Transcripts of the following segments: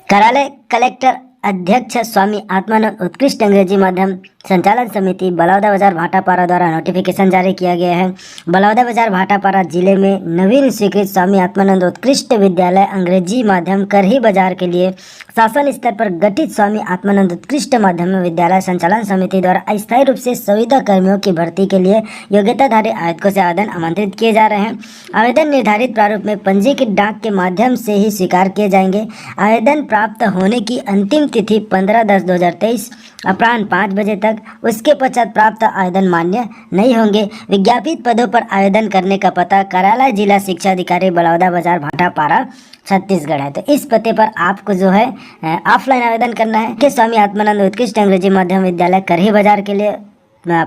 कार्यालय कलेक्टर अध्यक्ष स्वामी आत्मानंद उत्कृष्ट अंग्रेजी माध्यम संचालन समिति बलौदा बाजार भाटापारा द्वारा नोटिफिकेशन जारी किया गया है। बलौदा बाजार भाटापारा जिले में नवीन स्वीकृत स्वामी आत्मानंद उत्कृष्ट विद्यालय अंग्रेजी माध्यम करही बाजार के लिए शासन स्तर पर गठित स्वामी आत्मानंद उत्कृष्ट माध्यमिक विद्यालय संचालन समिति द्वारा अस्थायी रूप से संविदा कर्मियों की भर्ती के लिए योग्यताधारी आवेदकों से आवेदन आमंत्रित किए जा रहे हैं। आवेदन निर्धारित प्रारूप में पंजीकृत डाक के माध्यम से ही स्वीकार किए जाएंगे। आवेदन प्राप्त होने की अंतिम तिथि 15/10/2023 अपराह्न 5 बजे तक। उसके पश्चात प्राप्त आवेदन मान्य नहीं होंगे। विज्ञापित पदों पर आवेदन करने का पता कार्यालय जिला शिक्षा अधिकारी बलौदा बाजार भाटापारा छत्तीसगढ़ है। तो इस पते पर आपको जो है ऑफलाइन आवेदन करना है कि स्वामी आत्मानंद उत्कृष्ट अंग्रेजी माध्यम विद्यालय करही बाजार के लिए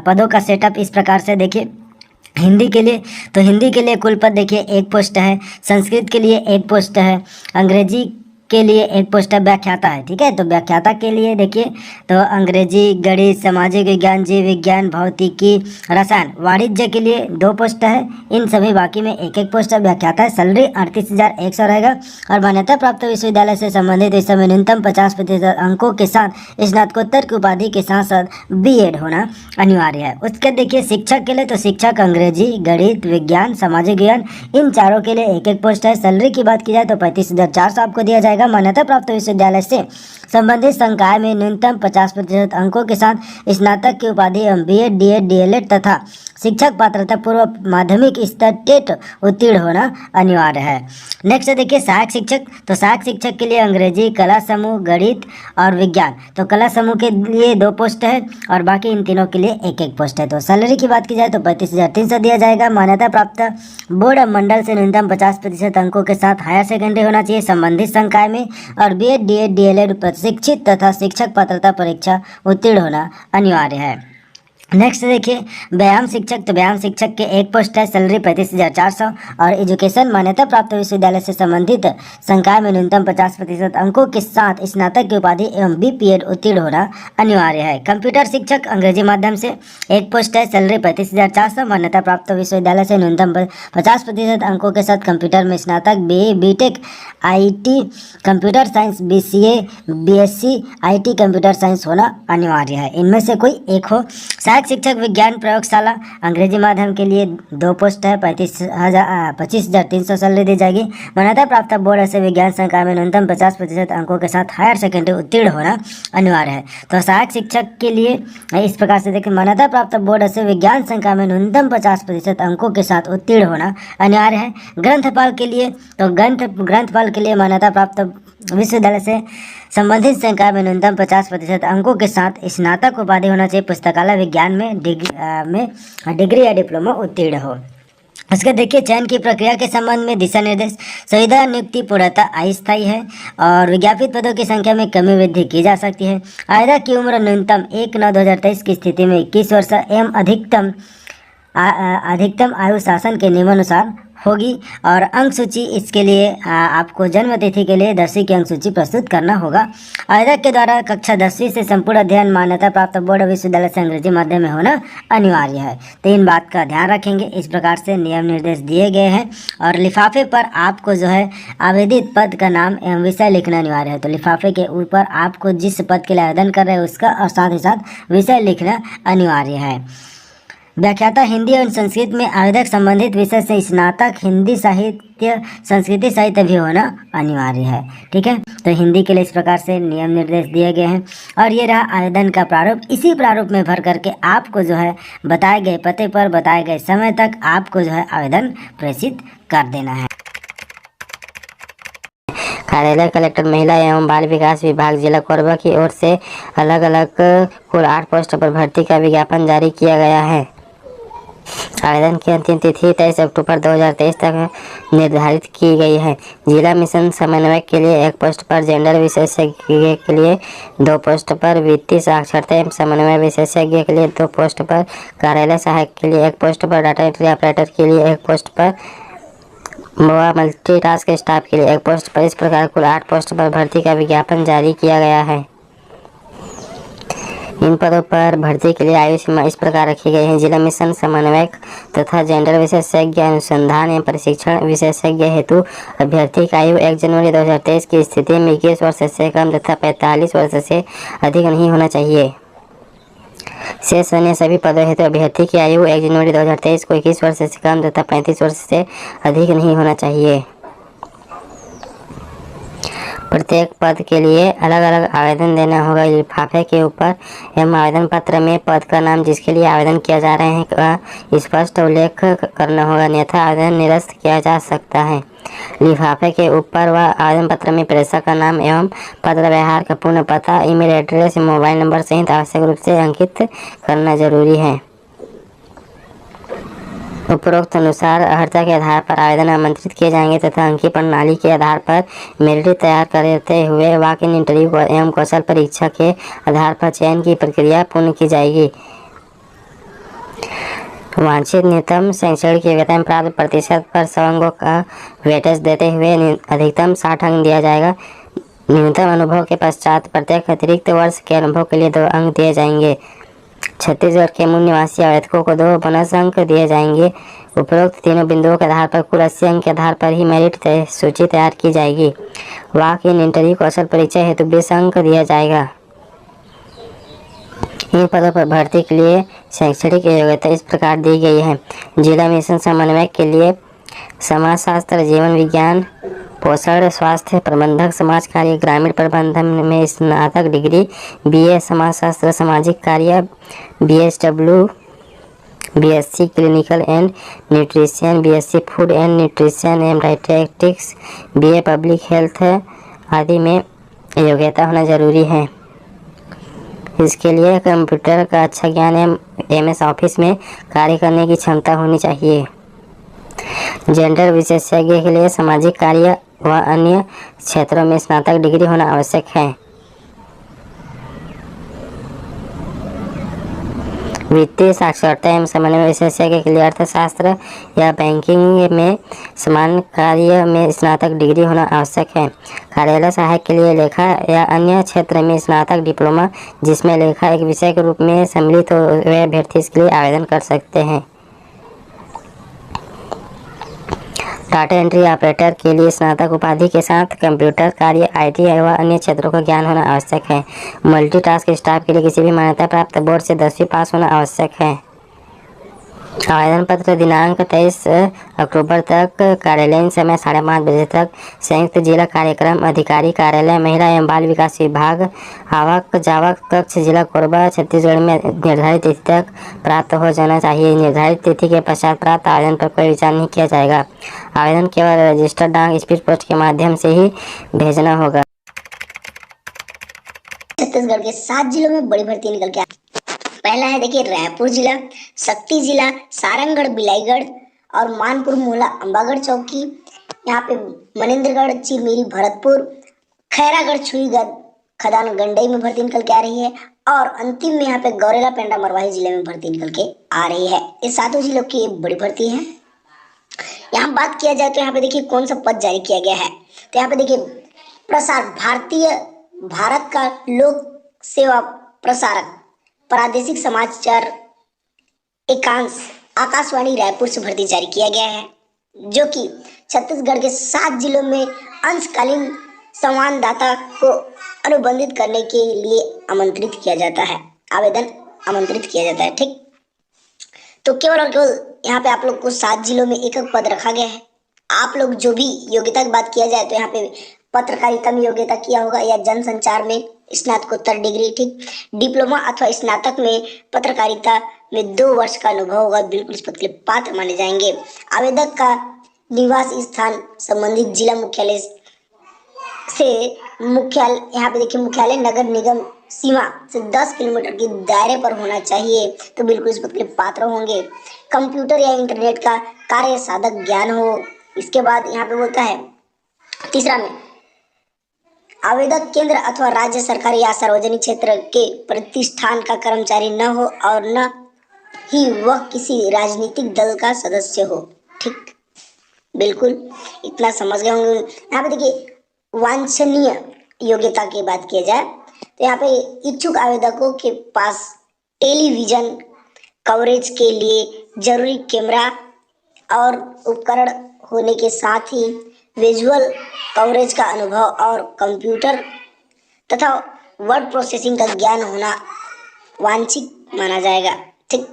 पदों का सेटअप इस प्रकार से देखिए। हिंदी के लिए तो हिंदी के लिए कुल पद देखिए 1 पोस्ट है, संस्कृत के लिए 1 पोस्ट है, अंग्रेजी के लिए 1 पोस्ट व्याख्याता है। ठीक है, तो व्याख्याता के लिए देखिए तो अंग्रेजी, गणित, सामाजिक विज्ञान, जीव विज्ञान, भौतिकी, रसायन, वाणिज्य के लिए 2 पोस्ट है। इन सभी बाकी में 1-1 पोस्ट व्याख्याता है। सैलरी 38,100 रहेगा और मान्यता प्राप्त विश्वविद्यालय से संबंधित विषय में न्यूनतम 50% अंकों के साथ स्नातकोत्तर की उपाधि के साथ साथ BEd होना अनिवार्य है। उसके देखिए शिक्षक के लिए तो शिक्षक अंग्रेजी, गणित, विज्ञान, सामाजिक विज्ञान, इन चारों के लिए 1-1 पोस्ट है। सैलरी की बात की जाए तो 35,400 आपको दिया जाएगा। मान्यता प्राप्त विश्वविद्यालय से संबंधित संकाय में न्यूनतम 50% अंकों के साथ स्नातक की उपाधि एवं BEd, DEd, DLEd तथा शिक्षक पात्रता पूर्व माध्यमिक स्तर टेट उत्तीर्ण होना अनिवार्य है। नेक्स्ट देखिए सहायक शिक्षक, तो सहायक शिक्षक के लिए अंग्रेजी, कला समूह, गणित और विज्ञान, तो कला समूह के लिए 2 पोस्ट है और बाकी इन तीनों के लिए 1-1 पोस्ट है। तो सैलरी की बात की जाए तो 35,300 दिया जाएगा। मान्यता प्राप्त बोर्ड मंडल से न्यूनतम 50% अंकों के साथ हायर सेकेंडरी होना चाहिए संबंधित संकाय में और BEd, DEd, DLEd प्रशिक्षित तथा शिक्षक पात्रता परीक्षा उत्तीर्ण होना अनिवार्य है। नेक्स्ट देखिए व्यायाम शिक्षक, तो व्यायाम शिक्षक के 1 पोस्ट है। सैलरी 35,400 और एजुकेशन मान्यता प्राप्त विश्वविद्यालय से संबंधित संकाय में न्यूनतम 50% अंकों के साथ स्नातक की उपाधि एवं BPEd उत्तीर्ण होना अनिवार्य है। कंप्यूटर शिक्षक अंग्रेजी माध्यम से 1 पोस्ट है। सैलरी 35,400 मान्यता प्राप्त विश्वविद्यालय से न्यूनतम 50% अंकों के साथ कंप्यूटर में स्नातक, BE, BTech, IT computer science, BCA, BSc, IT computer science होना अनिवार्य है। इनमें से कोई एक हो। सहायक शिक्षक विज्ञान प्रयोगशाला अंग्रेजी माध्यम के लिए 2 पोस्ट है। 25,300 सैलरी दी जाएगी। मान्यता प्राप्त बोर्ड से विज्ञान संकाय में न्यूनतम 50% अंकों के साथ हायर सेकेंडरी उत्तीर्ण होना अनिवार्य है। तो सहायक शिक्षक के लिए इस प्रकार से देखिए मान्यता प्राप्त बोर्ड से विज्ञान संकाय में न्यूनतम 50% अंकों के साथ उत्तीर्ण होना अनिवार्य है। ग्रंथपाल के लिए तो ग्रंथपाल के लिए मान्यता प्राप्त विश्वविद्यालय से संबंधित संकाय में न्यूनतम 50% अंकों के साथ स्नातक उपाधि होना चाहिए। पुस्तकालय विज्ञान में डिग्री या डिप्लोमा उत्तीर्ण हो। उसके देखिए चयन की प्रक्रिया के संबंध में दिशा निर्देश। संविदा नियुक्ति पूर्णतः अस्थायी है और विज्ञापित पदों की संख्या में कमी वृद्धि की जा सकती है। आवेदक की उम्र न्यूनतम 1/9/2023 की स्थिति में 21 वर्ष एवं अधिकतम आयु शासन के नियमानुसार होगी और अंक सूची इसके लिए आपको जन्म तिथि के लिए 10वीं की अंक सूची प्रस्तुत करना होगा। आवेदक के द्वारा कक्षा 10वीं से संपूर्ण अध्ययन मान्यता प्राप्त बोर्ड विश्वविद्यालय से अंग्रेजी माध्यम में होना अनिवार्य है। तो इन बात का ध्यान रखेंगे। इस प्रकार से नियम निर्देश दिए गए हैं और लिफाफे पर आपको जो है आवेदित पद का नाम एवं विषय लिखना अनिवार्य है। तो लिफाफे के ऊपर आपको जिस पद के लिए आवेदन कर रहे हैं उसका और साथ ही साथ विषय लिखना अनिवार्य है। व्याख्याता हिंदी एवं संस्कृत में आवेदक संबंधित विषय से स्नातक हिंदी साहित्य, संस्कृति साहित्य भी होना अनिवार्य है। ठीक है, तो हिंदी के लिए इस प्रकार से नियम निर्देश दिए गए हैं और ये रहा आवेदन का प्रारूप। इसी प्रारूप में भर करके आपको जो है बताए गए पते पर बताए गए समय तक आपको जो है आवेदन प्रेषित कर देना है। कार्यालय कलेक्टर महिला एवं बाल विकास विभाग जिला कोरबा की ओर से अलग अलग कुल 8 पोस्ट पर भर्ती का विज्ञापन जारी किया गया है। आवेदन की अंतिम तिथि 23 अक्टूबर 2023 तक निर्धारित की गई है। जिला मिशन समन्वयक के लिए 1 पोस्ट पर, जेंडर विशेषज्ञ के लिए 2 पोस्ट पर, वित्तीय साक्षरता एवं समन्वय विशेषज्ञ के लिए 2 पोस्ट पर, कार्यालय सहायक के लिए 1 पोस्ट पर, डाटा एंट्री ऑपरेटर के लिए 1 पोस्ट पर व मल्टीटास्क स्टाफ के लिए 1 पोस्ट पर, इस प्रकार कुल 8 पोस्ट पर भर्ती का विज्ञापन जारी किया गया है। इन पदों पर भर्ती के लिए आयु सीमा इस प्रकार रखी गई है। जिला मिशन समन्वयक तथा जेंडर विशेषज्ञ अनुसंधान एवं प्रशिक्षण विशेषज्ञ हेतु अभ्यर्थी की आयु 1 जनवरी 2023 की स्थिति में 21 वर्ष से कम तथा 45 वर्ष से अधिक नहीं होना चाहिए। शेष अन्य सभी पदों हेतु अभ्यर्थी की आयु 1 जनवरी 2023 को 21 वर्ष से कम तथा 35 वर्ष से अधिक नहीं होना चाहिए। प्रत्येक पद के लिए अलग अलग आवेदन देना होगा। लिफाफे के ऊपर एवं आवेदन पत्र में पद का नाम जिसके लिए आवेदन किया जा रहे हैं का स्पष्ट उल्लेख करना होगा, अन्यथा आवेदन निरस्त किया जा सकता है। लिफाफे के ऊपर व आवेदन पत्र में प्रेषक का नाम एवं पत्र व्यवहार का पूर्ण पता, ईमेल एड्रेस, मोबाइल नंबर सहित आवश्यक रूप से अंकित करना जरूरी है। उपरोक्त अनुसार अर्हता के आधार पर आवेदन आमंत्रित किए जाएंगे तथा अंकीय प्रणाली के आधार पर मेरिट तैयार करते हुए वॉक इन इंटरव्यू एवं कौशल परीक्षा के आधार पर चयन की प्रक्रिया पूर्ण की जाएगी। वांछित न्यूनतम शैक्षणिक योग्यता प्राप्त प्रतिशत पर 100 अंकों का वेटेज देते हुए अधिकतम 60 अंक दिया जाएगा। न्यूनतम अनुभव के पश्चात प्रत्येक अतिरिक्त वर्ष के अनुभव के लिए 2 अंक दिए जाएंगे। छत्तीसगढ़ के मूल निवासी आवेदकों को 2 बोनस अंक दिए जाएंगे। उपरोक्त तीनों बिंदुओं के आधार पर कुल 80 अंक के आधार पर ही मेरिट सूची तैयार की जाएगी। वॉक इन इंटरव्यू कौशल परीक्षा हेतु 20 अंक दिया जाएगा। इन पदों पर भर्ती के लिए शैक्षणिक योग्यता इस प्रकार दी गई है। जिला मिशन समन्वयक के लिए समाजशास्त्र, जीवन विज्ञान, पोषण, स्वास्थ्य प्रबंधक, समाज कार्य, ग्रामीण प्रबंधन में स्नातक डिग्री, बीए समाजशास्त्र सामाजिक कार्य, BSW, BSc clinical and nutrition, BSc food and nutrition and dietetics, BA public health आदि में योग्यता होना जरूरी है। इसके लिए कंप्यूटर का अच्छा ज्ञान एवं एमएस ऑफिस में कार्य करने की क्षमता होनी चाहिए। जेंडर विशेषज्ञ के लिए सामाजिक कार्य व अन्य क्षेत्रों में स्नातक डिग्री होना आवश्यक है। वित्तीय साक्षरता एवं समन्वय विशेषज्ञ के लिए अर्थशास्त्र या बैंकिंग में समान कार्य में स्नातक डिग्री होना आवश्यक है। कार्यालय सहायक के लिए लेखा या अन्य क्षेत्र में स्नातक डिप्लोमा जिसमें लेखा एक विषय के रूप में सम्मिलित हो वे अभ्यर्थी इसके लिए आवेदन कर सकते हैं। डाटा एंट्री ऑपरेटर के लिए स्नातक उपाधि के साथ कंप्यूटर कार्य, आईटी व अन्य क्षेत्रों का ज्ञान होना आवश्यक है। मल्टीटास्क स्टाफ के लिए किसी भी मान्यता प्राप्त बोर्ड से 10वीं पास होना आवश्यक है। आवेदन पत्र दिनांक 23 अक्टूबर तक, कार्यालयीन समय 5:30 बजे तक। संयुक्त जिला कार्यक्रम अधिकारी कार्यालय महिला एवं बाल विकास विभाग, आवक जावक कक्ष, जिला कोरबा, छत्तीसगढ़ में निर्धारित तिथि तक प्राप्त हो जाना चाहिए। निर्धारित तिथि के पश्चात प्राप्त आवेदन पर कोई विचार नहीं किया जाएगा। आवेदन केवल रजिस्टर्ड डाक स्पीड पोस्ट के माध्यम से ही भेजना होगा। छत्तीसगढ़ के 7 जिलों में बड़ी भर्ती निकल के पहला है देखिए रायपुर जिला, शक्ति जिला, सारंगढ़, बिलाईगढ़ और मानपुर, मोला, अंबागढ़ चौकी, यहाँ पे मनेन्द्रगढ़, चिरमिरी, भरतपुर, खैरागढ़, छुईगढ़, खदान, गंडई में भर्ती निकल के आ रही है और अंतिम में यहाँ पे गौरेला, पेंड्रा, मरवाही जिले में भर्ती निकल के आ रही है। ये 7 जिलों की बड़ी भर्ती है। यहाँ बात किया जाए तो यहाँ पे देखिए कौन सा पद जारी किया गया है, तो यहाँ पे देखिए भारत का लोक सेवा प्रसारक, प्रादेशिक समाचार एकांश आकाशवाणी रायपुर से भर्ती जारी किया गया है, जो कि छत्तीसगढ़ के 7 जिलों में अंशकालीन संवाददाता को अनुबंधित करने के लिए आमंत्रित किया जाता है, आवेदन आमंत्रित किया जाता है। ठीक, तो केवल और केवल यहाँ पे आप लोग को 7 जिलों में एक पद रखा गया है। आप लोग जो भी योग्यता की बात किया जाए तो यहाँ पे पत्रकारिता में योग्यता किया होगा या जनसंचार में स्नातकोत्तर डिग्री, ठीक, डिप्लोमा अथवा स्नातक में पत्रकारिता में 2 वर्ष का अनुभव होगा, बिल्कुल इस पद के लिए पात्र माने जाएंगे। आवेदक का निवास स्थान संबंधित जिला मुख्यालय से मुख्यालय, यहाँ पे देखिए मुख्यालय नगर निगम सीमा से 10 किलोमीटर के दायरे पर होना चाहिए, तो बिल्कुल इस पद के लिए पात्र होंगे। कंप्यूटर या इंटरनेट का कार्य साधक ज्ञान हो। इसके बाद यहाँ पे बोलता है तीसरा में, आवेदक केंद्र अथवा राज्य सरकार या सार्वजनिक क्षेत्र के प्रतिष्ठान का कर्मचारी न हो और न ही वह किसी राजनीतिक दल का सदस्य हो। ठीक, बिल्कुल इतना समझ गए होंगे। यहाँ पे देखिए वांछनीय योग्यता की बात की जाए तो यहाँ पे इच्छुक आवेदकों के पास टेलीविजन कवरेज के लिए जरूरी कैमरा और उपकरण होने के साथ ही विजुअल कवरेज का अनुभव और कंप्यूटर तथा वर्ड प्रोसेसिंग का ज्ञान होना वांछित माना जाएगा। ठीक,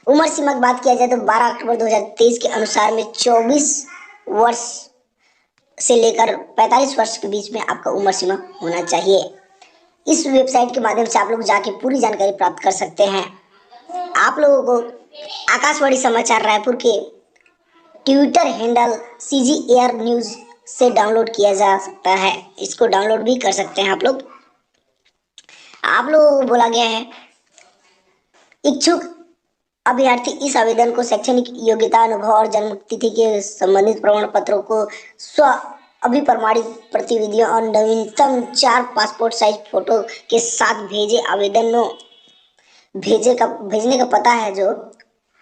उम्र सीमा की बात किया जाए तो 12 अक्टूबर 2023 के अनुसार में 24 वर्ष से लेकर 45 वर्ष के बीच में आपका उम्र सीमा होना चाहिए। इस वेबसाइट के माध्यम से आप लोग जाके पूरी जानकारी प्राप्त कर सकते हैं। आप लोगों को आकाशवाणी समाचार रायपुर के Twitter handle CG air news से डाउनलोड किया जा सकता है। इसको डाउनलोड भी कर सकते हैं आप लोगों को बोला गया है इच्छुक अभ्यर्थी इस आवेदन को शैक्षणिक योग्यता, अनुभव और जन्म तिथि के संबंधित प्रमाण पत्रों को स्व अभिप्रमाणित प्रतिविधियों और नवीनतम 4 पासपोर्ट साइज फोटो के साथ भेजे। आवेदनों भेजने का पता है जो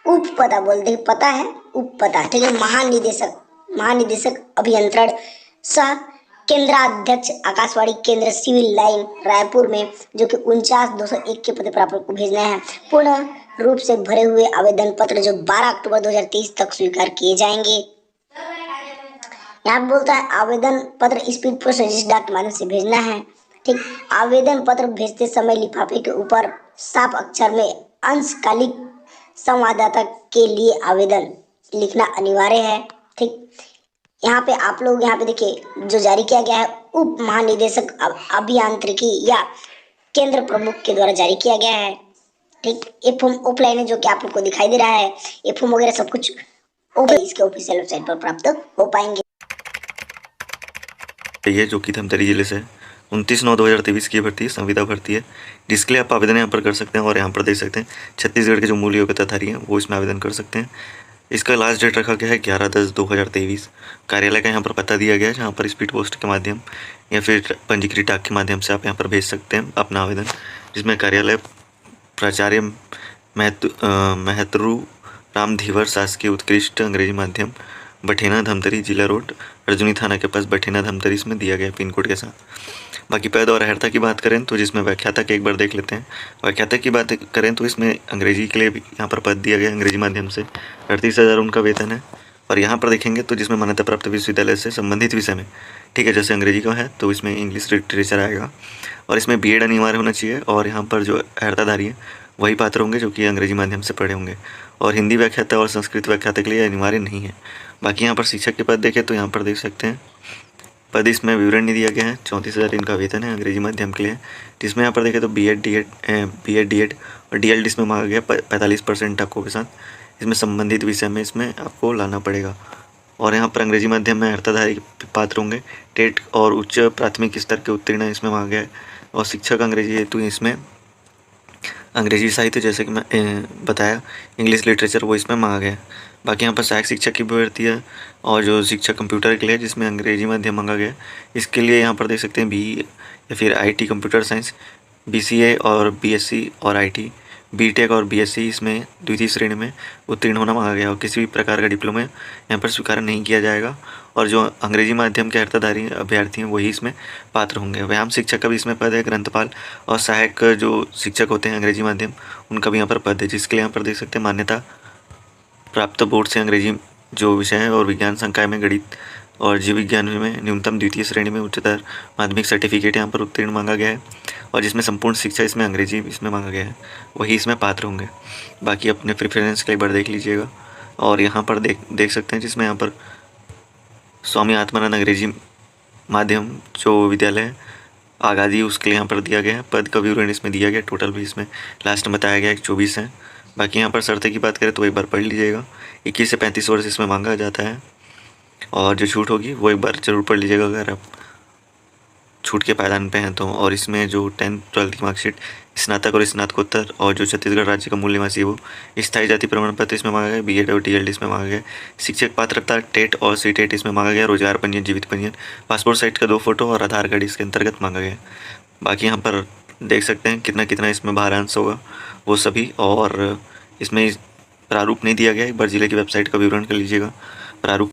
उप पता बोलते हैं, पता है उप पता, ठीक है। महानिदेशक अभियंत्रण सह केंद्राध्यक्ष आकाशवाणी केंद्र सिविल लाइन रायपुर में, जो कि 49,201 के पते पर आप लोग को भेजना है। पूर्ण रूप से भरे हुए आवेदन पत्र जो 12 अक्टूबर 2023 तक स्वीकार किए जाएंगे। यहाँ पे बोलता है आवेदन पत्र स्पीड पोस्ट रजिस्टर डाक के माध्यम से भेजना है। ठीक, आवेदन पत्र भेजते समय लिफाफे के ऊपर साफ अक्षर में अंशकालिक संवाददाता के लिए आवेदन लिखना अनिवार्य है। ठीक, यहाँ पे आप लोग यहाँ पे देखिए जो जारी किया गया है उप महानिदेशक अभियांत्रिकी या केंद्र प्रमुख के द्वारा जारी किया गया है। ठीक, ये फॉर्म ऑफलाइन है जो कि आप लोग को दिखाई दे रहा है। ये फॉर्म वगैरह सब कुछ इसके ऑफिशियल वेबसाइट पर प्राप्त हो पाएंगे। ये जो कि धमतरी जिले से 29/9/2023 की भर्ती संविदा भर्ती है, जिसके लिए आप आवेदन यहाँ पर कर सकते हैं। और यहाँ पर देख सकते हैं छत्तीसगढ़ के जो मूल योग्यताधारी हैं वो इसमें आवेदन कर सकते हैं। इसका लास्ट डेट रखा गया है 11/10/2023। कार्यालय का यहाँ पर पता दिया गया है जहाँ पर स्पीड पोस्ट के माध्यम या फिर पंजीकृत डाक के माध्यम से आप यहाँ पर भेज सकते हैं अपना आवेदन, जिसमें कार्यालय प्राचार्य महतरू राम धीवर शासकीय उत्कृष्ट अंग्रेजी माध्यम बठेना धमतरी जिला रोड अर्जुनी थाना के पास बठेना धमतरी इसमें दिया गया पिन कोड के साथ। बाकी पद और अर्हता की बात करें तो जिसमें व्याख्याता एक बार देख लेते हैं। व्याख्याता की बात करें तो इसमें अंग्रेजी के लिए भी यहाँ पर पद दिया गया अंग्रेजी माध्यम से 38,000 उनका वेतन है। और यहाँ पर देखेंगे तो जिसमें मान्यता प्राप्त विश्वविद्यालय से संबंधित विषय में, ठीक है, जैसे अंग्रेजी का है तो इसमें इंग्लिश लिटरेचर आएगा और इसमें B.Ed अनिवार्य होना चाहिए। और यहाँ पर जो अर्हताधारी है वही पात्र होंगे जो कि अंग्रेजी माध्यम से पढ़े होंगे। और हिंदी व्याख्याता और संस्कृत व्याख्याता के लिए अनिवार्य नहीं है। बाकी यहाँ पर शिक्षक के पद देखें तो यहाँ पर देख सकते हैं पद इसमें विवरण नहीं दिया गया है। 34,000 इनका वेतन है अंग्रेजी माध्यम के लिए, जिसमें यहाँ पर देखें तो B.Ed D.Ed और D.Ed इसमें मांगा गया 45% टक्कों के साथ। इसमें संबंधित विषय में इसमें आपको लाना पड़ेगा। और यहाँ पर अंग्रेजी माध्यम में अर्हताधारी पात्र होंगे। टेट और उच्च प्राथमिक स्तर के उत्तीर्ण इसमें मांगा गया है। और शिक्षक अंग्रेजी हेतु इसमें अंग्रेजी साहित्य जैसे कि मैं बताया, इंग्लिश लिटरेचर वो इसमें मांगा गया है। बाकी यहाँ पर सहायक शिक्षक की भर्ती है और जो शिक्षक कंप्यूटर के लिए जिसमें अंग्रेजी माध्यम मांगा गया है, इसके लिए यहाँ पर देख सकते हैं BE या फिर IT कंप्यूटर साइंस, BCA और BSc और IT, BTech और BSc इसमें द्वितीय श्रेणी में उत्तीर्ण होना मांगा गया। और किसी भी प्रकार का डिप्लोमा यहाँ पर स्वीकार नहीं किया जाएगा। और जो अंग्रेजी माध्यम के अर्हताधारी अभ्यर्थी हैं वही इसमें पात्र होंगे। व्यायाम शिक्षक का भी इसमें पद है, ग्रंथपाल और सहायक जो शिक्षक होते हैं अंग्रेजी माध्यम उनका भी यहाँ पर पद है, जिसके लिए यहाँ पर देख सकते हैं मान्यता प्राप्त बोर्ड से अंग्रेजी जो विषय है और विज्ञान संकाय में गणित और जीव विज्ञान में न्यूनतम द्वितीय श्रेणी में उच्चतर माध्यमिक सर्टिफिकेट यहाँ पर उत्तीर्ण मांगा गया है। और जिसमें संपूर्ण शिक्षा इसमें अंग्रेजी इसमें मांगा गया है वही इसमें पात्र होंगे। बाकी अपने प्रेफरेंस के एक बार देख लीजिएगा। और यहाँ पर देख सकते हैं जिसमें यहाँ पर स्वामी आत्मानंद अंग्रेजी माध्यम जो विद्यालय है आगादी उसके लिए यहाँ पर दिया गया है। पद का विवरण इसमें दिया गया, टोटल भी इसमें लास्ट में बताया गया है 24 है। बाकी यहाँ पर शर्तें की बात करें तो एक बार पढ़ लीजिएगा। 21 से 35 वर्ष इसमें मांगा जाता है और जो छूट होगी वो एक बार ज़रूर पढ़ लीजिएगा अगर आप छूट के पायदान पे हैं तो, और इसमें जो 10th 12th की मार्कशीट, स्नातक और स्नातकोत्तर, और जो छत्तीसगढ़ राज्य का मूल निवासी है वो स्थायी जाति प्रमाण पत्र इसमें मांगा गया, बीएड और टीएलडी इसमें मांगा गया, शिक्षक पात्रता टेट और सीटेट इसमें मांगा गया, रोजगार पंजीयन, जीवित पंजीयन, पासपोर्ट साइज का 2 फोटो और आधार कार्ड इसके अंतर्गत मांगा गया। बाकी यहाँ पर देख सकते हैं कितना कितना इसमें भारांश होगा वो सभी, और इसमें प्रारूप नहीं दिया गया, एक बार जिले की वेबसाइट का विवरण कर लीजिएगा। प्रारूप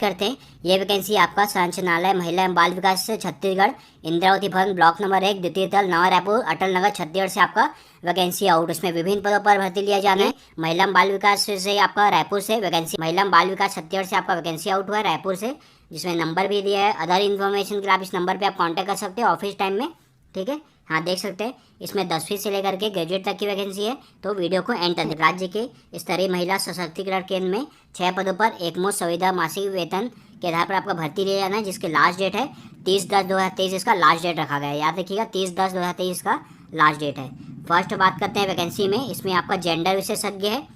करते हैं, ये वैकेंसी आपका संचालनालय महिला एवं बाल विकास से छत्तीसगढ़, इंद्रावती भवन, ब्लॉक नंबर 1, द्वितीय तल, नवा रायपुर, अटल नगर, छत्तीसगढ़ से आपका वैकेंसी आउट। इसमें विभिन्न पदों पर भर्ती लिया जाना है। महिला एवं बाल विकास से आपका रायपुर से वैकेंसी, महिला एवं बाल विकास छत्तीसगढ़ से आपका वैकेंसी आउट हुआ है रायपुर से, जिसमें नंबर भी दिया है। अदर इन्फॉर्मेशन के लिए आप इस नंबर पर आप कॉन्टैक्ट कर सकते हैं ऑफिस टाइम में, ठीक है। हाँ, देख सकते हैं इसमें 10वीं से लेकर के ग्रेजुएट तक की वैकेंसी है। तो वीडियो को एंड तक। राज्य के स्तरीय महिला सशक्तिकरण केंद्र में 6 पदों पर एकमुश्त संविदा मासिक वेतन के आधार पर आपका भर्ती लिया जाना है, जिसके लास्ट डेट है 30/10/2023। इसका लास्ट डेट रखा गया है, याद रखिएगा 30/10/2023 का लास्ट डेट है। फर्स्ट बात करते हैं वैकेंसी में। इसमें आपका जेंडर विशेषज्ञ है,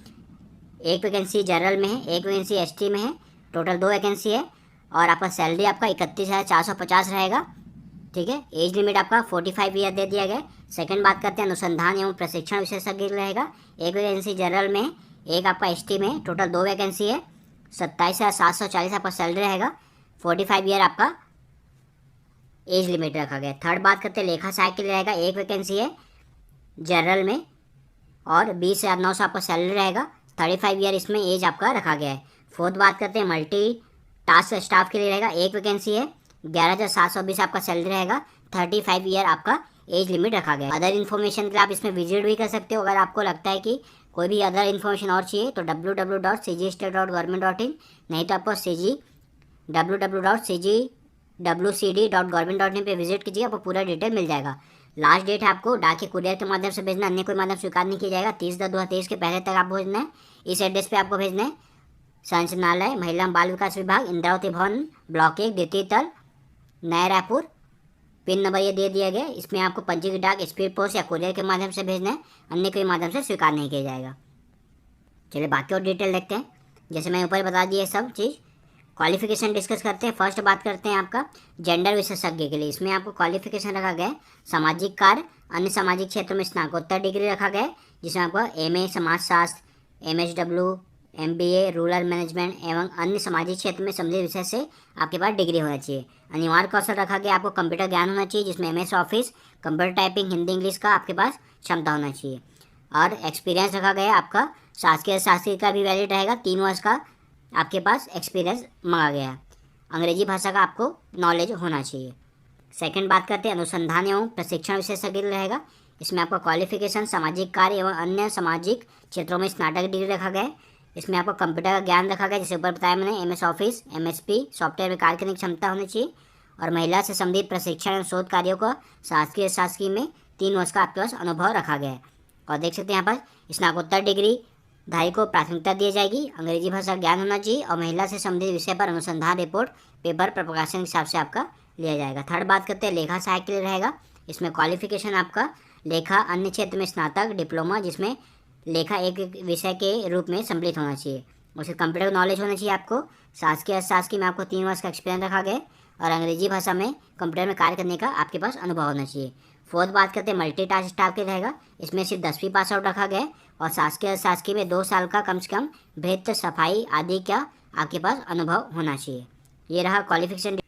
एक वैकेंसी जनरल में है, एक वैकेंसी एसटी में है, टोटल 2 वैकेंसी है। और आपका सैलरी आपका 31,450 रहेगा, ठीक है। एज लिमिट आपका 45 ईयर दे दिया गया। सेकंड बात करते हैं अनुसंधान एवं प्रशिक्षण विशेषज्ञ रहेगा, एक वैकेंसी जनरल में, एक आपका एसटी में, टोटल 2 वैकेंसी है। 27,740 आपका सैलरी रहेगा, 45 ईयर आपका एज लिमिट रखा गया। थर्ड बात करते हैं लेखा सहायक के लिए रहेगा, एक वैकेंसी है जनरल में और 20,900 आपका सैलरी रहेगा, 35 ईयर इसमें एज आपका रखा गया है। फोर्थ बात करते हैं मल्टी टास्क स्टाफ के लिए रहेगा, एक वैकेंसी है, 11,720 आपका सैलरी रहेगा, 35 ईयर आपका एज लिमिट रखा गया है। अदर इन्फॉर्मेशन के लिए आप इसमें विजिट भी कर सकते हो। अगर आपको लगता है कि कोई भी अदर इन्फॉर्मेशन और चाहिए तो www.cgstate.government.in, नहीं तो आपको www.cgwcd.government.in पे विजिट कीजिए, आपको पूरा डिटेल मिल जाएगा। लास्ट डेट है आपको डाक के कुरियर के माध्यम से भेजना, अन्य कोई माध्यम स्वीकार नहीं किया जाएगा। 30/10/2023 के पहले तक आपको भेजना है। इस एड्रेस पे आपको भेजना है, संचालनालय महिला बाल विकास विभाग, इंद्रावती भवन, ब्लॉक 1, द्वितीय तल, नया रायपुर। पिन नंबर ये दे दिया गया। इसमें आपको पंजीकृत डाक, स्पीड पोस्ट या कुरियर के माध्यम से भेजना है, अन्य कोई माध्यम से स्वीकार नहीं किया जाएगा। चलिए बाकी और डिटेल देखते हैं। जैसे मैं ऊपर बता दिया सब चीज़। क्वालिफिकेशन डिस्कस करते हैं। फर्स्ट बात करते हैं आपका जेंडर विशेषज्ञ के लिए। इसमें आपको क्वालिफिकेशन रखा गया है सामाजिक कार्य, अन्य सामाजिक क्षेत्रों में स्नातकोत्तर डिग्री रखा गया है, जिसमें आपको MA समाजशास्त्र, MSW, MBA रूरल मैनेजमेंट एवं अन्य सामाजिक क्षेत्र में संबंधित विषय से आपके पास डिग्री होना चाहिए। अनिवार्य कौशल रखा गया आपको कंप्यूटर ज्ञान होना चाहिए, जिसमें MS office, computer typing, Hindi English का आपके पास क्षमता होना चाहिए। और एक्सपीरियंस रखा गया आपका शासकीय का भी वैलिड रहेगा, 3 वर्ष का आपके पास एक्सपीरियंस मांगा गया है। अंग्रेजी भाषा का आपको नॉलेज होना चाहिए। सेकंड बात करते हैं अनुसंधान एवं प्रशिक्षण विशेषज्ञ रहेगा। इसमें आपका क्वालिफिकेशन सामाजिक कार्य एवं अन्य सामाजिक क्षेत्रों में स्नातक डिग्री रखा गया है। इसमें आपको कंप्यूटर का ज्ञान रखा गया, जैसे ऊपर बताया मैंने, MS ऑफिस, MSP सॉफ्टवेयर में कार्य करने की क्षमता होनी चाहिए। और महिला से संबंधित प्रशिक्षण एवं शोध कार्यों को शासकीय में 3 वर्ष का आपके पास अनुभव रखा गया है। और देख सकते हैं यहाँ पर स्नातकोत्तर डिग्री धारी को प्राथमिकता दी जाएगी, अंग्रेजी भाषा ज्ञान होना चाहिए और महिला से संबंधित विषय पर अनुसंधान रिपोर्ट पेपर प्रकाशन के हिसाब से आपका लिया जाएगा। थर्ड बात करते हैं लेखा सहायक के लिए रहेगा। इसमें क्वालिफिकेशन आपका लेखा अन्य क्षेत्र में स्नातक डिप्लोमा, जिसमें लेखा एक विषय के रूप में सम्मिलित होना चाहिए। उसके कंप्यूटर नॉलेज होना चाहिए आपको। शासकीय में आपको 3 वर्ष का एक्सपीरियंस रखा गया और अंग्रेजी भाषा में कंप्यूटर में कार्य करने का आपके पास अनुभव होना चाहिए। फोर्थ बात करते हैं मल्टीटास्क स्टाफ के रहेगा। इसमें सिर्फ 10वीं पास आउट रखा गया है और शासकीय में 2 साल का कम से कम भेद सफाई आदि का आपके पास अनुभव होना चाहिए। ये रहा क्वालिफिकेशन।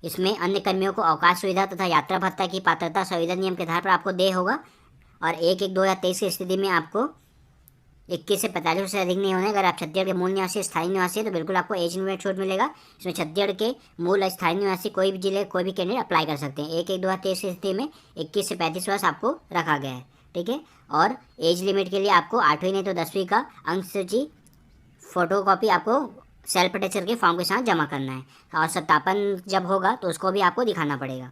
इसमें अन्य कर्मियों को अवकाश सुविधा तथा यात्रा भत्ता की पात्रता संविदा नियम के आधार पर आपको दे होगा। और 1/1/2023 की स्थिति में आपको 21 से 45 वर्ष से अधिक नहीं होने। अगर आप छत्तीसगढ़ के मूल निवासी स्थायी निवासी है तो बिल्कुल आपको एज लिमिट छूट मिलेगा। इसमें छत्तीसगढ़ के मूल स्थायी निवासी कोई भी जिले कोई भी कैंडिडेट अप्लाई कर सकते हैं। 1/1/2023 की स्थिति में 21 से 35 वर्ष आपको रखा गया है, ठीक है। और एज लिमिट के लिए आपको 8वीं नहीं तो 10वीं का अंक सूची फोटोकॉपी आपको सेल्फ अटेस्टेड के फॉर्म के साथ जमा करना है और सत्यापन जब होगा तो उसको भी आपको दिखाना पड़ेगा।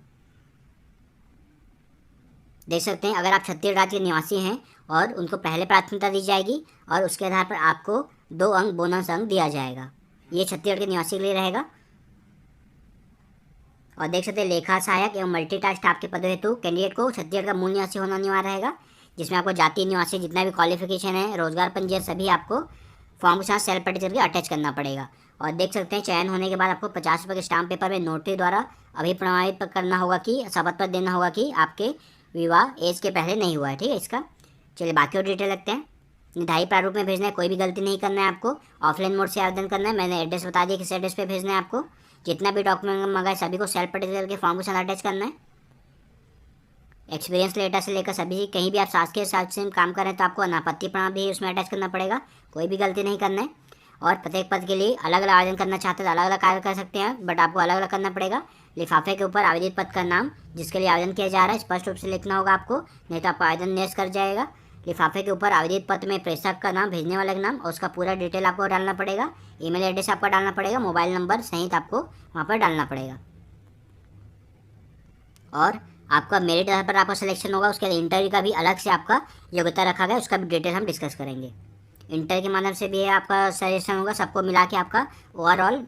देख सकते हैं अगर आप छत्तीसगढ़ राज्य के निवासी हैं और उनको पहले प्राथमिकता दी जाएगी और उसके आधार पर आपको 2 अंक बोनस अंक दिया जाएगा। ये छत्तीसगढ़ के निवासी के लिए रहेगा। और देख सकते हैं लेखा सहायक एवं मल्टीटास्क स्टाफ के पद हेतु कैंडिडेट को छत्तीसगढ़ का मूल निवासी होना अनिवार्य रहेगा, जिसमें आपको जाति निवासी जितना भी क्वालिफिकेशन है, रोजगार पंजीयन सभी आपको फॉर्म के साथ सेल्फ अटेस्टेड के अटैच करना पड़ेगा। और देख सकते हैं चयन होने के बाद आपको 50 रुपये के स्टाम्प पेपर में नोटरी द्वारा अभी प्रमाणित करना होगा कि शपथ पत्र देना होगा कि आपके विवाह एज के पहले नहीं हुआ है। ठीक है, इसका चलिए बाकी और डिटेल लगते हैं। निर्धारित प्रारूप में भेजना है, कोई भी गलती नहीं करना है आपको। ऑफलाइन मोड से आवेदन करना है, मैंने एड्रेस बता दिया किस एड्रेस पे भेजना है आपको। जितना भी डॉक्यूमेंट मंगाए सभी को सेल्फ अटेस्ट करके फॉर्म के साथ अटैच करना है। एक्सपीरियंस लेटर से लेकर सभी, कहीं भी आप शासकीय साथ से काम करें तो आपको अनापत्ति प्रमाण भी उसमें अटैच करना पड़ेगा, कोई भी गलती नहीं करना है। और प्रत्येक पद के लिए अलग अलग आवेदन करना चाहते हैं तो अलग अलग कार्य कर सकते हैं, बट आपको अलग अलग करना पड़ेगा। लिफाफे के ऊपर आवेदित पद का नाम जिसके लिए आवेदन किया जा रहा है स्पष्ट रूप से लिखना होगा आपको, नहीं तो आपका आवेदन निरस्त कर जाएगा। लिफाफे के ऊपर आवेदित पत्र में प्रेषक का नाम, भेजने वाले का नाम और उसका पूरा डिटेल आपको डालना पड़ेगा। ईमेल एड्रेस आपका डालना पड़ेगा, मोबाइल नंबर सहित आपको वहाँ पर डालना पड़ेगा। और आपका मेरिट आधार पर आपका सिलेक्शन होगा। उसके बाद इंटरव्यू का भी अलग से आपका योग्यता रखा गया, उसका भी डिटेल हम डिस्कस करेंगे। इंटर के माध्यम से भी आपका सिलेक्शन होगा, सबको मिला के आपका ओवरऑल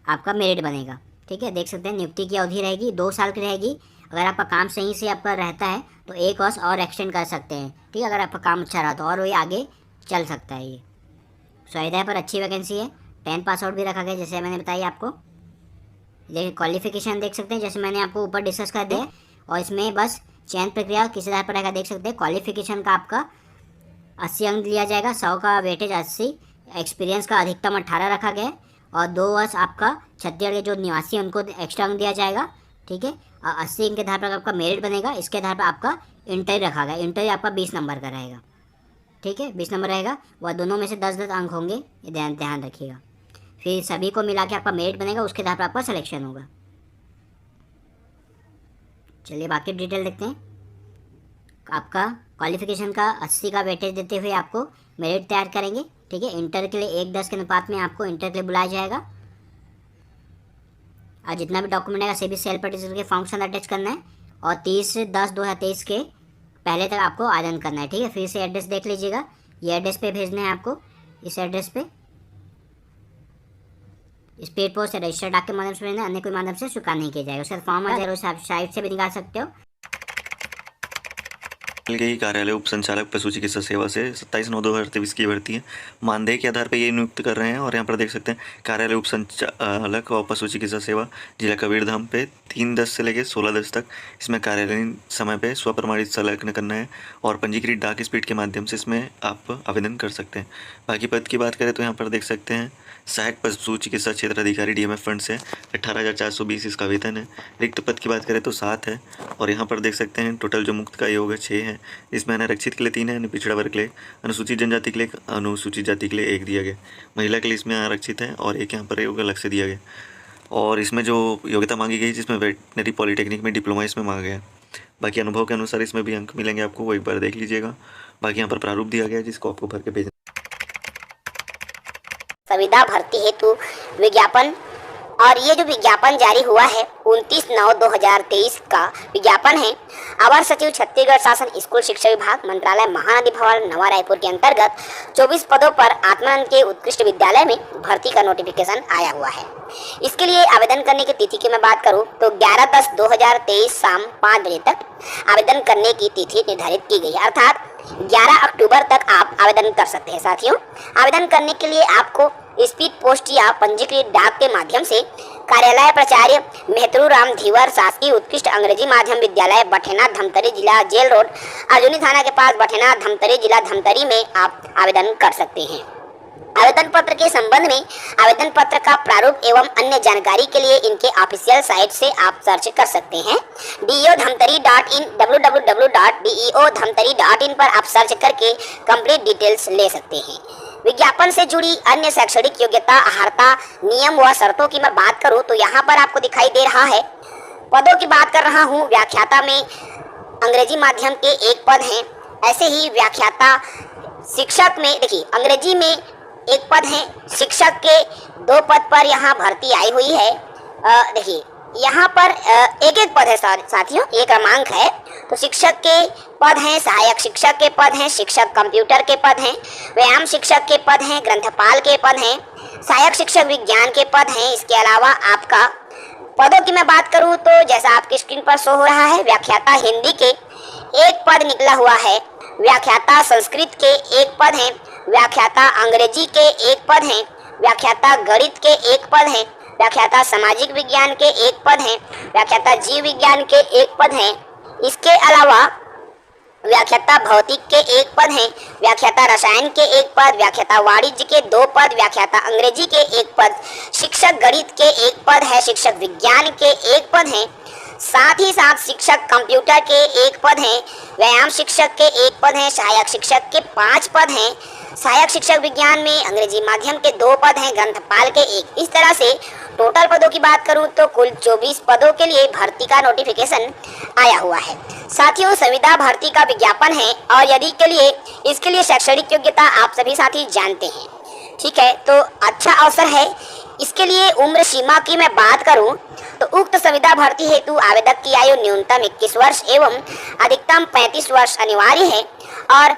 आपका मेरिट बनेगा। ठीक है, देख सकते हैं नियुक्ति की अवधि रहेगी 2 साल की रहेगी। अगर आपका काम सही से आपका रहता है तो 1 वर्ष और एक्सटेंड कर सकते हैं। ठीक है, अगर आपका काम अच्छा रहा तो और वही आगे चल सकता है। ये सुविधा पर अच्छी वैकेंसी है। 10 पास आउट भी रखा गया जैसे मैंने बताया आपको। देखिए क्वालिफिकेशन देख सकते हैं जैसे मैंने आपको ऊपर डिस्कस कर दिया। और इसमें बस चयन प्रक्रिया किस आधार पर रहेगा देख सकते हैं। क्वालिफिकेशन का आपका 80 अंक लिया जाएगा, 100 का वेटेज 80, एक्सपीरियंस का अधिकतम 18 रखा गया है और 2 वर्ष आपका छत्तीसगढ़ के जो निवासी हैं उनको एक्स्ट्रा अंक दिया जाएगा। ठीक है, और 80 अंक के आधार पर आपका मेरिट बनेगा। इसके आधार पर आपका इंटरव्यू रखा गया, इंटरव्यू आपका 20 नंबर का रहेगा। ठीक है, 20 नंबर रहेगा, वह दोनों में से 10-10 अंक होंगे, ये ध्यान रखिएगा। फिर सभी को मिला के आपका मेरिट बनेगा, उसके आधार पर आपका सिलेक्शन होगा। चलिए बाकी डिटेल देखते हैं। आपका क्वालिफिकेशन का 80 का वेटेज देते हुए आपको मेरिट तैयार करेंगे। ठीक है, इंटर के लिए 1:10 के अनुपात में आपको इंटर के लिए बुलाया जाएगा। और जितना भी डॉक्यूमेंट है सभी सेल्फ अटेस्ट के फॉर्म के साथ अटैच करना है और 30/10/2023 के पहले तक आपको आवेदन करना है। ठीक है, फिर से एड्रेस देख लीजिएगा, ये एड्रेस पे भेजना है आपको। इस एड्रेस पे स्पीड पोस्ट या रजिस्टर्ड डाक के माध्यम से भेजना, अन्य कोई माध्यम से स्वीकार नहीं किया जाएगा। उसका फॉर्म आ जाएगा, उस आप साइट से भी निकाल सकते हो। मिल गई कार्यालय उप संचालक पशु चिकित्सा सेवा से 27/9/2023 की भर्ती है। मानदेय के आधार पर ये नियुक्त कर रहे हैं। और यहाँ पर देख सकते हैं कार्यालय उप संचालक और पशु चिकित्सा सेवा जिला कबीरधाम पे 3/10 से लेकर 16/10 तक इसमें कार्यालयीन समय पे स्वप्रमाणित संलग्न करना है और पंजीकृत डाक स्पीड के माध्यम से इसमें आप आवेदन कर सकते हैं। बाकी पद की बात करें तो यहाँ पर देख सकते हैं सहायक पशु चिकित्सा क्षेत्र अधिकारी DMF फंड से 18,420 इसका वेतन है। रिक्त पद की बात करें तो 7 है। और यहाँ पर देख सकते हैं टोटल जो मुक्त का योग है 6 है। इसमें अनारक्षित के लिए 3 है, पिछड़ा वर्ग के लिए, अनुसूचित जनजाति के लिए, अनुसूचित जाति के लिए 1 दिया गया। महिला के लिए इसमें आरक्षित है और 1 यहाँ पर योग अलग से दिया गया। और इसमें जो योग्यता मांगी गई जिसमें वेटनरी पॉलिटेक्निक में डिप्लोमा इसमें मांगा गया। बाकी अनुभव के अनुसार इसमें भी अंक मिलेंगे आपको, वो एक बार देख लीजिएगा। बाकी यहाँ पर प्रारूप दिया गया है जिसको आपको भर के भेजना। संविदा भर्ती हेतु विज्ञापन, और ये जो विज्ञापन जारी हुआ है 29/9/2023 का विज्ञापन है। अवर सचिव छत्तीसगढ़ शासन स्कूल शिक्षा विभाग मंत्रालय महानदी भवन नवा रायपुर के अंतर्गत 24 पदों पर आत्मानंद के उत्कृष्ट विद्यालय में भर्ती का नोटिफिकेशन आया हुआ है। इसके लिए आवेदन करने की तिथि की मैं बात करूं तो 11/10/2023 शाम 5 बजे तक आवेदन करने की तिथि निर्धारित की गई है, अर्थात 11 अक्टूबर तक आप आवेदन कर सकते हैं। साथियों, आवेदन करने के लिए आपको स्पीड पोस्ट या पंजीकृत डाक के माध्यम से कार्यालय प्राचार्य मेहतरू राम धीवर शासकीय उत्कृष्ट अंग्रेजी माध्यम विद्यालय बठेना धमतरी जिला जेल रोड अर्जुनी थाना के पास बठेना धमतरी जिला धमतरी में आप आवेदन कर सकते हैं। आवेदन पत्र के संबंध में आवेदन पत्र का प्रारूप एवं अन्य जानकारी के लिए इनके ऑफिशियल साइट से आप सर्च कर सकते हैं। deodhamtari.in www.deodhamtari.in पर आप सर्च करके कंप्लीट डिटेल्स ले सकते हैं। विज्ञापन से जुड़ी अन्य शैक्षणिक योग्यता, अर्हता, नियम व शर्तों की मैं बात करूं तो यहाँ पर आपको दिखाई दे रहा है। पदों की बात कर रहा हूँ। व्याख्याता में अंग्रेजी माध्यम के 1 पद हैं। ऐसे ही व्याख्याता शिक्षक में देखिए अंग्रेजी में 1 पद है, शिक्षक के 2 पद पर यहाँ भर्ती आई हुई है। देखिए यहाँ पर एक पद है साथियों, ये क्रमांक है। तो शिक्षक के पद हैं, सहायक शिक्षक के पद हैं, शिक्षक कंप्यूटर के पद हैं, व्यायाम शिक्षक के पद हैं, ग्रंथपाल के पद हैं, सहायक शिक्षक विज्ञान के पद हैं। इसके अलावा आपका पदों की मैं बात करूं तो जैसा आपकी स्क्रीन पर शो हो रहा है, व्याख्याता हिंदी के 1 पद निकला हुआ है, व्याख्याता संस्कृत के 1 पद हैं, व्याख्याता अंग्रेजी के 1 पद हैं, व्याख्याता गणित के 1 पद हैं, व्याख्याता सामाजिक विज्ञान के 1 पद हैं, व्याख्याता जीव विज्ञान के 1 पद हैं। इसके अलावा व्याख्याता भौतिक के 1 पद हैं, व्याख्याता रसायन के 1 पद, व्याख्याता वाणिज्य के 2 पद, व्याख्याता अंग्रेजी के 1 पद, शिक्षक गणित के 1 पद है, शिक्षक विज्ञान के 1 पद हैं। साथ ही साथ शिक्षक कंप्यूटर के 1 पद हैं, व्यायाम शिक्षक के 1 पद हैं, सहायक शिक्षक के 5 पद हैं, सहायक शिक्षक विज्ञान में अंग्रेजी माध्यम के 2 पद हैं, ग्रंथपाल के 1। इस तरह से टोटल पदों की बात करूं तो कुल 24 पदों के लिए भर्ती का नोटिफिकेशन आया हुआ है। साथियों, संविदा भर्ती का विज्ञापन है और यदि इसके लिए शैक्षणिक योग्यता आप सभी साथी जानते हैं। ठीक है, तो अच्छा अवसर है। इसके लिए उम्र सीमा की मैं बात करूं तो उक्त संविदा भर्ती हेतु आवेदक की आयु न्यूनतम 21 वर्ष एवं अधिकतम 35 वर्ष अनिवार्य है और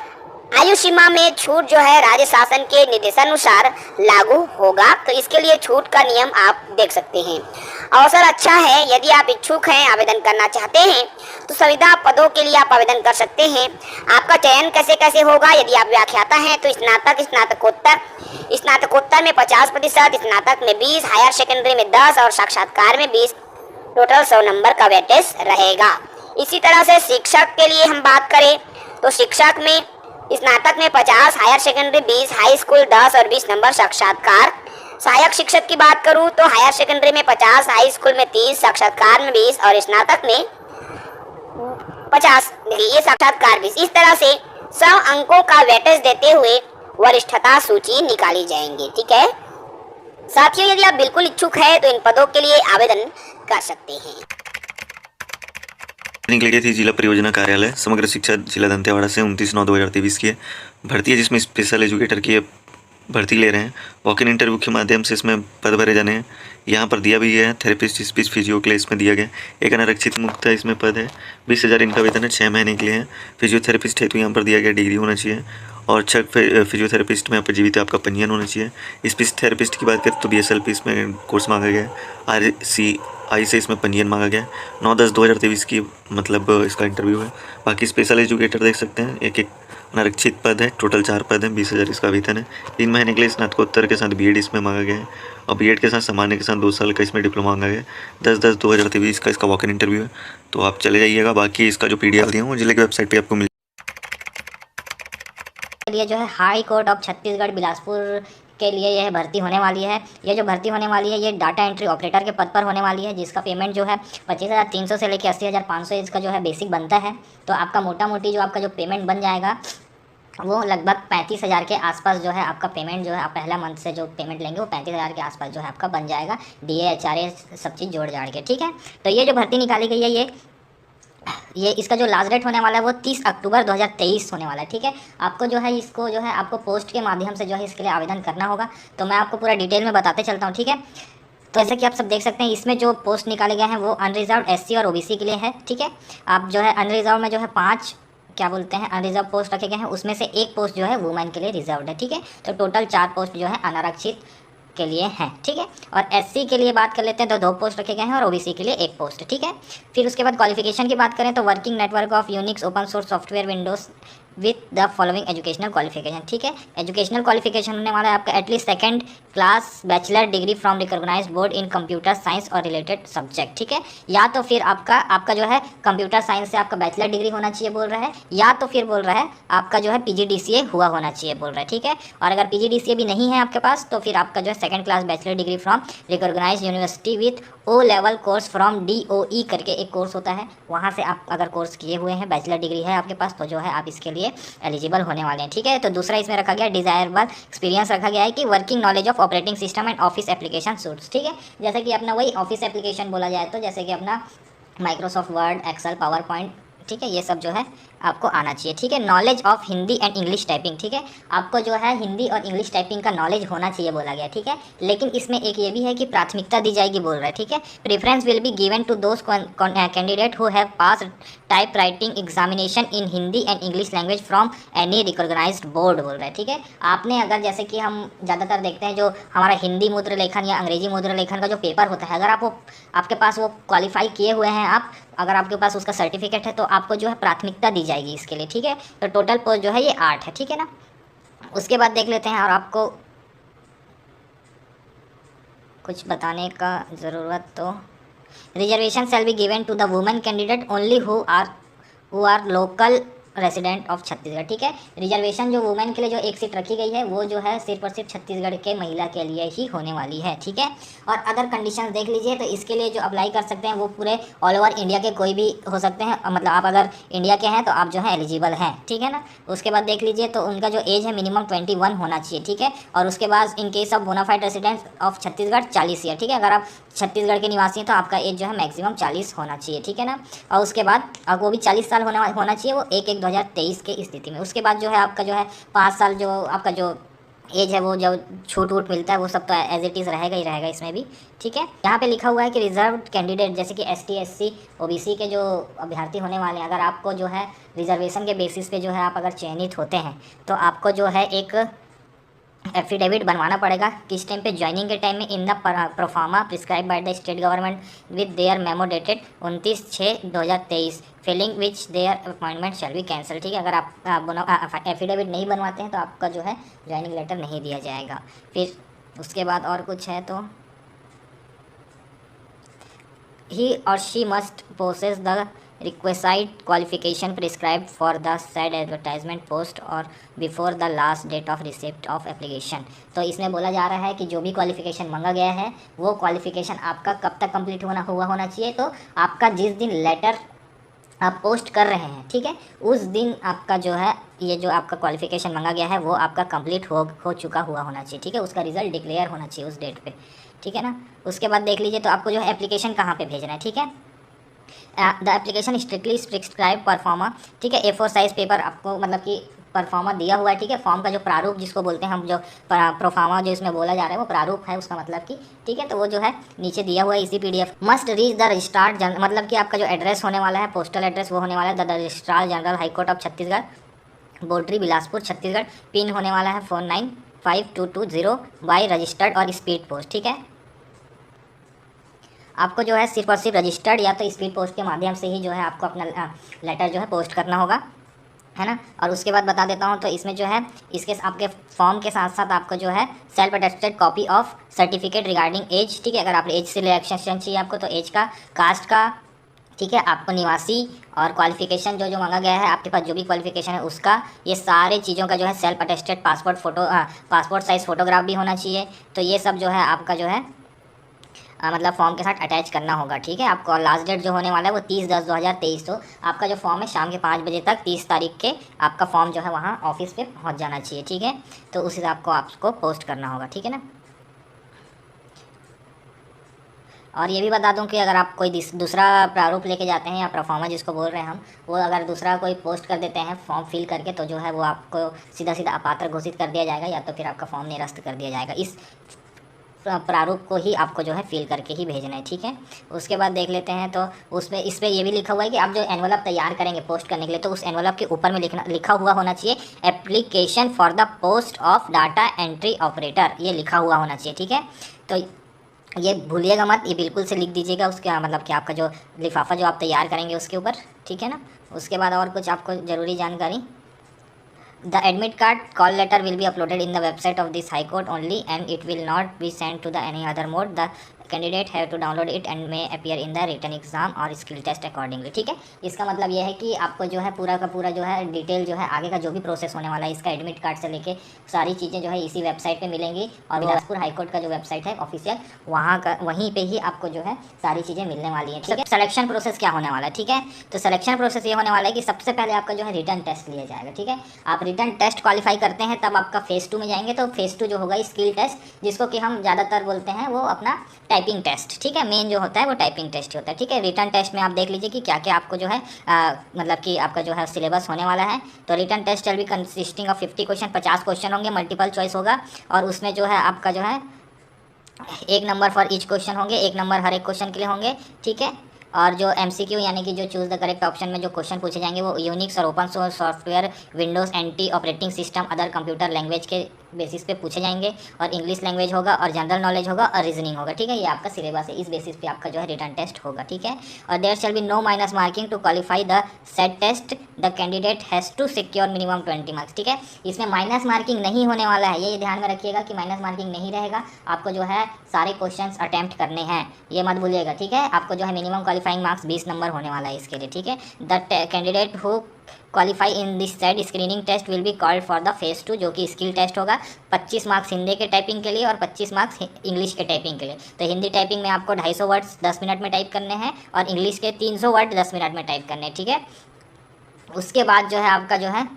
आयु सीमा में छूट जो है राज्य शासन के निर्देशानुसार लागू होगा। तो इसके लिए छूट का नियम आप देख सकते हैं। अवसर अच्छा है। यदि आप इच्छुक हैं, आवेदन करना चाहते हैं तो संविदा पदों के लिए आप आवेदन कर सकते हैं। आपका चयन कैसे होगा? यदि आप व्याख्याता हैं तो स्नातकोत्तर में 50%, स्नातक में 20, हायर सेकेंडरी में 10 और साक्षात्कार में 20, टोटल 100 नंबर का वेटेज रहेगा। इसी तरह से शिक्षक के लिए हम बात करें तो शिक्षक में स्नातक में 50, हायर सेकेंडरी 20, हाई स्कूल 10 और 20 नंबर साक्षात्कार। सहायक शिक्षक की बात करूं तो हायर सेकेंडरी में 50, हाई स्कूल में 30, साक्षात्कार में 20 और स्नातक में 50। ये साक्षात्कार 20। इस तरह से 100 अंकों का वेटेज देते हुए वरिष्ठता सूची निकाली जाएंगी। ठीक है साथियों, यदि आप बिल्कुल इच्छुक है तो इन पदों के लिए आवेदन कर सकते हैं। निकल गई थी जिला परियोजना कार्यालय समग्र शिक्षा जिला दंतेवाड़ा से 29/9/2023 की है भर्ती है, जिसमें स्पेशल एजुकेटर की भर्ती ले रहे हैं। वॉक इन इंटरव्यू के माध्यम से इसमें पद भरे जाने हैं। यहाँ पर दिया भी गया है थेरेपिस्ट, स्पीच फिजियो के लिए इसमें दिया गया। एक अनारक्षित मुक्त इसमें पद है, 20,000 इनका वेतन है, 6 महीने के लिए है। फिजियोथेरेपिस्ट है तो यहाँ पर दिया गया डिग्री होना चाहिए और फिजियोथेरेपिस्ट में यहाँ पर जीवित आपका पंजीयन होना चाहिए। स्पीच थेरेपिस्ट की बात करें तो BSLP इसमें कोर्स मांगा गया है। RCI से इसमें पंजीयन मांगा गया है। 9/10/2023 की मतलब इसका इंटरव्यू है। बाकी स्पेशल एजुकेटर देख सकते हैं, एक अनारक्षित पद है, टोटल 4 पद हैं, 20,000 इसका वेतन है। 3 महीने के लिए स्नातकोत्तर के साथ BEd इसमें मांगा गया है और BEd के साथ सामान्य के साथ 2 साल का इसमें डिप्लोमा मांगा गया है। 10/10/2023 का इसका वॉक इन इंटरव्यू है, तो आप चले जाइएगा। बाकी इसका जो PDF दिया हूँ जिले की वेबसाइट पर आपको मिल लिए जो है high court of Chhattisgarh Bilaspur के लिए यह भर्ती होने वाली है। ये जो भर्ती होने वाली है ये डाटा एंट्री ऑपरेटर के पद पर होने वाली है, जिसका पेमेंट जो है 25,300 से लेकर 80,500 इसका जो है बेसिक बनता है। तो आपका मोटा मोटी जो आपका जो पेमेंट बन जाएगा वो लगभग 35,000 के आसपास जो है आपका पेमेंट जो है आप पहला मंथ से जो पेमेंट लेंगे वो 35,000 के आसपास जो है आपका बन जाएगा, DA HRA सब चीज़ जोड़ जाड़ के। ठीक है, तो ये जो भर्ती निकाली गई है ये इसका जो लास्ट डेट होने वाला है वो 30 अक्टूबर 2023 होने वाला है। ठीक है, आपको जो है इसको जो है आपको पोस्ट के माध्यम से जो है इसके लिए आवेदन करना होगा। तो मैं आपको पूरा डिटेल में बताते चलता हूँ। ठीक है, तो जैसे कि आप सब देख सकते हैं इसमें जो पोस्ट निकाले गए हैं वो अनरिजर्व SC और OBC के लिए है। ठीक है, आप जो है अनरिजर्व में जो है 5 अनरिजर्व पोस्ट रखे गए हैं, उसमें से 1 पोस्ट जो है वुमेन के लिए रिजर्व्ड है। ठीक है, तो टोटल 4 पोस्ट जो है अनारक्षित के लिए हैं। ठीक है, और SC के लिए बात कर लेते हैं तो 2 पोस्ट रखे गए हैं और OBC के लिए 1 पोस्ट। ठीक है, फिर उसके बाद क्वालिफिकेशन की बात करें तो working network of Unix open source software Windows with the following educational qualification. ठीक है, एजुकेशनल क्वालिफिकेशन होने वाला है आपका at least 2nd class bachelor degree from recognised board in computer science और रिलेटेड सब्जेक्ट। ठीक है, या तो फिर आपका जो है कंप्यूटर साइंस से आपका बैचलर डिग्री होना चाहिए बोल रहा है, या तो फिर बोल रहा है आपका जो है PGDCA हुआ होना चाहिए बोल रहा है। ठीक है, और अगर PGDCA भी नहीं है आपके पास तो फिर आपका जो है 2nd class bachelor degree from recognised university with O level course from DOE करके एक कोर्स होता है, वहाँ से आप अगर कोर्स किए हुए हैं, बैचलर डिग्री है आपके पास, तो जो है आप इसके लिए एलिजिबल होने वाले हैं। ठीक है, तो दूसरा इसमें रखा गया डिज़ायरेबल एक्सपीरियंस रखा गया है कि working knowledge of operating system and office application suits. ठीक है, जैसे कि अपना वही ऑफिस एप्लीकेशन बोला जाए तो जैसे कि अपना Microsoft Word, Excel, PowerPoint, ठीक है, ये सब जो है आपको आना चाहिए। ठीक है, knowledge of Hindi and English typing. ठीक है, आपको जो है हिंदी और इंग्लिश टाइपिंग का नॉलेज होना चाहिए बोला गया। ठीक है, लेकिन इसमें एक ये भी है कि प्राथमिकता दी जाएगी बोल रहा है। ठीक है, preference will be given to those candidate who have pass type writing examination in Hindi and English language from any recognised board बोल रहा है। ठीक है, आपने अगर जैसे कि हम ज़्यादातर देखते हैं जो हमारा हिंदी मुद्र लेखन या अंग्रेजी मुद्र लेखन का जो पेपर होता है, अगर आपके पास वो क्वालिफाई किए हुए हैं अगर आपके पास उसका सर्टिफिकेट है तो आपको जो है प्राथमिकता दी जाएगी इसके लिए। ठीक है, तो टोटल पोस्ट जो है ये 8 है। ठीक है ना, उसके बाद देख लेते हैं और आपको कुछ बताने का ज़रूरत तो reservation shall be given to the women candidate only who are local resident of Chhattisgarh. ठीक है, रिजर्वेशन जो वुमेन के लिए जो एक सीट रखी गई है वो जो है सिर्फ और सिर्फ छत्तीसगढ़ के महिला के लिए ही होने वाली है। ठीक है, और अदर कंडीशंस देख लीजिए, तो इसके लिए जो अप्लाई कर सकते हैं वो पूरे ऑल ओवर इंडिया के कोई भी हो सकते हैं, मतलब आप अगर इंडिया के हैं तो आप जो है एलिजिबल हैं। ठीक है ना, उसके बाद देख लीजिए तो उनका जो एज है मिनिमम 21 होना चाहिए। ठीक है, और उसके बाद in case of bona fide resident of Chhattisgarh 40 year. ठीक है, अगर आप छत्तीसगढ़ के निवासी हैं तो आपका एज जो है मैक्सिमम 40 होना चाहिए। ठीक है ना, और उसके बाद अब वो भी 40 साल होना चाहिए वो 1/1/2023 के स्थिति में। उसके बाद जो है आपका जो है 5 साल जो आपका जो एज है वो जो छूट वूट मिलता है वो सब तो एज इट इज़ रहेगा ही रहेगा इसमें भी। ठीक है, यहाँ पे लिखा हुआ है कि रिजर्व कैंडिडेट जैसे कि ST SC OBC के जो अभ्यर्थी होने वाले हैं, अगर आपको जो है रिजर्वेशन के बेसिस पे जो है आप अगर चयनित होते हैं तो आपको जो है एक एफिडेविट बनवाना पड़ेगा किस टाइम पे, ज्वाइनिंग के टाइम में in the proforma prescribe by the state government with their memo dated 29/6/2023 Fehling which there appointment shall be cancel. ठीक है, अगर आप एफिडेविट नहीं बनवाते हैं तो आपका जो है ज्वाइनिंग लेटर नहीं दिया जाएगा। फिर उसके बाद और कुछ है तो he or she must possess the requisite qualification prescribed for the said advertisement post or before the last date of receipt of application। तो इसमें बोला जा रहा है कि जो भी क्वालिफिकेशन मांगा गया है वो क्वालिफिकेशन आपका कब तक कंप्लीट होना चाहिए, तो आपका जिस दिन लेटर आप पोस्ट कर रहे हैं, ठीक है, उस दिन आपका जो है ये जो आपका क्वालिफिकेशन मांगा गया है वो आपका कंप्लीट हो चुका हुआ होना चाहिए। ठीक है, उसका रिजल्ट डिक्लेयर होना चाहिए उस डेट पे। ठीक है ना, उसके बाद देख लीजिए तो आपको जो है एप्लीकेशन कहाँ पे भेजना है। ठीक है, the application strictly prescribe pro forma. ठीक है, A4 साइज़ पेपर आपको मतलब कि परफॉर्मा दिया हुआ है। ठीक है, फॉर्म का जो प्रारूप जिसको बोलते हैं हम, जो प्रोफार्मा जो इसमें बोला जा रहा है वो प्रारूप है उसका मतलब कि। ठीक है, तो वो जो है नीचे दिया हुआ है इसी PDF। Must reach the registrar मतलब कि आपका जो एड्रेस होने वाला है, पोस्टल एड्रेस वो होने वाला है the registrar general high court of Chhattisgarh, बोल्ट्री बिलासपुर छत्तीसगढ़। पिन होने वाला है 495220 बाई रजिस्टर्ड और स्पीड पोस्ट। ठीक है, आपको जो है सिर्फ और सिर्फ रजिस्टर्ड या तो स्पीड पोस्ट के माध्यम से ही जो है आपको अपना लेटर जो है पोस्ट करना होगा, है ना। और उसके बाद बता देता हूँ तो इसमें जो है इसके आपके फॉर्म के साथ साथ आपको जो है self attested copy of certificate regarding age. ठीक है, अगर आप एज से रिलेक्शन चाहिए आपको तो एज का, कास्ट का, ठीक है, आपको निवासी और क्वालिफिकेशन जो मांगा गया है आपके पास जो भी क्वालिफिकेशन है उसका, ये सारे चीज़ों का जो है self attested passport size photograph भी होना चाहिए। तो ये सब जो है आपका जो है मतलब फॉर्म के साथ अटैच करना होगा। ठीक है, आपको लास्ट डेट जो होने वाला है वो 30/10/2023। तो आपका जो फॉर्म है शाम के 5 बजे तक 30 तारीख के आपका फॉर्म जो है वहाँ ऑफिस पे पहुँच जाना चाहिए। ठीक है, तो उस हिसाब को आपको पोस्ट करना होगा। ठीक है ना, और ये भी बता दूं कि अगर आप कोई दूसरा प्रारूप लेके जाते हैं या प्रोफार्मा जिसको बोल रहे हैं हम, वो अगर दूसरा कोई पोस्ट कर देते हैं फॉर्म फिल करके तो जो है वो आपको सीधा अपात्र घोषित कर दिया जाएगा या तो फिर आपका फॉर्म निरस्त कर दिया जाएगा। इस प्रारूप को ही आपको जो है फिल करके ही भेजना है। ठीक है, उसके बाद देख लेते हैं तो उसमें इस पर ये भी लिखा हुआ है कि आप जो एनवलप तैयार करेंगे पोस्ट करने के लिए तो उस एनवलप के ऊपर में लिखा हुआ होना चाहिए application for the post of data entry operator, ये लिखा हुआ होना चाहिए। ठीक है, तो ये भूलिएगा मत, ये बिल्कुल से लिख दीजिएगा उसके मतलब कि आपका जो लिफाफा जो आप तैयार करेंगे उसके ऊपर। ठीक है ना, उसके बाद और कुछ आपको ज़रूरी जानकारी, the admit card call letter will be uploaded in the website of this high court only and it will not be sent to the any other mode. The candidate have to download it and may appear in the written exam और skill test accordingly। ठीक है, इसका मतलब ये है कि आपको जो है पूरा का पूरा जो है डिटेल जो है आगे का जो भी प्रोसेस होने वाला है इसका एडमिट कार्ड से लेके सारी चीज़ें जो है इसी वेबसाइट पे मिलेंगी। और बिलासपुर हाई कोर्ट का जो वेबसाइट है ऑफिशियल वहाँ का वहीं पे ही आपको जो है सारी चीज़ें मिलने वाली हैं। ठीक है, सिलेक्शन प्रोसेस क्या होने वाला है। ठीक है, तो सिलेक्शन प्रोसेस ये होने वाला है कि सबसे पहले आपका जो है रिटर्न टेस्ट लिया जाएगा। ठीक है, आप रिटर्न टेस्ट क्वालिफाई करते हैं तब आपका फेज़ 2 में जाएंगे। तो फेज़ 2 जो होगा स्किल टेस्ट, जिसको कि हम ज़्यादातर बोलते हैं वो अपना टाइपिंग टेस्ट। ठीक है, मेन जो होता है वो टाइपिंग टेस्ट ही होता है। ठीक है, रिटर्न टेस्ट में आप देख लीजिए कि क्या क्या आपको जो है मतलब कि आपका जो है सिलेबस होने वाला है। तो written test will be consisting of 50 question, 50 question होंगे, मल्टीपल चॉइस होगा और उसमें जो है आपका जो है 1 नंबर फॉर ईच क्वेश्चन होंगे, 1 नंबर हर एक क्वेश्चन के लिए होंगे। ठीक है, और जो MCQ यानी कि जो चूज़ द करेक्ट ऑप्शन में जो क्वेश्चन पूछे जाएंगे वो यूनिक्स और open source software, Windows NT operating system, other computer language के बेसिस पे पूछे जाएंगे, और इंग्लिश लैंग्वेज होगा, और जनरल नॉलेज होगा, और रीजनिंग होगा, ठीक है। ये आपका सिलेबस है, इस बेसिस पे आपका जो है रिटन टेस्ट होगा, ठीक है। और there shall be no minus marking to qualify the set test, the candidate has to secure minimum 20 marks, ठीक है। इसमें माइनस मार्किंग नहीं होने वाला है, ये ध्यान में रखिएगा कि माइनस मार्किंग नहीं रहेगा। आपको जो है सारे क्वेश्चंस अटेम्प्ट करने हैं, ये मत भूलिएगा, ठीक है। आपको जो है मिनिमम क्वालिफाइंग मार्क्स 20 नंबर होने वाला है इसके लिए, ठीक है। The candidate who qualify in this set screening test will be called for the phase 2, जो कि स्किल टेस्ट होगा। 25 मार्क्स हिंदी के टाइपिंग के लिए और 25 मार्क्स इंग्लिश के टाइपिंग के लिए। तो हिंदी टाइपिंग में आपको 250 वर्ड्स 10 मिनट में टाइप करने हैं, और इंग्लिश के 300 वर्ड 10 मिनट में टाइप करने हैं, ठीक है। उसके बाद जो है आपका जो है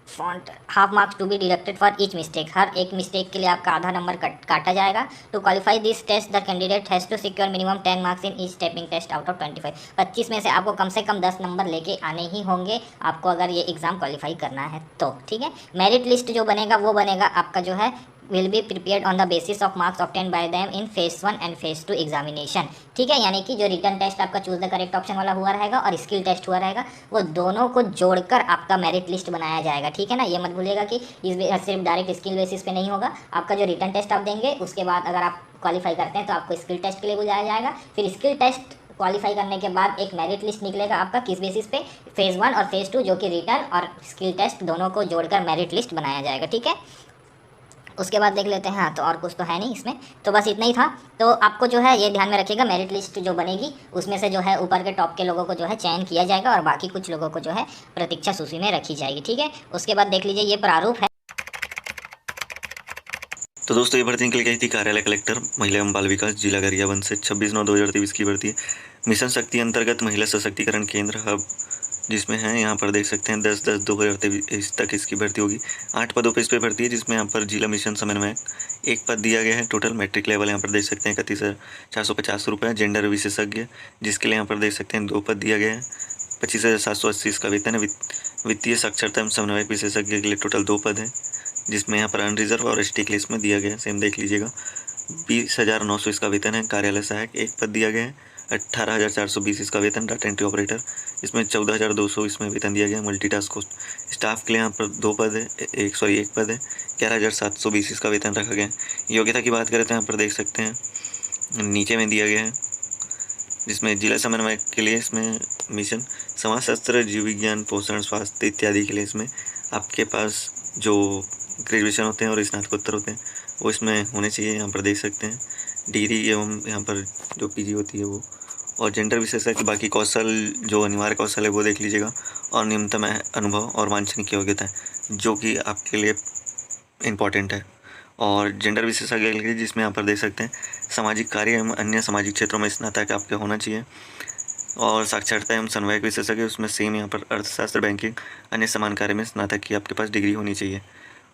font half marks to be deducted for each mistake, हर एक मिस्टेक के लिए आपका आधा नंबर काटा जाएगा। To qualify this test the candidate has to secure minimum 10 marks in each typing test out of 25। 25 में से आपको कम से कम 10 नंबर लेके आने ही होंगे आपको, अगर ये एग्ज़ाम क्वालिफाई करना है तो, ठीक है। मेरिट लिस्ट जो बनेगा वो बनेगा आपका जो है will be prepared on the basis of marks obtained by them in phase 1 and phase 2 examination, ठीक है। यानी कि जो रिटर्न टेस्ट आपका चूज द करेक्ट ऑप्शन वाला हुआ रहेगा और स्किल टेस्ट हुआ रहेगा, वो दोनों को जोड़कर आपका मेरिट लिस्ट बनाया जाएगा, ठीक है ना। ये मत भूलिएगा कि इस सिर्फ डायरेक्ट स्किल बेसिस पे नहीं होगा। आपका जो रिटर्न टेस्ट आप देंगे उसके बाद अगर आप क्वालिफाई करते हैं तो आपको स्किल टेस्ट के लिए बुलाया जाएगा। फिर स्किल टेस्ट क्वालिफाई करने के बाद एक मेरिट लिस्ट निकलेगा आपका, किस बेसिस पे, फेज़ 1 और फेज़ 2, जो कि रिटर्न और स्किल टेस्ट दोनों को जोड़कर मेरिट लिस्ट बनाया जाएगा, ठीक है। उसके बाद देख लेते हैं, हाँ तो और कुछ तो है नहीं इसमें, तो बस इतना ही था। तो आपको जो है ये ध्यान में रखिएगा, मेरिट लिस्ट जो बनेगी उसमें से जो है ऊपर के टॉप के लोगों को जो है चयन किया जाएगा, और बाकी कुछ लोगों को जो है प्रतीक्षा सूची में रखी जाएगी, ठीक है। उसके बाद देख लीजिए ये प्रारूप है। तो दोस्तों ये भर्ती निकल गई थी कार्यालय कलेक्टर महिला एवं बाल विकास जिला गरियाबंद से 26/9/2023 की भर्ती है। मिशन शक्ति अंतर्गत महिला सशक्तिकरण केंद्र हब जिसमें है, यहाँ पर देख सकते हैं 10/10/2023 तक इसकी भर्ती होगी। 8 पदों पर इस पर भर्ती है, जिसमें यहाँ पर जिला मिशन समन्वयक 1 पद दिया गया है। टोटल मैट्रिक लेवल यहाँ पर देख सकते हैं 31,450 रुपये। जेंडर विशेषज्ञ जिसके लिए यहाँ पर देख सकते हैं 2 पद दिया गया है। 25,780 इसका वेतन है। वित्तीय साक्षरता एवं समन्वयक विशेषज्ञ के लिए टोटल 2 पद हैं, जिसमें यहाँ पर अनरिजर्व और एसटी लिस्ट में दिया गया है, सेम देख लीजिएगा। 20,900 इसका वेतन है। कार्यालय सहायक 1 पद दिया गया है। 18,420 इसका वेतन। डाटा एंट्री ऑपरेटर इसमें 14,200 इसमें वेतन दिया गया है। मल्टीटास्क स्टाफ के लिए यहाँ पर 2 पद है, 1 पद है। 11,720 इसका वेतन रखा गया है। योग्यता की बात करें तो यहाँ पर देख सकते हैं नीचे में दिया गया है, जिसमें जिला समन्वयक के लिए इसमें मिशन समाजशास्त्र, जीव विज्ञान, पोषण, स्वास्थ्य इत्यादि के लिए इसमें आपके पास जो ग्रेजुएशन होते हैं और स्नातकोत्तर होते हैं वो इसमें होने चाहिए। यहाँ पर देख सकते हैं डिग्री एवं यहाँ पर जो पीजी होती है वो। और जेंडर विशेषज्ञ बाकी कौशल जो अनिवार्य कौशल है वो देख लीजिएगा, और न्यूनतम अनुभव और वांछनीय योग्यता है जो कि आपके लिए इम्पॉर्टेंट है। और जेंडर विशेषज्ञ के लिए जिसमें यहाँ पर देख सकते हैं सामाजिक कार्य एवं अन्य सामाजिक क्षेत्रों में स्नातक आपके होना चाहिए। और साक्षरता एवं समन्वयक विशेषज्ञ उसमें सेम यहाँ पर अर्थशास्त्र, बैंकिंग, अन्य समान कार्य में स्नातक की आपके पास डिग्री होनी चाहिए।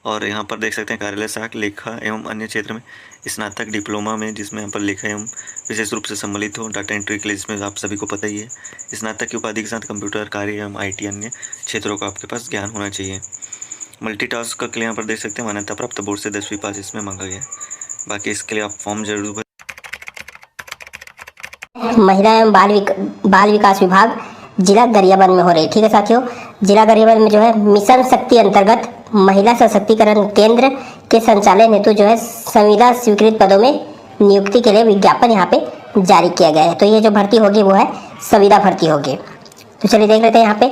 और यहाँ पर देख सकते हैं कार्यालय सहायक, लेखा एवं अन्य क्षेत्र में स्नातक डिप्लोमा में, जिसमें यहाँ पर लेखा एवं विशेष रूप से सम्मिलित हो। डाटा एंट्री के लिए जिसमें आप सभी को पता ही है स्नातक की उपाधि के साथ कंप्यूटर कार्य एवं IT अन्य क्षेत्रों का आपके पास ज्ञान होना चाहिए। मल्टीटास्क के लिए यहाँ पर देख सकते हैं मान्यता प्राप्त बोर्ड से 10वीं पास इसमें मांगा गया है। बाकी इसके लिए आप फॉर्म जरूर भरें। महिला एवं बाल विकास विभाग जिला गरियाबंद में हो रही है, ठीक है साथियों। जिला गरियाबंद में जो है मिशन शक्ति अंतर्गत महिला सशक्तिकरण केंद्र के संचालन हेतु जो है संविदा स्वीकृत पदों में नियुक्ति के लिए विज्ञापन यहाँ पे जारी किया गया है। तो ये जो भर्ती होगी वो है संविदा भर्ती होगी। तो चलिए देख लेते हैं यहाँ पे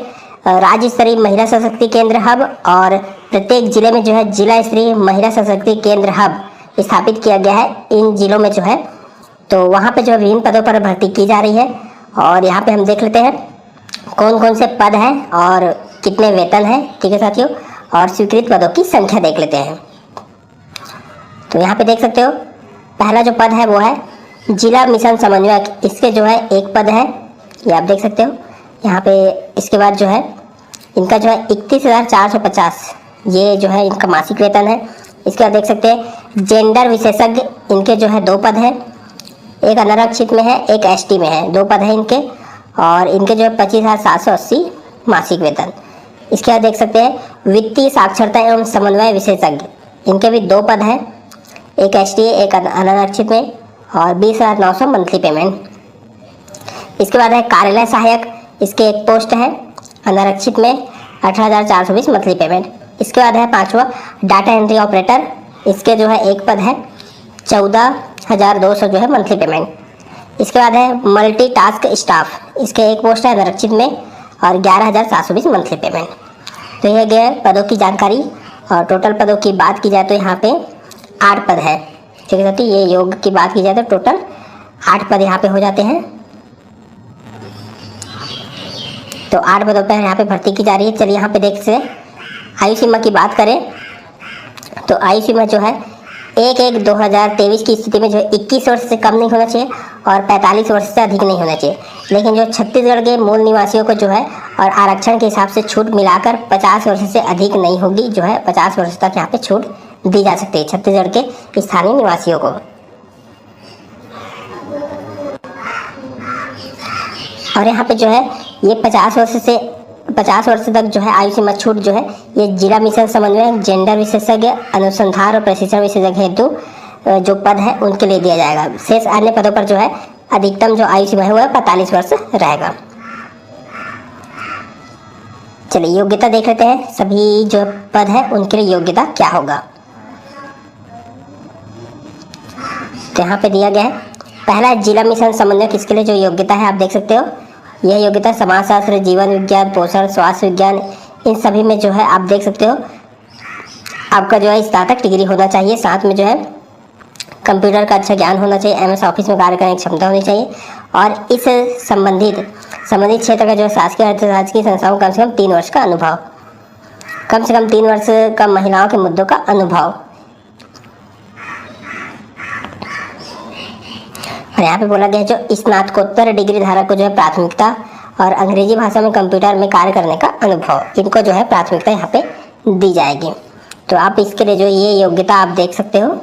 राज्य स्तरीय महिला सशक्ति केंद्र हब, और प्रत्येक जिले में जो है जिला स्तरीय महिला सशक्ति केंद्र हब स्थापित किया गया है इन जिलों में जो है। तो वहाँ पे जो है विभिन्न पदों पर भर्ती की जा रही है, और यहाँ पे हम देख लेते हैं कौन कौन से पद हैं और कितने वेतन हैं, ठीक है साथियों। और स्वीकृत पदों की संख्या देख लेते हैं। तो यहाँ पे देख सकते हो पहला जो पद है वो है जिला मिशन समन्वयक, इसके जो है 1 पद है, ये आप देख सकते हो यहाँ पे। इसके बाद जो है इनका जो है 31,450 ये जो है इनका मासिक वेतन है। इसके बाद देख सकते हैं जेंडर विशेषज्ञ, इनके जो है 2 पद हैं, एक अनारक्षित में है, एक ST में है, 2 पद हैं इनके, और इनके जो है 25,780 मासिक वेतन। इसके बाद देख सकते हैं वित्तीय साक्षरता एवं समन्वय विशेषज्ञ, इनके भी 2 पद हैं, एक ST एक अनारक्षित में, और 20,900 मंथली पेमेंट। इसके बाद है कार्यालय सहायक, इसके 1 पोस्ट है, अनारक्षित में 18,420 मंथली पेमेंट। इसके बाद है 5वां डाटा एंट्री ऑपरेटर, इसके जो है एक पद है, 14,200 जो है मंथली पेमेंट। इसके बाद है मल्टी टास्क स्टाफ, इसके एक पोस्ट है आरक्षित में और 11,720 मंथली पेमेंट। तो यह गए पदों की जानकारी। और टोटल पदों की बात की जाए तो यहाँ पे 8 पद है, ठीक है साथी। ये योग की बात की जाए तो टोटल 8 पद यहाँ पे हो जाते हैं। तो 8 पदों पर यहाँ पे भर्ती की जा रही है। चलिए यहाँ पे देख से आयु सीमा की बात करें तो आयु सीमा जो है 1/1/2023 की स्थिति में जो है 21 वर्ष से कम नहीं होना चाहिए और 45 वर्ष से अधिक नहीं होना चाहिए। लेकिन जो छत्तीसगढ़ के मूल निवासियों को जो है और आरक्षण के हिसाब से छूट मिलाकर 50 वर्ष से अधिक नहीं होगी, जो है 50 वर्ष तक यहाँ पे छूट दी जा सकती है छत्तीसगढ़ के स्थानीय निवासियों को। और यहाँ पे जो है ये 50 वर्ष तक जो है आयु सीमा छूट जो है ये जिला मिशन समन्वय, जेंडर विशेषज्ञ, अनुसंधान और प्रशिक्षण विशेषज्ञ हेतु जो पद है उनके लिए दिया जाएगा। शेष अन्य पदों पर जो है अधिकतम जो आयु सीमा है वो 45 वर्ष रहेगा। चलिए योग्यता देख लेते हैं, सभी जो पद है उनके लिए योग्यता क्या होगा। तो यहाँ पे दिया गया है, पहला जिला मिशन समन्वयक, इसके लिए जो योग्यता है आप देख सकते हो। यह योग्यता समाजशास्त्र, जीवन विज्ञान, पोषण, स्वास्थ्य विज्ञान, इन सभी में जो है आप देख सकते हो आपका जो है स्नातक डिग्री होना चाहिए। साथ में जो है कंप्यूटर का अच्छा ज्ञान होना चाहिए, MS ऑफिस में कार्य करने की क्षमता होनी चाहिए और इस संबंधित क्षेत्र का जो है शासकीय अर्थशास्त्र की संस्थाओं कम से कम 3 वर्ष का अनुभव, कम से कम 3 वर्ष का महिलाओं के मुद्दों का अनुभव। और यहाँ पे बोला गया है जो स्नातकोत्तर डिग्री धारक को जो है प्राथमिकता और अंग्रेजी भाषा में कंप्यूटर में कार्य करने का अनुभव, इनको जो है प्राथमिकता यहाँ पे दी जाएगी। तो आप इसके लिए जो ये योग्यता आप देख सकते हो,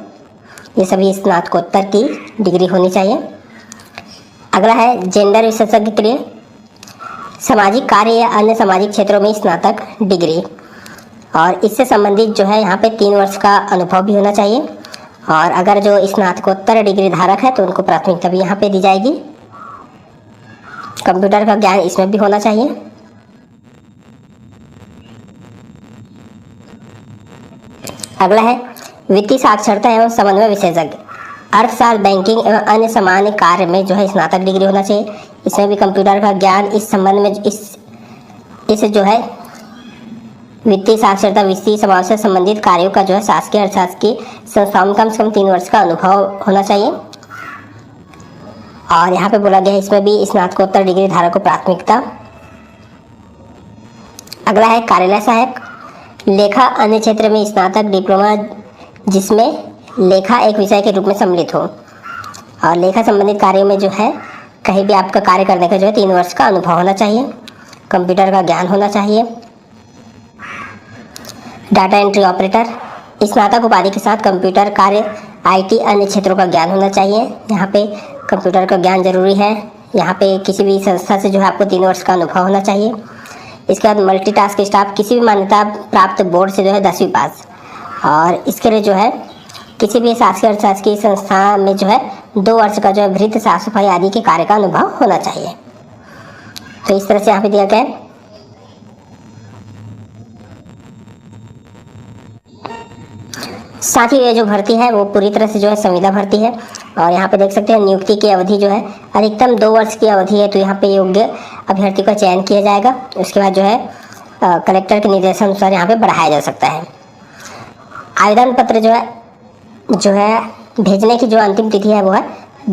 ये सभी स्नातकोत्तर की डिग्री होनी चाहिए। अगला है जेंडर विशेषज्ञ के लिए सामाजिक कार्य या अन्य सामाजिक क्षेत्रों में स्नातक डिग्री, और इससे संबंधित जो है यहाँ पे 3 वर्ष का अनुभव भी होना चाहिए। और अगर जो स्नातकोत्तर डिग्री धारक है तो उनको प्राथमिकता भी यहाँ पे दी जाएगी। कंप्यूटर का ज्ञान इसमें भी होना चाहिए। अगला है वित्तीय साक्षरता एवं समन्वय विशेषज्ञ, अर्थशास्त्र, बैंकिंग एवं अन्य सामान्य कार्य में जो है स्नातक डिग्री होना चाहिए। इसमें भी कंप्यूटर का ज्ञान, इस संबंध में इस जो है वित्तीय साक्षरता, वित्तीय समाज से संबंधित कार्यों का जो है शासकीय अर्थशास्त्र की संस्थाओं में कम से कम 3 वर्ष का अनुभव होना चाहिए। और यहाँ पे बोला गया है इसमें भी स्नातकोत्तर डिग्री धारक को प्राथमिकता। अगला है कार्यालय सहायक, लेखा अन्य क्षेत्र में स्नातक डिप्लोमा जिसमें लेखा एक विषय के रूप में सम्मिलित हो, और लेखा संबंधित कार्यों में जो है कहीं भी आपका कार्य करने का जो है 3 वर्ष का अनुभव होना चाहिए। कंप्यूटर का ज्ञान होना चाहिए। डाटा एंट्री ऑपरेटर, स्नातक उपाधि के साथ कंप्यूटर कार्य, IT अन्य क्षेत्रों का ज्ञान होना चाहिए। यहाँ पे कंप्यूटर का ज्ञान जरूरी है। यहाँ पे किसी भी संस्था से जो है आपको 3 वर्ष का अनुभव होना चाहिए। इसके बाद मल्टीटास्क स्टाफ, किसी भी मान्यता प्राप्त बोर्ड से जो है 10वीं पास, और इसके लिए जो है किसी भी शासकीय अर्थशास्त्र की संस्था में जो है 2 वर्ष का जो है भृत, साफ सफाई आदि के कार्य का अनुभव होना चाहिए। तो इस तरह से यहाँ पे दिया गया है। साथ ही ये जो भर्ती है वो पूरी तरह से जो है संविदा भर्ती है। और यहाँ पे देख सकते हैं नियुक्ति की अवधि जो है अधिकतम 2 वर्ष की अवधि है। तो यहाँ पे योग्य अभ्यर्थी का चयन किया जाएगा। उसके बाद जो है कलेक्टर के निर्देशानुसार यहाँ पे बढ़ाया जा सकता है। आवेदन पत्र जो है भेजने की जो अंतिम तिथि है वो है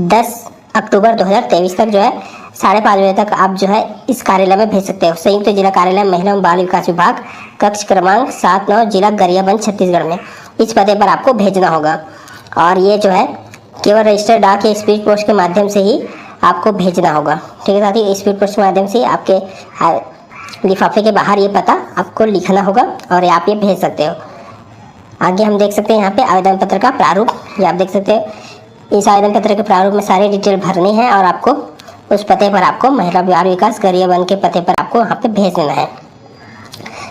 10 अक्टूबर 2023 तक जो है 5:30 बजे तक आप जो है इस कार्यालय में भेज सकते हो। संयुक्त जिला कार्यालय महिला एवं बाल विकास विभाग, कक्ष क्रमांक 7-9, जिला गरियाबंद, छत्तीसगढ़ में इस पते पर आपको भेजना होगा। और ये जो है केवल रजिस्टर्ड डाक या स्पीड पोस्ट के माध्यम से ही आपको भेजना होगा। ठीक है साथी, स्पीड पोस्ट के माध्यम से आपके लिफाफे के बाहर ये पता आपको लिखना होगा और आप ये भेज सकते हो। आगे हम देख सकते हैं यहाँ पे आवेदन पत्र का प्रारूप, ये आप देख सकते हो। इस आवेदन पत्र के प्रारूप में सारी डिटेल भरनी है और आपको उस पते पर आपको महिला बाल विकास गरियाबंद के पते पर आपको वहाँ पे भेज देना है।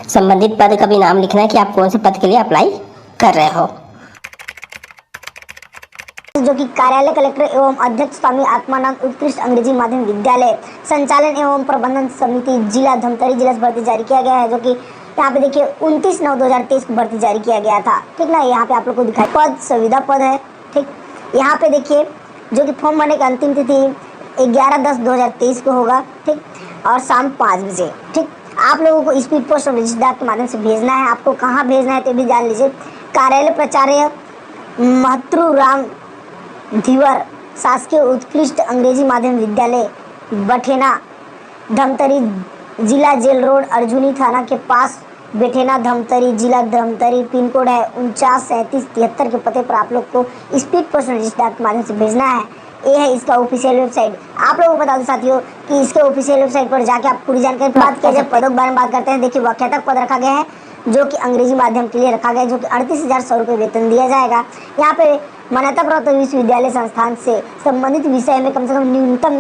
संबंधित पद का भी नाम लिखना है कि आप कौन से पद के लिए अप्लाई कर रहे हो। जो कि कार्यालय कलेक्टर एवं अध्यक्ष स्वामी आत्मानंद उत्कृष्ट अंग्रेजी माध्यम विद्यालय संचालन एवं प्रबंधन समिति जिला धमतरी जिला से भर्ती जारी किया गया है, जो कि यहाँ पे देखिए 29/9/2023 को भर्ती जारी किया गया था, ठीक ना। यहाँ पे आप लोग को दिखाई पद संविदा पद है, ठीक। यहाँ पे देखिए जो कि फॉर्म भरने की अंतिम तिथि 11/10/2023 को होगा, ठीक, और शाम 5 बजे, ठीक। आप लोगों को स्पीड पोस्ट और रजिस्टर डाक के माध्यम से भेजना है। आपको कहाँ भेजना है तो भी जान लीजिए। कार्यालय प्राचार्य महत्रु राम धीवर शासकीय उत्कृष्ट अंग्रेजी माध्यम विद्यालय बठेना धमतरी, जिला जेल रोड, अर्जुनी थाना के पास, बेठेना धमतरी, जिला धमतरी। पिन कोड है 493773 के पते पर आप लोग को स्पीड पोस्ट रजिस्टर डाक के माध्यम से भेजना है। ये है इसका ऑफिशियल वेबसाइट। आप लोगों को बता दो साथियों कि इसके ऑफिशियल वेबसाइट पर जाके आप पूरी जानकारी बात किया जाए। पदों के बारे में बात करते हैं। देखिए व्याख्यातक पद रखा गया है जो कि अंग्रेजी माध्यम के लिए रखा गया है, जो कि 38,100 रुपये वेतन दिया जाएगा। यहाँ पे मान्यता प्राप्त विश्वविद्यालय संस्थान से संबंधित विषय में कम से कम न्यूनतम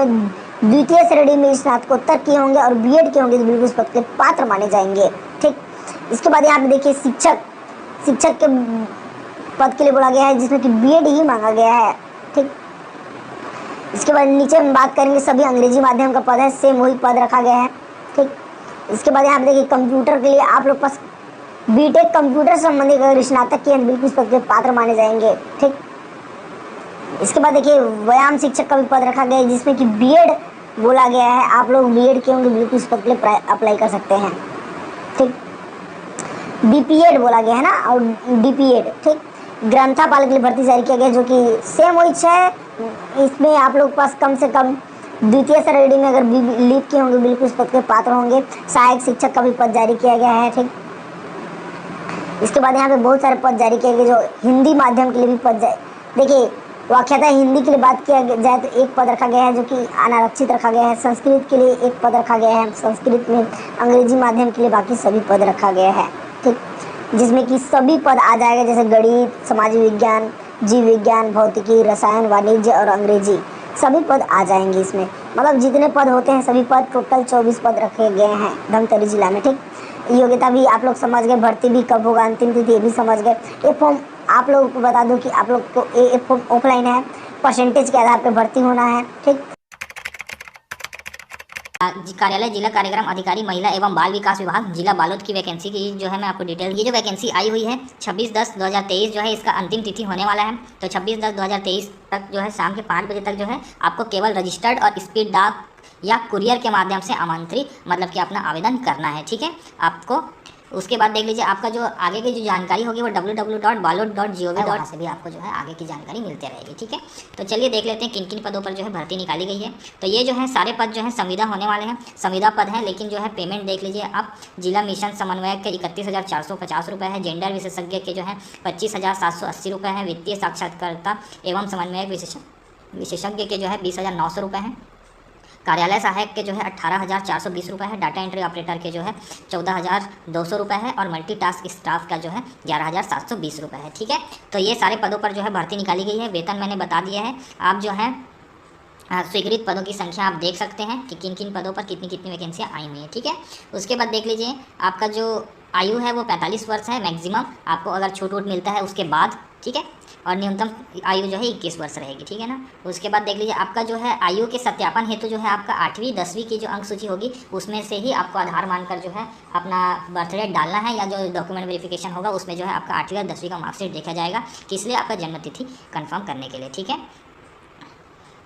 द्वितीय श्रेणी में स्नातकोत्तर किए होंगे और बीएड किए होंगे तो बिल्कुल इस पद के पात्र माने जाएंगे, ठीक। इसके बाद यहाँ पे देखिए शिक्षक के पद के लिए बोला गया है जिसमें कि बीएड ही मांगा गया है, ठीक। इसके बाद नीचे हम बात करेंगे सभी अंग्रेजी माध्यम का पद है, सेम वही पद रखा गया है, ठीक। इसके बाद यहाँ पे देखिए कंप्यूटर के लिए आप लोग पास बीटेक कंप्यूटर संबंधी अगर स्नातक किए बिल्कुल इस पद के पात्र माने जाएंगे, ठीक। इसके बाद देखिए व्यायाम शिक्षक का भी पद रखा गया है जिसमें कि बीएड बोला गया है। आप लोग बीएड किए होंगे बिल्कुल इस पद के लिए अप्लाई कर सकते हैं, ठीक। बीपीएड बोला गया है ना, और डीपीएड, ठीक। ग्रंथापाल के लिए भर्ती जारी किया गया जो कि सेम वही है। इसमें आप लोग पास कम से कम द्वितीय श्रेणी में अगर लीव किए होंगे बिल्कुल इस पद के पात्र होंगे। सहायक शिक्षक का भी पद जारी किया गया है, ठीक। इसके बाद यहाँ पे बहुत सारे पद जारी किए गए जो हिंदी माध्यम के लिए भी पद देखिए व्याख्याता हिंदी के लिए बात किया जाए तो एक पद रखा गया है जो कि अनारक्षित रखा गया है। संस्कृत के लिए एक पद रखा गया है, संस्कृत में अंग्रेजी माध्यम के लिए बाकी सभी पद रखा गया है, ठीक। जिसमें कि सभी पद आ जाएगा जैसे गणित, समाज विज्ञान, जीव विज्ञान, भौतिकी, रसायन, वाणिज्य और अंग्रेजी, सभी पद आ जाएंगे इसमें। मतलब जितने पद होते हैं सभी पद, टोटल 24 पद रखे गए हैं धमतरी जिला में, ठीक। योग्यता भी आप लोग समझ गए, भर्ती भी कब होगा, अंतिम तिथि ये भी समझ गए। ये फॉर्म आप लोगों को बता दूं कि आप लोग को ये फॉर्म ऑफलाइन है, परसेंटेज के आधार पर भर्ती होना है, ठीक। कार्यालय जिला कार्यक्रम अधिकारी महिला एवं बाल विकास विभाग जिला बालोद की वैकेंसी की जो है मैं आपको डिटेल, ये जो वैकेंसी आई हुई है 26/10/2023 जो है इसका अंतिम तिथि होने वाला है। तो 26/10/2023 तक जो है शाम के 5 बजे तक जो है आपको केवल रजिस्टर्ड और स्पीड डाक या कुरियर के माध्यम से आमंत्रित मतलब कि अपना आवेदन करना है, ठीक है आपको। उसके बाद देख लीजिए आपका जो आगे की जो जानकारी होगी वो www.balod.gov से भी आपको जो है आगे की जानकारी मिलती रहेगी, ठीक है। तो चलिए देख लेते हैं किन किन पदों पर जो है भर्ती निकाली गई है। तो ये जो है सारे पद जो है संविदा होने वाले हैं, संविदा पद हैं, लेकिन जो है पेमेंट देख लीजिए आप। जिला मिशन समन्वयक के 31,450 रुपये है, जेंडर विशेषज्ञ के जो है 25,780 रुपये हैं, वित्तीय साक्षात्कारता एवं समन्वयक विशेषज्ञ के जो है 20,900 रुपये हैं, कार्यालय सहायक के जो है 18,420 रुपये है, डाटा एंट्री ऑपरेटर के जो है 14,200 रुपये है और मल्टीटास्क स्टाफ का जो है 11,720 रुपये है, ठीक है। तो ये सारे पदों पर जो है भर्ती निकाली गई है। वेतन मैंने बता दिया है। आप जो है स्वीकृत पदों की संख्या आप देख सकते हैं कि किन किन पदों पर कितनी कितनी वैकेंसियाँ आई हुई हैं, ठीक है। उसके बाद देख लीजिए आपका जो आयु है वो 45 वर्ष है मैक्सिमम, आपको अगर छूट वूट मिलता है उसके बाद, ठीक है। और न्यूनतम आयु जो है 21 वर्ष रहेगी, ठीक है ना। उसके बाद देख लीजिए आपका जो है आयु के सत्यापन हेतु जो है आपका 8वीं 10वीं की जो अंक सूची होगी उसमें से ही आपको आधार मानकर जो है अपना बर्थडे डालना है, या जो डॉक्यूमेंट वेरिफिकेशन होगा उसमें जो है आपका 8वीं और 10वीं का मार्कशीट देखा जाएगा, किस लिए आपका जन्मतिथि कन्फर्म करने के लिए, ठीक है।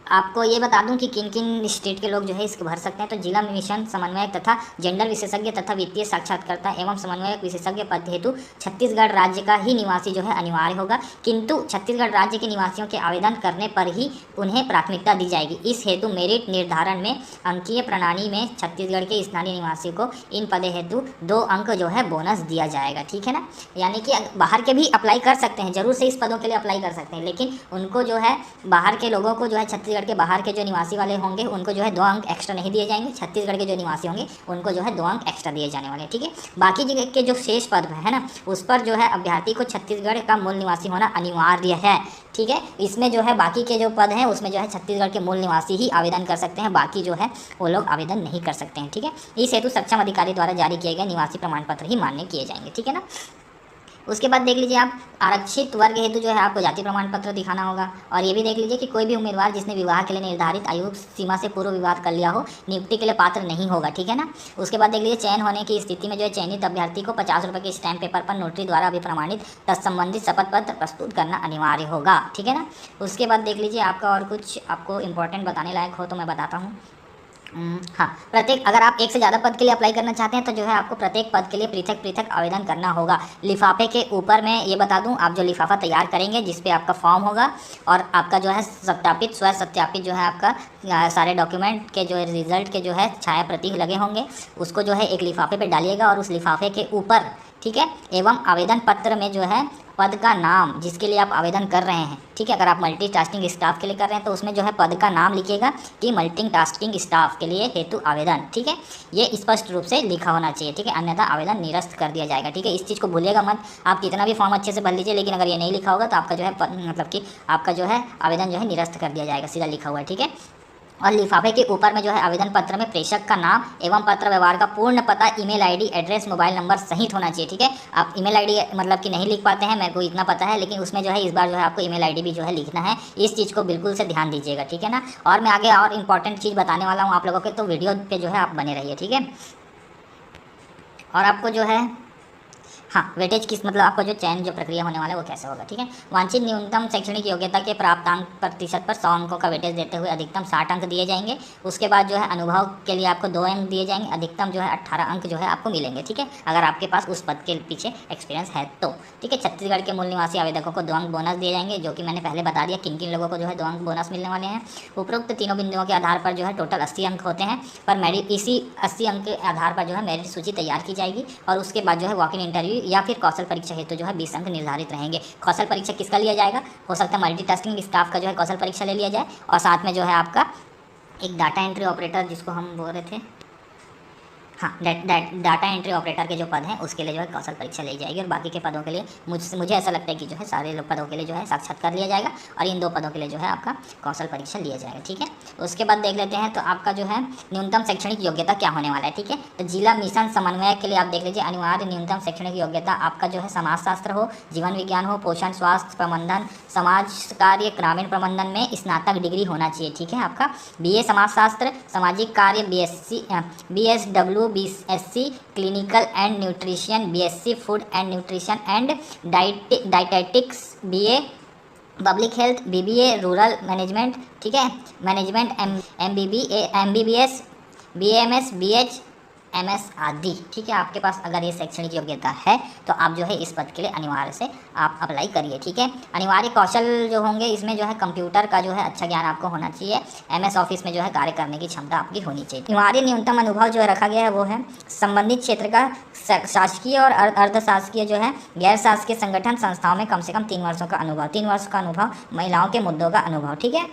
आपको ये बता दूं कि किन किन स्टेट के लोग जो है इसको भर सकते हैं। तो जिला मिशन समन्वयक तथा जेंडर विशेषज्ञ तथा वित्तीय साक्षात्कारता एवं समन्वयक विशेषज्ञ पद हेतु छत्तीसगढ़ राज्य का ही निवासी जो है अनिवार्य होगा, किंतु छत्तीसगढ़ राज्य के निवासियों के आवेदन करने पर ही उन्हें प्राथमिकता दी जाएगी। इस हेतु मेरिट निर्धारण में अंकीय प्रणाली में छत्तीसगढ़ के स्थानीय निवासी को इन पदे हेतु 2 अंक जो है बोनस दिया जाएगा, ठीक है ना। यानी कि बाहर के भी अप्लाई कर सकते हैं, जरूर से इस पदों के लिए अप्लाई कर सकते हैं, लेकिन उनको जो है बाहर के लोगों को जो है छत्तीसगढ़ के बाहर के जो निवासी वाले होंगे उनको जो है 2 अंक एक्स्ट्रा नहीं दिए जाएंगे। छत्तीसगढ़ के जो निवासी होंगे उनको जो है 2 अंक एक्स्ट्रा दिए जाने वाले हैं, ठीक है। बाकी जगह के जो शेष पद है ना उस पर जो है अभ्यर्थी को छत्तीसगढ़ का मूल निवासी होना अनिवार्य है, ठीक है। इसमें जो है बाकी के जो पद हैं उसमें जो है छत्तीसगढ़ के मूल निवासी ही आवेदन कर सकते हैं, बाकी जो है वो लोग आवेदन नहीं कर सकते हैं, ठीक है। इस हेतु सक्षम अधिकारी द्वारा जारी किए गए निवासी प्रमाण पत्र ही मान्य किए जाएंगे, ठीक है ना। उसके बाद देख लीजिए आप आरक्षित वर्ग हेतु जो है आपको जाति प्रमाण पत्र दिखाना होगा। और ये भी देख लीजिए कि कोई भी उम्मीदवार जिसने विवाह के लिए निर्धारित आयु सीमा से पूर्व विवाह कर लिया हो नियुक्ति के लिए पात्र नहीं होगा, ठीक है ना। उसके बाद देख लीजिए चयन होने की स्थिति में जो है चयनित अभ्यर्थी को 50 रुपये के स्टैम्प पेपर पर नोटरी द्वारा अभिप्रमाणित तत्संबंधित शपथ पत्र प्रस्तुत करना अनिवार्य होगा, ठीक है ना। उसके बाद देख लीजिए आपका और कुछ आपको इंपॉर्टेंट बताने लायक हो तो मैं बताता हूँ। हाँ, प्रत्येक अगर आप एक से ज़्यादा पद के लिए अप्लाई करना चाहते हैं तो जो है आपको प्रत्येक पद के लिए पृथक पृथक आवेदन करना होगा। लिफाफे के ऊपर मैं ये बता दूं, आप जो लिफाफा तैयार करेंगे जिस पे आपका फॉर्म होगा और आपका जो है सत्यापित स्व सत्यापित जो है आपका सारे डॉक्यूमेंट के जो है रिजल्ट के जो है छाया प्रति लगे होंगे, उसको जो है एक लिफाफे पे डालिएगा और उस लिफाफे के ऊपर, ठीक है, एवं आवेदन पत्र में जो है पद का नाम जिसके लिए आप आवेदन कर रहे हैं, ठीक है, अगर आप मल्टीटास्किंग स्टाफ के लिए कर रहे हैं तो उसमें जो है पद का नाम लिखिएगा कि मल्टीटास्किंग स्टाफ के लिए हेतु आवेदन, ठीक है, ये स्पष्ट रूप से लिखा होना चाहिए, ठीक है, अन्यथा आवेदन निरस्त कर दिया जाएगा, ठीक है। इस चीज़ को भूलिएगा मत, आप कितना भी फॉर्म अच्छे से भर लीजिए लेकिन अगर ये नहीं लिखा होगा तो आपका जो है मतलब कि आपका जो है आवेदन जो है निरस्त कर दिया जाएगा, सीधा लिखा हुआ है, ठीक है। और लिफाफे के ऊपर में जो है आवेदन पत्र में प्रेषक का नाम एवं पत्र व्यवहार का पूर्ण पता, email ID, address, mobile number सहित होना चाहिए, ठीक है। आप ईमेल आईडी मतलब कि नहीं लिख पाते हैं, मेरे को इतना पता है, लेकिन उसमें जो है इस बार जो है आपको ईमेल आईडी भी जो है लिखना है, इस चीज़ को बिल्कुल से ध्यान दीजिएगा, ठीक है ना। और मैं आगे और इंपॉर्टेंट चीज़ बताने वाला हूँ आप लोगों के, तो वीडियो पे जो है आप बने रहिए, ठीक है। और आपको जो है हाँ, वेटेज किस मतलब आपका जो चयन जो प्रक्रिया होने वाला है वो कैसे होगा, ठीक है। वांछित न्यूनतम शैक्षणिक योग्यता के प्राप्तांक प्रतिशत पर 100 अंकों का वेटेज देते हुए अधिकतम 60 अंक दिए जाएंगे। उसके बाद जो है अनुभव के लिए आपको 2 अंक दिए जाएंगे, अधिकतम जो है 18 अंक जो है आपको मिलेंगे, ठीक है, अगर आपके पास उस पद के पीछे एक्सपीरियंस है तो, ठीक है। छत्तीसगढ़ के मूल निवासी आवेदकों को 2 अंक बोनस दिए जाएंगे, जो कि मैंने पहले बता दिया किन किन लोगों को जो है 2 अंक बोनस मिलने वाले हैं। उपरोक्त तीनों बिंदुओं के आधार पर जो है टोटल 80 अंक होते हैं, पर मेरिट इसी 80 अंक के आधार पर जो है मेरिट सूची तैयार की जाएगी और उसके बाद जो है वॉक इन इंटरव्यू या फिर कौशल परीक्षा हेतु जो है 20 अंक निर्धारित रहेंगे। कौशल परीक्षा किसका लिया जाएगा, हो सकता है मल्टीटास्किंग स्टाफ का जो है कौशल परीक्षा ले लिया जाए और साथ में जो है आपका एक डाटा एंट्री ऑपरेटर जिसको हम बोल रहे थे, हाँ, डाटा एंट्री ऑपरेटर के जो पद हैं उसके लिए जो है कौशल परीक्षा ली जाएगी और बाकी के पदों के लिए मुझे ऐसा लगता है कि जो है सारे पदों के लिए जो है साक्षात्कार लिया जाएगा और इन 2 पदों के लिए जो है आपका कौशल परीक्षा लिया जाएगा, ठीक है। उसके बाद देख लेते हैं तो आपका जो है न्यूनतम शैक्षणिक योग्यता क्या होने वाला है, ठीक है। तो जिला मिशन समन्वयक के लिए आप देख लीजिए अनिवार्य न्यूनतम शैक्षणिक योग्यता आपका जो है समाजशास्त्र हो, जीवन विज्ञान हो, पोषण, स्वास्थ्य प्रबंधन, समाज कार्य, ग्रामीण प्रबंधन में स्नातक डिग्री होना चाहिए, ठीक है। आपका BA समाजशास्त्र, सामाजिक कार्य BSW, BSc clinical and nutrition, BSc food and nutrition and dietetics, BA public health, BBA rural management, ठीक है, management MBBS, BAMS, BH, MS आदि, ठीक है। आपके पास अगर ये शैक्षणिक योग्यता है तो आप जो है इस पद के लिए अनिवार्य से आप अप्लाई करिए, ठीक है। अनिवार्य कौशल जो होंगे इसमें जो है कंप्यूटर का जो है अच्छा ज्ञान आपको होना चाहिए, MS ऑफिस में जो है कार्य करने की क्षमता आपकी होनी चाहिए। अनिवार्य न्यूनतम अनुभव जो रखा गया है वो है संबंधित क्षेत्र का शासकीय और अर्धशासकीय जो है गैर शासकीय संगठन संस्थाओं में कम से कम 3 वर्षों का अनुभव, 3 वर्ष का अनुभव, महिलाओं के मुद्दों का अनुभव, ठीक है।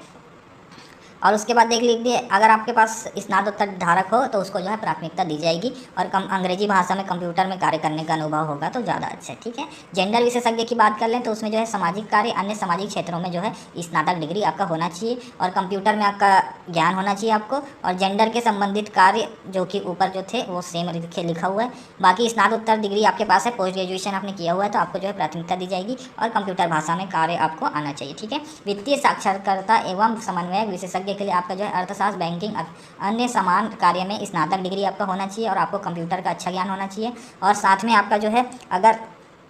और उसके बाद देख लीजिए अगर आपके पास स्नातकोत्तर धारक हो तो उसको जो है प्राथमिकता दी जाएगी और अंग्रेजी भाषा में कंप्यूटर में कार्य करने का अनुभव होगा तो ज़्यादा अच्छा है, ठीक है। जेंडर विशेषज्ञ की बात कर लें तो उसमें जो है सामाजिक कार्य, अन्य सामाजिक क्षेत्रों में जो है स्नातक डिग्री आपका होना चाहिए और कंप्यूटर में आपका ज्ञान होना चाहिए आपको, और जेंडर के संबंधित कार्य जो कि ऊपर जो थे वो सेम लिखा हुआ है। बाकी स्नातकोत्तर डिग्री आपके पास है, पोस्ट ग्रेजुएशन आपने किया हुआ है तो आपको जो है प्राथमिकता दी जाएगी और कंप्यूटर भाषा में कार्य आपको आना चाहिए, ठीक है। वित्तीय साक्षरकर्ता एवं समन्वयक विशेषज्ञ के लिए आपका जो है अर्थशास्त्र, बैंकिंग, अन्य समान कार्य में स्नातक डिग्री आपका होना चाहिए और आपको कंप्यूटर का अच्छा ज्ञान होना चाहिए और साथ में आपका जो है अगर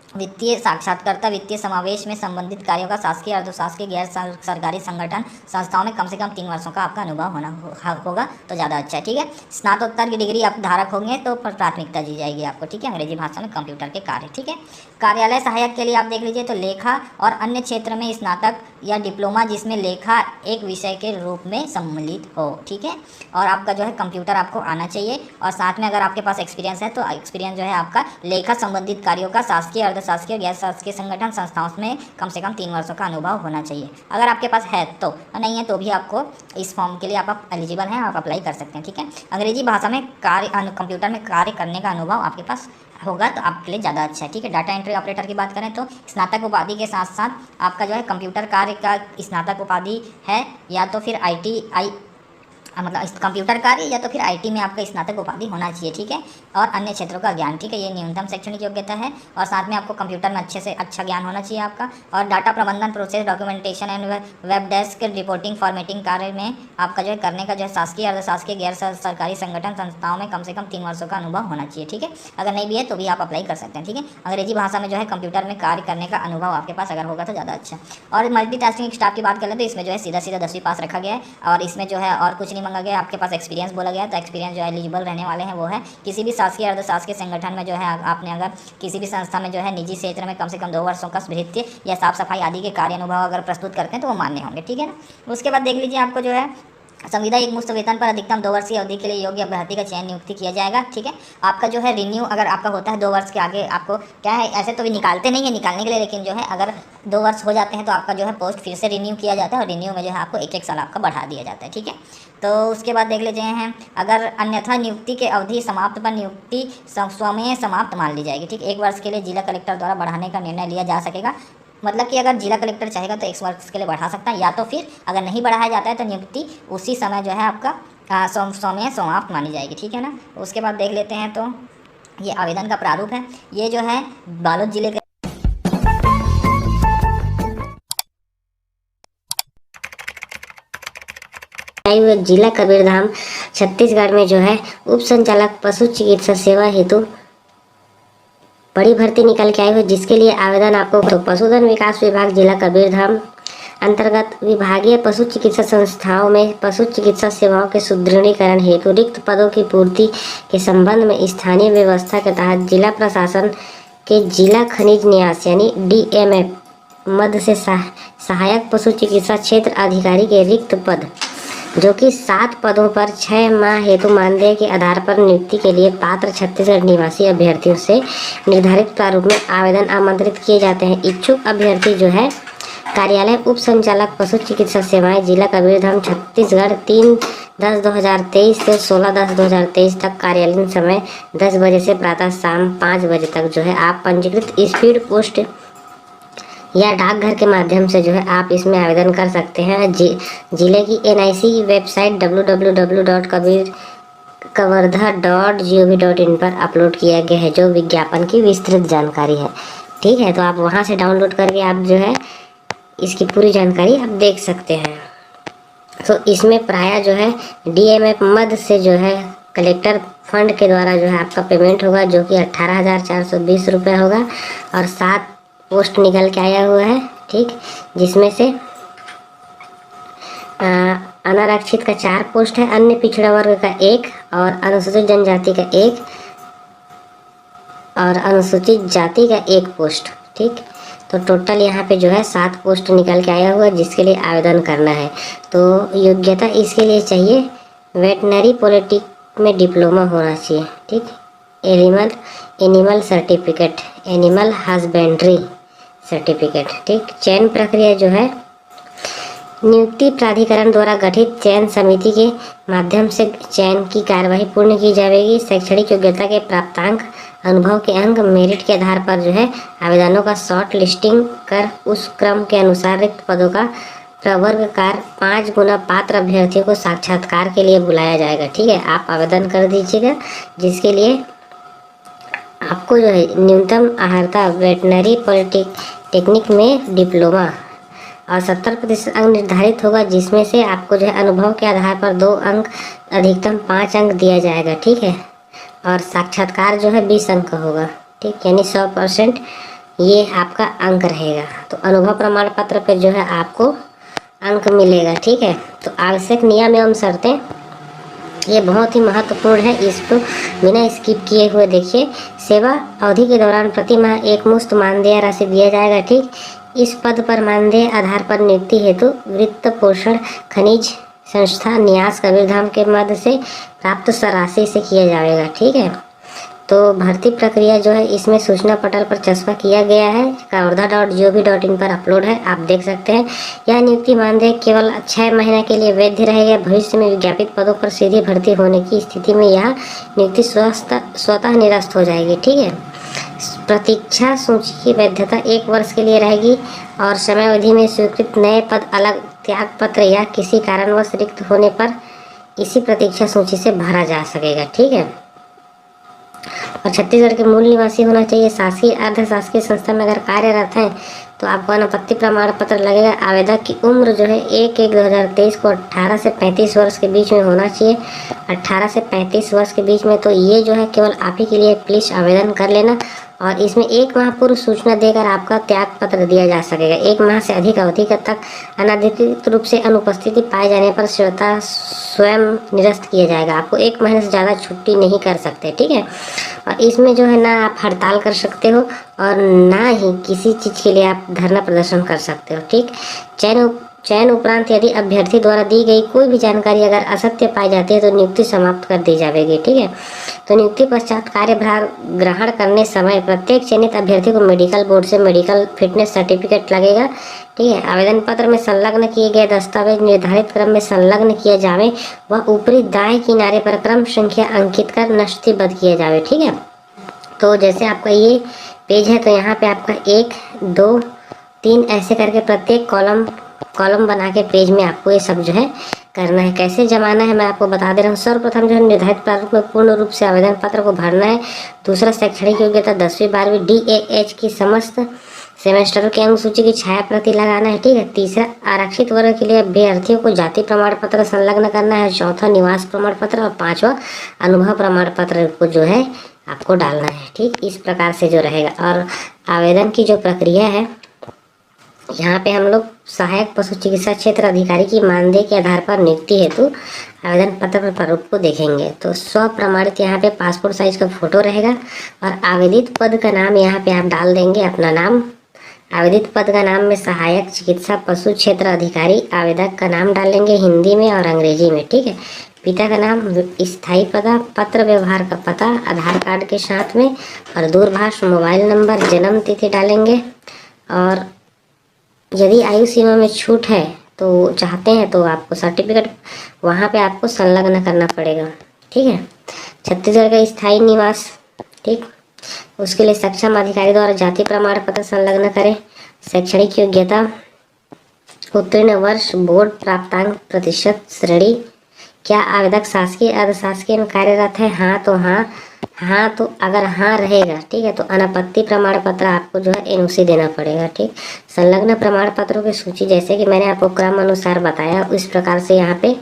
वित्तीय साक्षात्कारता वित्तीय समावेश में संबंधित कार्यों का शासकीय, अर्धशासकीय, गैर सरकारी संगठन संस्थाओं में कम से कम 3 वर्षों का आपका अनुभव होगा तो ज़्यादा अच्छा है, ठीक है। स्नातकोत्तर की डिग्री आप धारक होंगे तो प्राथमिकता दी जाएगी आपको, ठीक है, अंग्रेजी भाषा में कंप्यूटर के कार्य, ठीक है। कार्यालय सहायक के लिए आप देख लीजिए तो लेखा और अन्य क्षेत्र में स्नातक या डिप्लोमा जिसमें लेखा एक विषय के रूप में सम्मिलित हो, ठीक है। और आपका जो है कंप्यूटर आपको आना चाहिए और साथ में अगर आपके पास एक्सपीरियंस है तो एक्सपीरियंस जो है आपका लेखा संबंधित कार्यों का शासकीय, अर्धशासकीय, गैर शासकीय संगठन संस्थाओं में कम से कम 3 वर्षों का अनुभव होना चाहिए। अगर आपके पास है तो, नहीं है तो भी आपको इस फॉर्म के लिए आप एलिजिबल हैं, आप अप्लाई कर सकते हैं, ठीक है। अंग्रेजी भाषा में कार्य, कंप्यूटर में कार्य करने का अनुभव आपके पास होगा तो आपके लिए ज़्यादा अच्छा है, ठीक है। डाटा एंट्री ऑपरेटर की बात करें तो स्नातक उपाधि के साथ साथ आपका जो है कंप्यूटर कार्य का स्नातक उपाधि है या तो फिर मतलब कंप्यूटर कार्य या तो फिर आईटी में आपका स्नातक उपाधि होना चाहिए, ठीक है, और अन्य क्षेत्रों का ज्ञान, ठीक है, ये न्यूनतम शैक्षणिक योग्यता है। और साथ में आपको कंप्यूटर में अच्छे से अच्छा ज्ञान होना चाहिए आपका। और डाटा प्रबंधन, process, documentation and web desk, reporting, formatting कार्य में आपका जो है करने का जो है शासकीय, अर्धशासकीय, गैर सरकारी संगठन संस्थाओं में कम से कम 3 वर्षों का अनुभव होना चाहिए, ठीक है। अगर नहीं भी है तो भी आप अप्लाई कर सकते हैं, ठीक है। अंग्रेजी भाषा में जो है कंप्यूटर में कार्य करने का अनुभव आपके पास अगर होगा तो ज़्यादा अच्छा। और मल्टीटास्किंग स्टाफ की बात कर ले तो इसमें जो है सीधा 10वीं पास रखा गया है, और इसमें जो है और कुछ नहीं मांगा गया, आपके पास एक्सपीरियंस बोला गया है। तो एक्सपीरियंस जो है एलिजिबल रहने वाले हैं वो है किसी भी शासकीय, अर्धशासकीय संगठन में जो है आपने अगर किसी भी संस्था में जो है निजी क्षेत्र में कम से कम 2 वर्षों का भृत्य या साफ सफाई आदि के कार्य अनुभव अगर प्रस्तुत करते हैं तो वो मान्य होंगे, ठीक है ना। उसके बाद देख लीजिए, आपको जो है संविदा एक मुश्त वेतन पर अधिकतम 2 वर्ष की अवधि के लिए योग्य अभ्यर्थी का चयन नियुक्ति किया जाएगा, ठीक है। आपका जो है रिन्यू अगर आपका होता है 2 वर्ष के आगे, आपको क्या है, ऐसे तो भी निकालते नहीं है निकालने के लिए, लेकिन जो है अगर 2 वर्ष हो जाते हैं तो आपका जो है पोस्ट फिर से रिन्यू किया जाता है, और रिन्यू में जो है आपको 1-1 साल आपका बढ़ा दिया जाता है, ठीक है। तो उसके बाद देख लीजिए हैं, अगर अन्यथा नियुक्ति के अवधि समाप्त पर नियुक्ति स्वमेव समाप्त मान ली जाएगी, ठीक। 1 वर्ष के लिए जिला कलेक्टर द्वारा बढ़ाने का निर्णय लिया जा सकेगा। मतलब कि अगर जिला कलेक्टर चाहेगा तो 1 वर्ष के लिए बढ़ा सकता है, या तो फिर अगर नहीं बढ़ाया जाता है तो नियुक्ति उसी समय जो है आपका स्वमेव समाप्त मानी जाएगी, ठीक है ना। उसके बाद देख लेते हैं, तो ये आवेदन का प्रारूप है। ये जो है बालोद जिले के जिला कबीरधाम छत्तीसगढ़ में जो है उप संचालक पशु चिकित्सा सेवा हेतु बड़ी भर्ती निकल के आई हुई, जिसके लिए आवेदन आपको तो पशुधन विकास विभाग जिला कबीरधाम अंतर्गत विभागीय पशु चिकित्सा संस्थाओं में पशु चिकित्सा सेवाओं के सुदृढ़ीकरण हेतु रिक्त पदों की पूर्ति के संबंध में स्थानीय व्यवस्था के तहत जिला प्रशासन के जिला खनिज न्यास यानी DMF मद से सहायक पशु चिकित्सा क्षेत्र अधिकारी के रिक्त पद, जो कि 7 पदों पर 6 माह हेतु मानदेय के आधार पर नियुक्ति के लिए पात्र छत्तीसगढ़ निवासी अभ्यर्थियों से निर्धारित प्रारूप में आवेदन आमंत्रित किए जाते हैं। इच्छुक अभ्यर्थी जो है कार्यालय उप संचालक पशु चिकित्सा सेवाएं जिला कबीरधाम छत्तीसगढ़ 3/10/2023 से 16/10/2023 तक कार्यालयीन समय 10 बजे से प्रातः शाम 5 बजे तक जो है आप पंजीकृत स्पीड पोस्ट या डाकघर के माध्यम से जो है आप इसमें आवेदन कर सकते हैं। जिले की NIC वेबसाइट www.कवर्धा.gov.in पर अपलोड किया गया है, जो विज्ञापन की विस्तृत जानकारी है, ठीक है। तो आप वहां से डाउनलोड करके आप जो है इसकी पूरी जानकारी आप देख सकते हैं। तो इसमें प्राय जो है DMF मद से जो है कलेक्टर फंड के द्वारा जो है आपका पेमेंट होगा, जो कि 18,420 रुपये होगा, और 7 पोस्ट निकल के आया हुआ है, ठीक, जिसमें से अनारक्षित का 4 पोस्ट है, अन्य पिछड़ा वर्ग का 1 और अनुसूचित जनजाति का 1 और अनुसूचित जाति का 1 पोस्ट, ठीक। तो टोटल यहाँ पे जो है 7 पोस्ट निकल के आया हुआ है, जिसके लिए आवेदन करना है। तो योग्यता इसके लिए चाहिए वेटनरी पॉलिटिक में डिप्लोमा होना चाहिए, ठीक। Animal certificate, animal husbandry certificate, ठीक। चयन प्रक्रिया जो है नियुक्ति प्राधिकरण द्वारा गठित चयन समिति के माध्यम से चयन की कार्यवाही पूर्ण की जाएगी। शैक्षणिक योग्यता के प्राप्तांक, अनुभव के अंक, मेरिट के आधार पर जो है आवेदनों का शॉर्ट लिस्टिंग कर उस क्रम के अनुसार रिक्त पदों का प्रवर्गकार 5 गुना पात्र अभ्यर्थियों को साक्षात्कार के लिए बुलाया जाएगा, ठीक है। आप आवेदन कर दीजिएगा, जिसके लिए आपको जो है न्यूनतम अर्हता वेटनरी पॉलिटेक्निक में डिप्लोमा और 70% अंक निर्धारित होगा, जिसमें से आपको जो है अनुभव के आधार पर 2 अंक, अधिकतम 5 अंक दिया जाएगा, ठीक है। और साक्षात्कार जो है 20 अंक का होगा, ठीक, यानी 100% ये आपका अंक रहेगा। तो अनुभव प्रमाण पत्र पे जो है आपको अंक मिलेगा, ठीक है। तो आवश्यक नियम एवं शर्तें ये बहुत ही महत्वपूर्ण है, इसको बिना स्किप किए हुए देखिए। सेवा अवधि के दौरान प्रति माह एक मुश्त मानदेय राशि दिया जाएगा, ठीक। इस पद पर मानदेय आधार पर नियुक्ति हेतु वित्त पोषण खनिज संस्था न्यास कबीरधाम के मद से प्राप्त राशि से किया जाएगा, ठीक है। तो भर्ती प्रक्रिया जो है इसमें सूचना पटल पर चस्पा किया गया है, कवर्धा.gov.in पर अपलोड है, आप देख सकते हैं। यह नियुक्ति मानदेय केवल 6 महीने के लिए वैध रहेगा। भविष्य में विज्ञापित पदों पर सीधी भर्ती होने की स्थिति में यह नियुक्ति स्वतः निरस्त हो जाएगी, ठीक है। प्रतीक्षा सूची की वैधता 1 वर्ष के लिए रहेगी और समय अवधि में स्वीकृत नए पद अलग त्याग पत्र या किसी कारणवश रिक्त होने पर इसी प्रतीक्षा सूची से भरा जा सकेगा। ठीक है, और छत्तीसगढ़ के मूल निवासी होना चाहिए। शासकीय अर्ध शासकीय संस्था में अगर कार्यरत हैं तो आपको अनापत्ति प्रमाण पत्र लगेगा। आवेदक की उम्र जो है 1/1/2023 को 18 से 35 वर्ष के बीच में होना चाहिए। 18 से 35 वर्ष के बीच में, तो ये जो है केवल आप ही के लिए, प्लीज आवेदन कर लेना। और इसमें 1 माह पूर्व सूचना देकर आपका त्याग पत्र दिया जा सकेगा। 1 माह से अधिक अवधि तक अनाधिकृत रूप से अनुपस्थिति पाए जाने पर श्रोता स्वयं निरस्त किया जाएगा। आपको 1 महीने से ज़्यादा छुट्टी नहीं कर सकते। ठीक है, और इसमें जो है ना आप हड़ताल कर सकते हो और ना ही किसी चीज़ के लिए आप धरना प्रदर्शन कर सकते हो। ठीक, चयन उपरांत यदि अभ्यर्थी द्वारा दी गई कोई भी जानकारी अगर असत्य पाई जाती है तो नियुक्ति समाप्त कर दी जाएगी। ठीक है, तो नियुक्ति पश्चात कार्यभार ग्रहण करने समय प्रत्येक चयनित अभ्यर्थी को मेडिकल बोर्ड से मेडिकल फिटनेस सर्टिफिकेट लगेगा। ठीक है, आवेदन पत्र में संलग्न किए गए दस्तावेज निर्धारित क्रम में संलग्न किया जावे व ऊपरी दाएं किनारे पर क्रम संख्या अंकित कर नष्टिबद्ध किया जावे। ठीक है, तो जैसे आपका ये पेज है तो यहाँ पे आपका 1 2 3 ऐसे करके प्रत्येक कॉलम बना के पेज में आपको ये सब जो है करना है। कैसे जमाना है मैं आपको बता दे रहा हूँ। सर्वप्रथम जो है निर्धारित प्रारूप में पूर्ण रूप से आवेदन पत्र को भरना है। दूसरा, शैक्षणिक योग्यता 10वीं 12वीं DAH की समस्त सेमेस्टरों की अंक सूची की छाया प्रति लगाना है। ठीक है, तीसरा, आरक्षित वर्ग के लिए अभ्यर्थियों को जाति प्रमाण पत्र संलग्न करना है। चौथा, निवास प्रमाण पत्र, और 5वां अनुभव प्रमाण पत्र को जो है आपको डालना है। ठीक, इस प्रकार से जो रहेगा। और आवेदन की जो प्रक्रिया है, यहाँ पे हम लोग सहायक पशु चिकित्सा क्षेत्र अधिकारी की मानदेय के आधार पर नियुक्ति हेतु आवेदन पत्र प्रारूप को देखेंगे। तो स्व प्रमाणित यहाँ पे पासपोर्ट साइज का फोटो रहेगा और आवेदित पद का नाम यहाँ पे आप डाल देंगे, अपना नाम। आवेदित पद का नाम में सहायक चिकित्सा पशु क्षेत्र अधिकारी, आवेदक का नाम डालेंगे हिंदी में और अंग्रेजी में। ठीक है, पिता का नाम, स्थायी पता, पत्र व्यवहार का पता आधार कार्ड के साथ में, और दूरभाष मोबाइल नंबर, जन्म तिथि डालेंगे। और यदि आयु सीमा में छूट है तो चाहते हैं तो आपको सर्टिफिकेट वहाँ पे आपको संलग्न करना पड़ेगा। ठीक है, छत्तीसगढ़ का स्थायी निवास, ठीक, उसके लिए सक्षम अधिकारी द्वारा जाति प्रमाण पत्र संलग्न करें। शैक्षणिक योग्यता, उत्तीर्ण वर्ष, बोर्ड प्राप्तांक, प्रतिशत, श्रेणी। क्या आवेदक शासकीय अर्धशासकीय में कार्यरत है? हाँ तो हाँ तो अगर हाँ रहेगा, ठीक है, तो अनापत्ति प्रमाण पत्र आपको जो है NOC देना पड़ेगा। ठीक, संलग्न प्रमाण पत्रों की सूची जैसे कि मैंने आपको क्रम अनुसार बताया उस प्रकार से यहाँ पे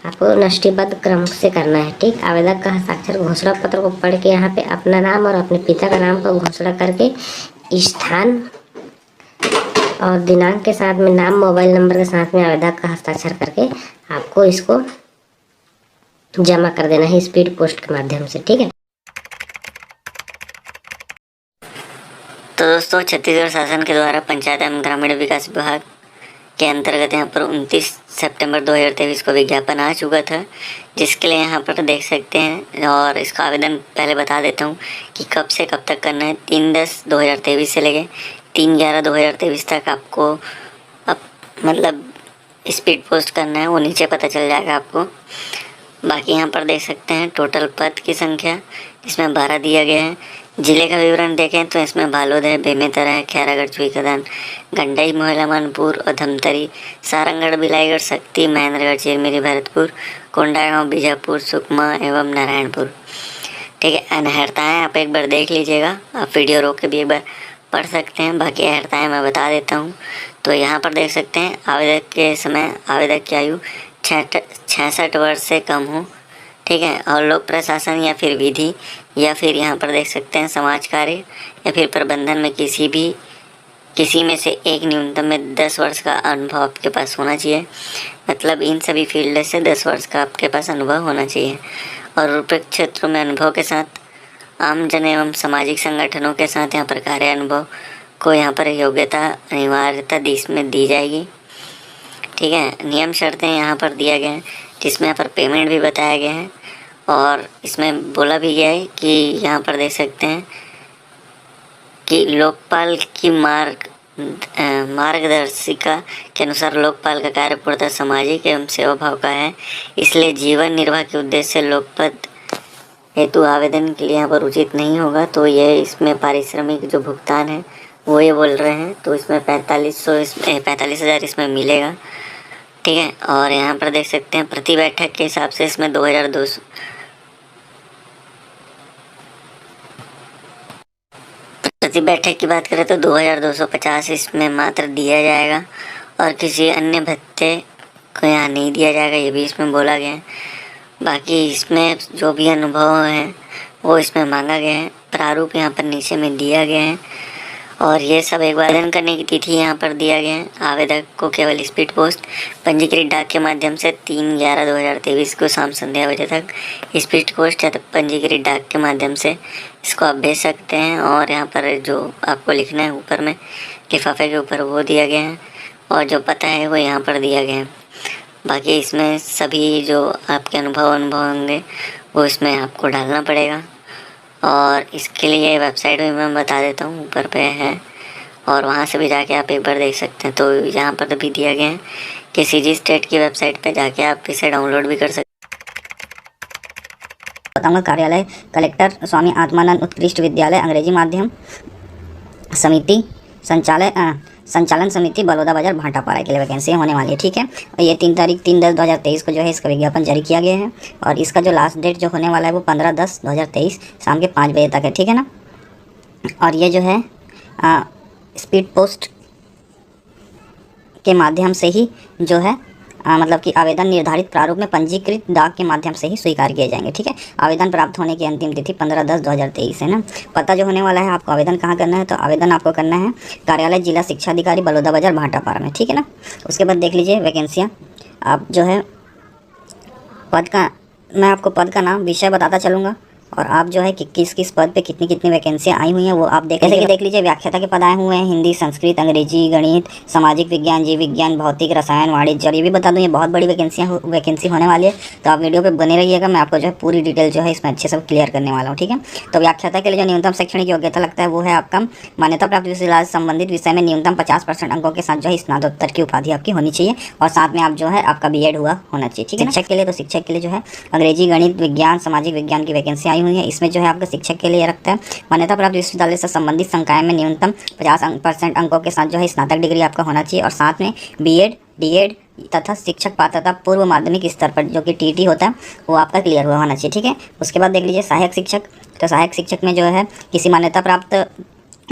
आपको नष्टिबद्ध क्रम से करना है। ठीक, आवेदक का हस्ताक्षर घोषणा पत्र को पढ़ के यहाँ पे अपना नाम और अपने पिता का नाम को घोषणा करके स्थान और दिनांक के साथ में नाम, मोबाइल नंबर के साथ में आवेदक का हस्ताक्षर करके आपको इसको जमा कर देना है स्पीड पोस्ट के माध्यम से। ठीक है, तो दोस्तों, छत्तीसगढ़ शासन के द्वारा पंचायत एवं ग्रामीण विकास विभाग के अंतर्गत यहाँ पर 29 सितंबर 2023 को विज्ञापन आ चुका था, जिसके लिए यहाँ पर देख सकते हैं। और इसका आवेदन पहले बता देता हूँ कि कब से कब तक करना है। 3/10/2023 से लेके 3/11/2023 तक आपको मतलब स्पीड पोस्ट करना है, वो नीचे पता चल जाएगा आपको। बाकी यहाँ पर देख सकते हैं टोटल पद की संख्या इसमें 12 दिया गया है। जिले का विवरण देखें तो इसमें बालोद है, बेमेतरा है, खैरागढ़, चुईखदान, गंडई, मोहला, मनपुर और धमतरी, सारंगढ़, बिलाईगढ़, शक्ति, महेंद्रगढ़, चिरमिरी, भरतपुर, कोंडागांव, बीजापुर, सुकमा एवं नारायणपुर। ठीक है, अनहर्ताएँ आप एक बार देख लीजिएगा, आप वीडियो रोक के भी एक बार पढ़ सकते हैं। बाकी अहर्ताएँ मैं बता देता हूँ। तो यहाँ पर देख सकते हैं आवेदक के समय आवेदक की आयु 66 वर्ष से कम हो। ठीक है, और लोक प्रशासन या फिर विधि या फिर यहाँ पर देख सकते हैं समाज कार्य या फिर प्रबंधन में किसी में से एक न्यूनतम में 10 वर्ष का अनुभव आपके पास होना चाहिए। मतलब इन सभी फील्ड से 10 वर्ष का आपके पास अनुभव होना चाहिए। और रूपक क्षेत्रों में अनुभव के साथ आम जन एवं सामाजिक संगठनों के साथ यहाँ पर कार्य अनुभव को यहाँ पर योग्यता अनिवार्यता इसमें दी जाएगी। ठीक है, नियम शर्तें यहाँ पर दिया गया है, जिसमें यहाँ पर पेमेंट भी बताया गया है। और इसमें बोला भी गया है कि यहाँ पर देख सकते हैं कि लोकपाल की मार्गदर्शिका के अनुसार लोकपाल का कार्य पूर्णतः सामाजिक एवं सेवा भाव का है, इसलिए जीवन निर्वाह के उद्देश्य से लोकपद हेतु आवेदन के लिए यहाँ पर उचित नहीं होगा। तो ये इसमें पारिश्रमिक जो भुगतान है वो ये बोल रहे हैं। तो इसमें 45,000 इसमें मिलेगा। ठीक है। और यहाँ पर देख सकते हैं प्रति बैठक के हिसाब से इसमें 2200 प्रति बैठक की बात करें तो 2250 इसमें मात्र दिया जाएगा और किसी अन्य भत्ते को यहाँ नहीं दिया जाएगा, ये भी इसमें बोला गया है। बाकी इसमें जो भी अनुभव है वो इसमें मांगा गया है, प्रारूप यहाँ पर नीचे में दिया गया है और ये सब एक बार आवेदन करने की तिथि यहाँ पर दिया गया है। आवेदक को केवल स्पीड पोस्ट पंजीकृत डाक के माध्यम से 3/11/2023 को शाम संध्या बजे तक स्पीड पोस्ट या तो पंजीकृत डाक के माध्यम से इसको आप भेज सकते हैं। और यहाँ पर जो आपको लिखना है ऊपर में लिफाफे के ऊपर वो दिया गया है और जो पता है वो यहाँ पर दिया गया है। बाकी इसमें सभी जो आपके अनुभव होंगे वो इसमें आपको डालना पड़ेगा और इसके लिए वेबसाइट भी मैं बता देता हूँ, ऊपर पे है और वहाँ से भी जाके आप एक बार देख सकते हैं। तो यहाँ पर भी दिया गया है कि सीजी स्टेट की वेबसाइट पे जाके आप इसे डाउनलोड भी कर सकते बताऊंगा। कार्यालय कलेक्टर स्वामी आत्मानंद उत्कृष्ट विद्यालय अंग्रेजी माध्यम समिति संचालन समिति बलौदा बाजार भाटापारा के लिए वैकेंसी होने वाली है। ठीक है, और ये 3/10/2023 को जो है इसका विज्ञापन जारी किया गया है और इसका जो लास्ट डेट जो होने वाला है वो 15/10/2023 शाम के 5 बजे तक है। ठीक है ना। और ये जो है स्पीड पोस्ट के माध्यम से ही जो है मतलब कि आवेदन निर्धारित प्रारूप में पंजीकृत डाक के माध्यम से ही स्वीकार किए जाएंगे। ठीक है, आवेदन प्राप्त होने की अंतिम तिथि 15/10/2023 है ना। पता जो होने वाला है आपको आवेदन कहाँ करना है, तो आवेदन आपको करना है कार्यालय जिला शिक्षा अधिकारी बलौदा बाजार भाटापारा में। ठीक है ना। उसके बाद देख लीजिए वैकेंसियाँ। आप जो है पद का मैं आपको पद का नाम विषय बताता चलूँगा और आप जो है कि किस पद पे कितनी वैकेंसियाँ आई हुई हैं वो आप जैसे कि देख लीजिए। व्याख्याता के पद आए हुए हैं हिंदी, संस्कृत, अंग्रेजी, गणित, सामाजिक विज्ञान, जीव विज्ञान, भौतिक, रसायन, वाणिज्य। और ये भी बता दूं ये बहुत बड़ी वैकेंसी होने वाली है, तो आप वीडियो पे बने रहिएगा। मैं आपको जो है पूरी डिटेल जो है इसमें अच्छे से क्लियर करने वाला हूँ। ठीक है, तो व्याख्याता के लिए जो न्यूनतम शैक्षणिक योग्यता लगता है वो है आपका मान्यता प्राप्त विश्वविद्यालय से संबंधित विषय में न्यूनतम 50% अंकों के साथ जो है स्नातकोत्तर की उपाधि आपकी होनी चाहिए और साथ में आप जो है आपका B.Ed हुआ होना चाहिए। ठीक है, शिक्षक के लिए तो शिक्षक के लिए जो है अंग्रेजी, गणित, विज्ञान, सामाजिक विज्ञान की वैकेंसी आई हुई है। इसमें जो है शिक्षक के लिए रखता है मान्यता प्राप्त विश्वविद्यालय से संबंधित संकाय में न्यूनतम 50% अंकों के साथ जो है स्नातक डिग्री आपका होना चाहिए और साथ में B.Ed, D.Ed तथा शिक्षक पात्रता पूर्व माध्यमिक स्तर पर जो कि TT होता है वो आपका क्लियर हुआ होना चाहिए। ठीक है, उसके बाद देख लीजिए सहायक शिक्षक। तो सहायक शिक्षक में जो है किसी मान्यता प्राप्त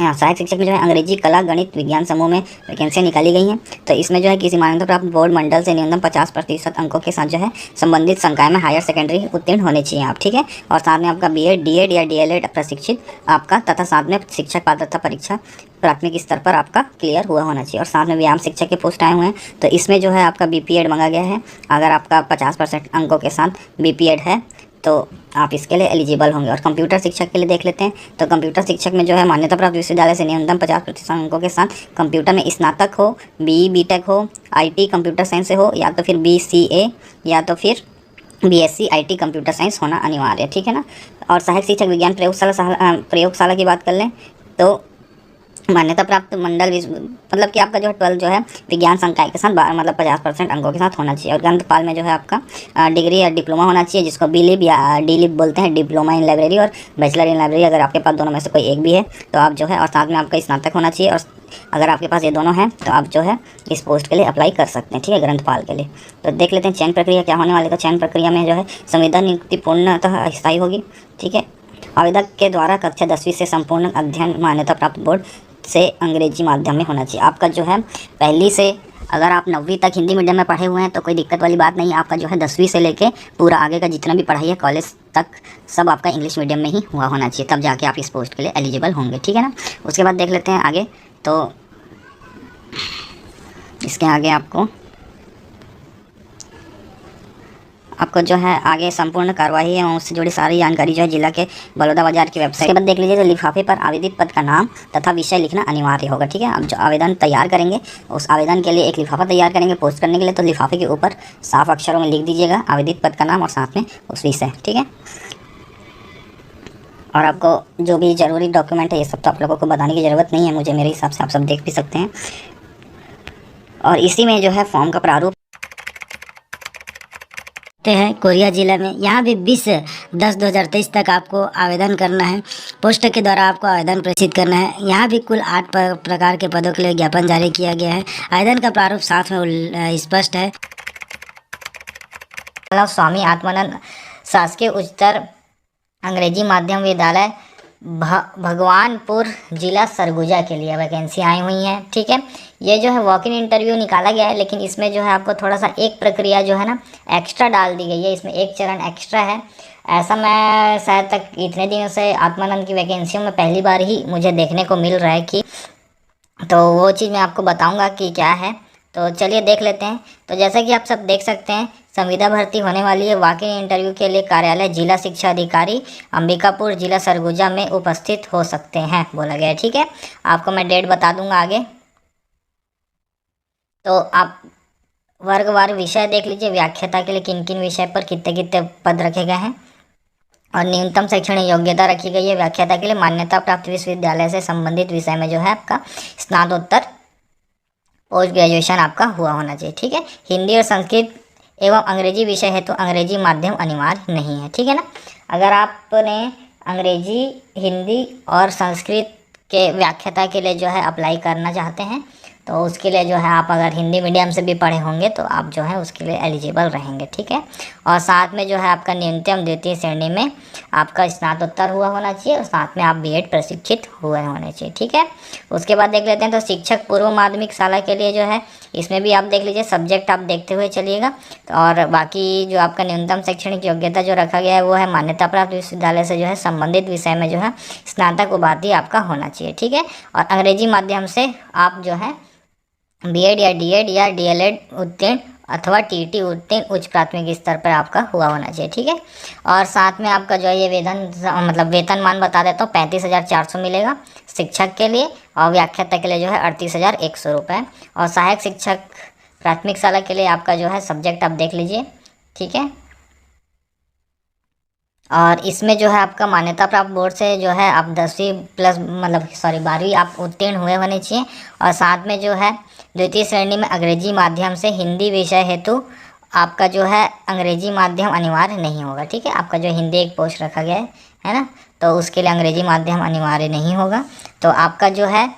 सहायक शिक्षक में जो है अंग्रेजी, कला, गणित, विज्ञान समूह में वैकेंसियाँ निकाली गई हैं। तो इसमें जो है किसी मान्यता प्राप्त बोर्ड मंडल से न्यूनतम 50% अंकों के साथ जो है संबंधित संकाय में हायर सेकेंडरी उत्तीर्ण होने चाहिए आप। ठीक है, और साथ में आपका B.Ed, D.Ed या DLED प्रशिक्षित आपका तथा साथ में शिक्षक पात्रता परीक्षा प्राथमिक स्तर पर आपका क्लियर हुआ होना चाहिए और साथ में व्यायाम शिक्षक के पोस्ट आए हुए हैं। तो इसमें जो है आपका BPED मांगा गया है। अगर आपका 50% अंकों के साथ BPED है तो आप इसके लिए एलिजिबल होंगे। और कंप्यूटर शिक्षक के लिए देख लेते हैं। तो कंप्यूटर शिक्षक में जो है मान्यता प्राप्त विश्वविद्यालय से न्यूनतम 50% अंकों के साथ कंप्यूटर में स्नातक हो, BE BTech हो, IT कंप्यूटर साइंस से हो या तो फिर BCA या तो फिर BSc IT कंप्यूटर साइंस होना अनिवार्य है। ठीक है ना। और सहायक शिक्षक विज्ञान प्रयोगशाला की बात कर लें तो मान्यता प्राप्त मंडल मतलब कि आपका जो है 12 जो है विज्ञान संकाय के साथ मतलब 50% अंकों के साथ होना चाहिए। और ग्रंथपाल में जो है आपका डिग्री या डिप्लोमा होना चाहिए जिसको B.Lib या D.Lib बोलते हैं, डिप्लोमा इन लाइब्रेरी और बैचलर इन लाइब्रेरी। अगर आपके पास दोनों में से कोई एक भी है तो आप जो है और साथ में आपका स्नातक होना चाहिए। और अगर आपके पास ये दोनों हैं तो आप जो है इस पोस्ट के लिए अप्लाई कर सकते हैं। ठीक है, ग्रंथपाल के लिए। तो देख लेते हैं चयन प्रक्रिया क्या होने वाली है। तो चयन प्रक्रिया में जो है संविदा नियुक्ति पूर्णतः स्थायी होगी। ठीक है, आवेदक के द्वारा कक्षा 10वीं से संपूर्ण अध्ययन मान्यता प्राप्त बोर्ड से अंग्रेजी माध्यम में होना चाहिए। आपका जो है पहली से अगर आप 9वीं तक हिंदी मीडियम में पढ़े हुए हैं तो कोई दिक्कत वाली बात नहीं। आपका जो है 10वीं से लेके पूरा आगे का जितना भी पढ़ाई है कॉलेज तक सब आपका इंग्लिश मीडियम में ही हुआ होना चाहिए, तब जाके आप इस पोस्ट के लिए एलिजिबल होंगे। ठीक है ना। उसके बाद देख लेते हैं आगे। तो इसके आगे आपको जो है आगे संपूर्ण कार्यवाही एवं उससे जुड़ी सारी जानकारी जो है जिला के बलौदा बाजार की वेबसाइट के बाद देख लीजिए। तो लिफाफे पर आवेदित पद का नाम तथा विषय लिखना अनिवार्य होगा। ठीक है, आप जो आवेदन तैयार करेंगे उस आवेदन के लिए एक लिफाफा तैयार करेंगे पोस्ट करने के लिए। तो लिफाफे के ऊपर साफ अक्षरों में लिख दीजिएगा आवेदित पद का नाम और साथ में उस विषय। ठीक है, और आपको जो भी ज़रूरी डॉक्यूमेंट है ये सब तो आप लोगों को बताने की ज़रूरत नहीं है मुझे, मेरे हिसाब से आप सब देख भी सकते हैं। और इसी में जो है फॉर्म का प्रारूप है कोरिया जिला में। यहाँ भी 20/10/2023 तक आपको आवेदन करना है। पोस्ट के द्वारा आपको आवेदन प्रेषित करना है। यहाँ भी कुल 8 प्रकार के पदों के लिए ज्ञापन जारी किया गया है। आवेदन का प्रारूप साथ में स्पष्ट है। स्वामी आत्मानंद शासकीय उच्चतर अंग्रेजी माध्यम विद्यालय भगवानपुर जिला सरगुजा के लिए वैकेंसी आई हुई है। ठीक है, ये जो है वॉक इन इंटरव्यू निकाला गया है, लेकिन इसमें जो है आपको थोड़ा सा एक प्रक्रिया जो है ना एक्स्ट्रा डाल दी गई है, इसमें एक चरण एक्स्ट्रा है। ऐसा मैं शायद तक इतने दिनों से आत्मानंद की वैकेंसियों में पहली बार ही मुझे देखने को मिल रहा है कि, तो वो चीज़ मैं आपको बताऊंगा कि क्या है। तो चलिए देख लेते हैं। तो जैसा कि आप सब देख सकते हैं, संविदा भर्ती होने वाली है। वॉक इन इंटरव्यू के लिए कार्यालय जिला शिक्षा अधिकारी अंबिकापुर जिला सरगुजा में उपस्थित हो सकते हैं बोला गया है। ठीक है, आपको मैं डेट बता दूंगा आगे। तो आप वर्गवार विषय देख लीजिए, व्याख्याता के लिए किन किन विषय पर कितने कितने पद रखे गए हैं और न्यूनतम शैक्षणिक योग्यता रखी गई है। व्याख्याता के लिए मान्यता प्राप्त विश्वविद्यालय से संबंधित विषय में जो है आपका स्नातकोत्तर पोस्ट ग्रेजुएशन आपका हुआ होना चाहिए। ठीक है, हिंदी और संस्कृत एवं अंग्रेजी विषय है तो अंग्रेजी माध्यम अनिवार्य नहीं है। ठीक है ना, अगर आपने अंग्रेजी, हिंदी और संस्कृत के व्याख्याता के लिए जो है अप्लाई करना चाहते हैं तो उसके लिए जो है आप अगर हिंदी मीडियम से भी पढ़े होंगे तो आप जो है उसके लिए एलिजिबल रहेंगे। ठीक है, और साथ में जो है आपका न्यूनतम द्वितीय श्रेणी में आपका स्नातकोत्तर हुआ होना चाहिए और साथ में आप बीएड प्रशिक्षित हुए होने चाहिए। ठीक है, उसके बाद देख लेते हैं। तो शिक्षक पूर्व माध्यमिक शाला के लिए जो है इसमें भी आप देख लीजिए, सब्जेक्ट आप देखते हुए चलिएगा। और बाकी जो आपका न्यूनतम शैक्षणिक योग्यता जो रखा गया है वो है मान्यता प्राप्त विश्वविद्यालय से जो है संबंधित विषय में जो है स्नातक उपाधि आपका होना चाहिए। ठीक है, और अंग्रेजी माध्यम से आप जो है बीएड या डीएड या डीएलएड उत्तीर्ण अथवा टीटी उत्तीर्ण उच्च प्राथमिक स्तर पर आपका हुआ होना चाहिए। ठीक है, और साथ में आपका जो है ये वेतनमान बता देता हूँ, 35,400 मिलेगा शिक्षक के लिए और व्याख्याता के लिए जो है 38,100 रुपये। और सहायक शिक्षक प्राथमिक शाला के लिए आपका जो है सब्जेक्ट आप देख लीजिए। ठीक है, और इसमें जो है आपका मान्यता प्राप्त बोर्ड से जो है आप 10वीं प्लस 12वीं आप उत्तीर्ण हुए होने चाहिए। और साथ में जो है द्वितीय श्रेणी में अंग्रेजी माध्यम से हिंदी विषय हेतु आपका जो है अंग्रेजी माध्यम अनिवार्य नहीं होगा। ठीक है, आपका जो हिंदी एक पोस्ट रखा गया है ना, तो उसके लिए अंग्रेजी माध्यम अनिवार्य नहीं होगा। तो आपका जो है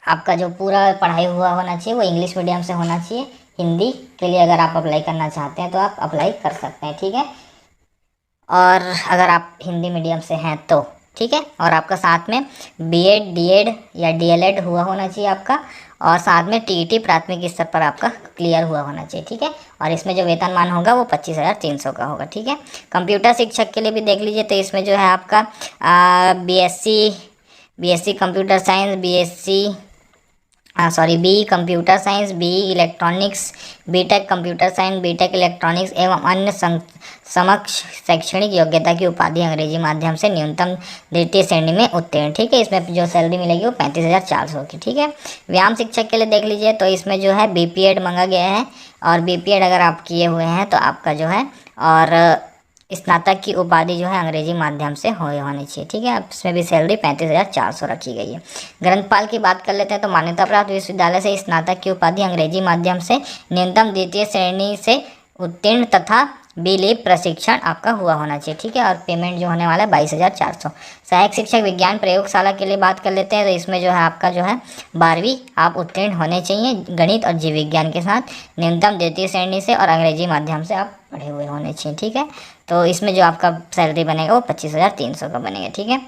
आपका जो पूरा पढ़ाई हुआ होना चाहिए वो इंग्लिश मीडियम से होना चाहिए। हिंदी के लिए अगर आप अप्लाई करना चाहते हैं तो आप अप्लाई कर सकते हैं। ठीक है, और अगर आप हिंदी मीडियम से हैं तो ठीक है, और आपका साथ में बीएड, डीएड या डीएलएड हुआ होना चाहिए आपका, और साथ में टीईटी प्राथमिक स्तर पर आपका क्लियर हुआ होना चाहिए। ठीक है, और इसमें जो वेतनमान होगा वो 25,300 का होगा। ठीक है, कंप्यूटर शिक्षक के लिए भी देख लीजिए। तो इसमें जो है आपका BSc computer science, B computer science, B electronics, BTech computer science, BTech electronics एवं अन्य समक्ष शैक्षणिक योग्यता की उपाधि अंग्रेजी माध्यम से न्यूनतम द्वितीय श्रेणी में उत्तीर्ण। ठीक है, इसमें जो सैलरी मिलेगी वो 35,400 की। ठीक है, व्यायाम शिक्षक के लिए देख लीजिए। तो इसमें जो है बीपीएड मांगा गया है, और बीपीएड अगर आप किए हुए हैं तो आपका जो है और स्नातक की उपाधि जो है अंग्रेजी माध्यम से होनी चाहिए। ठीक है, इसमें भी सैलरी 35,400 रखी गई है। ग्रंथपाल की बात कर लेते हैं। तो मान्यता प्राप्त विश्वविद्यालय से स्नातक की उपाधि अंग्रेजी माध्यम से न्यूनतम द्वितीय श्रेणी से उत्तीर्ण तथा बीलीप प्रशिक्षण आपका हुआ होना चाहिए। ठीक है, और पेमेंट जो होने वाला है 22,400। सहायक शिक्षक विज्ञान प्रयोगशाला के लिए बात कर लेते हैं। तो इसमें जो है आपका जो है 12वीं आप उत्तीर्ण होने चाहिए गणित और जीव विज्ञान के साथ, न्यूनतम द्वितीय श्रेणी से और अंग्रेजी माध्यम से आप पढ़े हुए होने चाहिए। ठीक है, तो इसमें जो आपका सैलरी बनेगा वो 25,300 का बनेगा। ठीक है,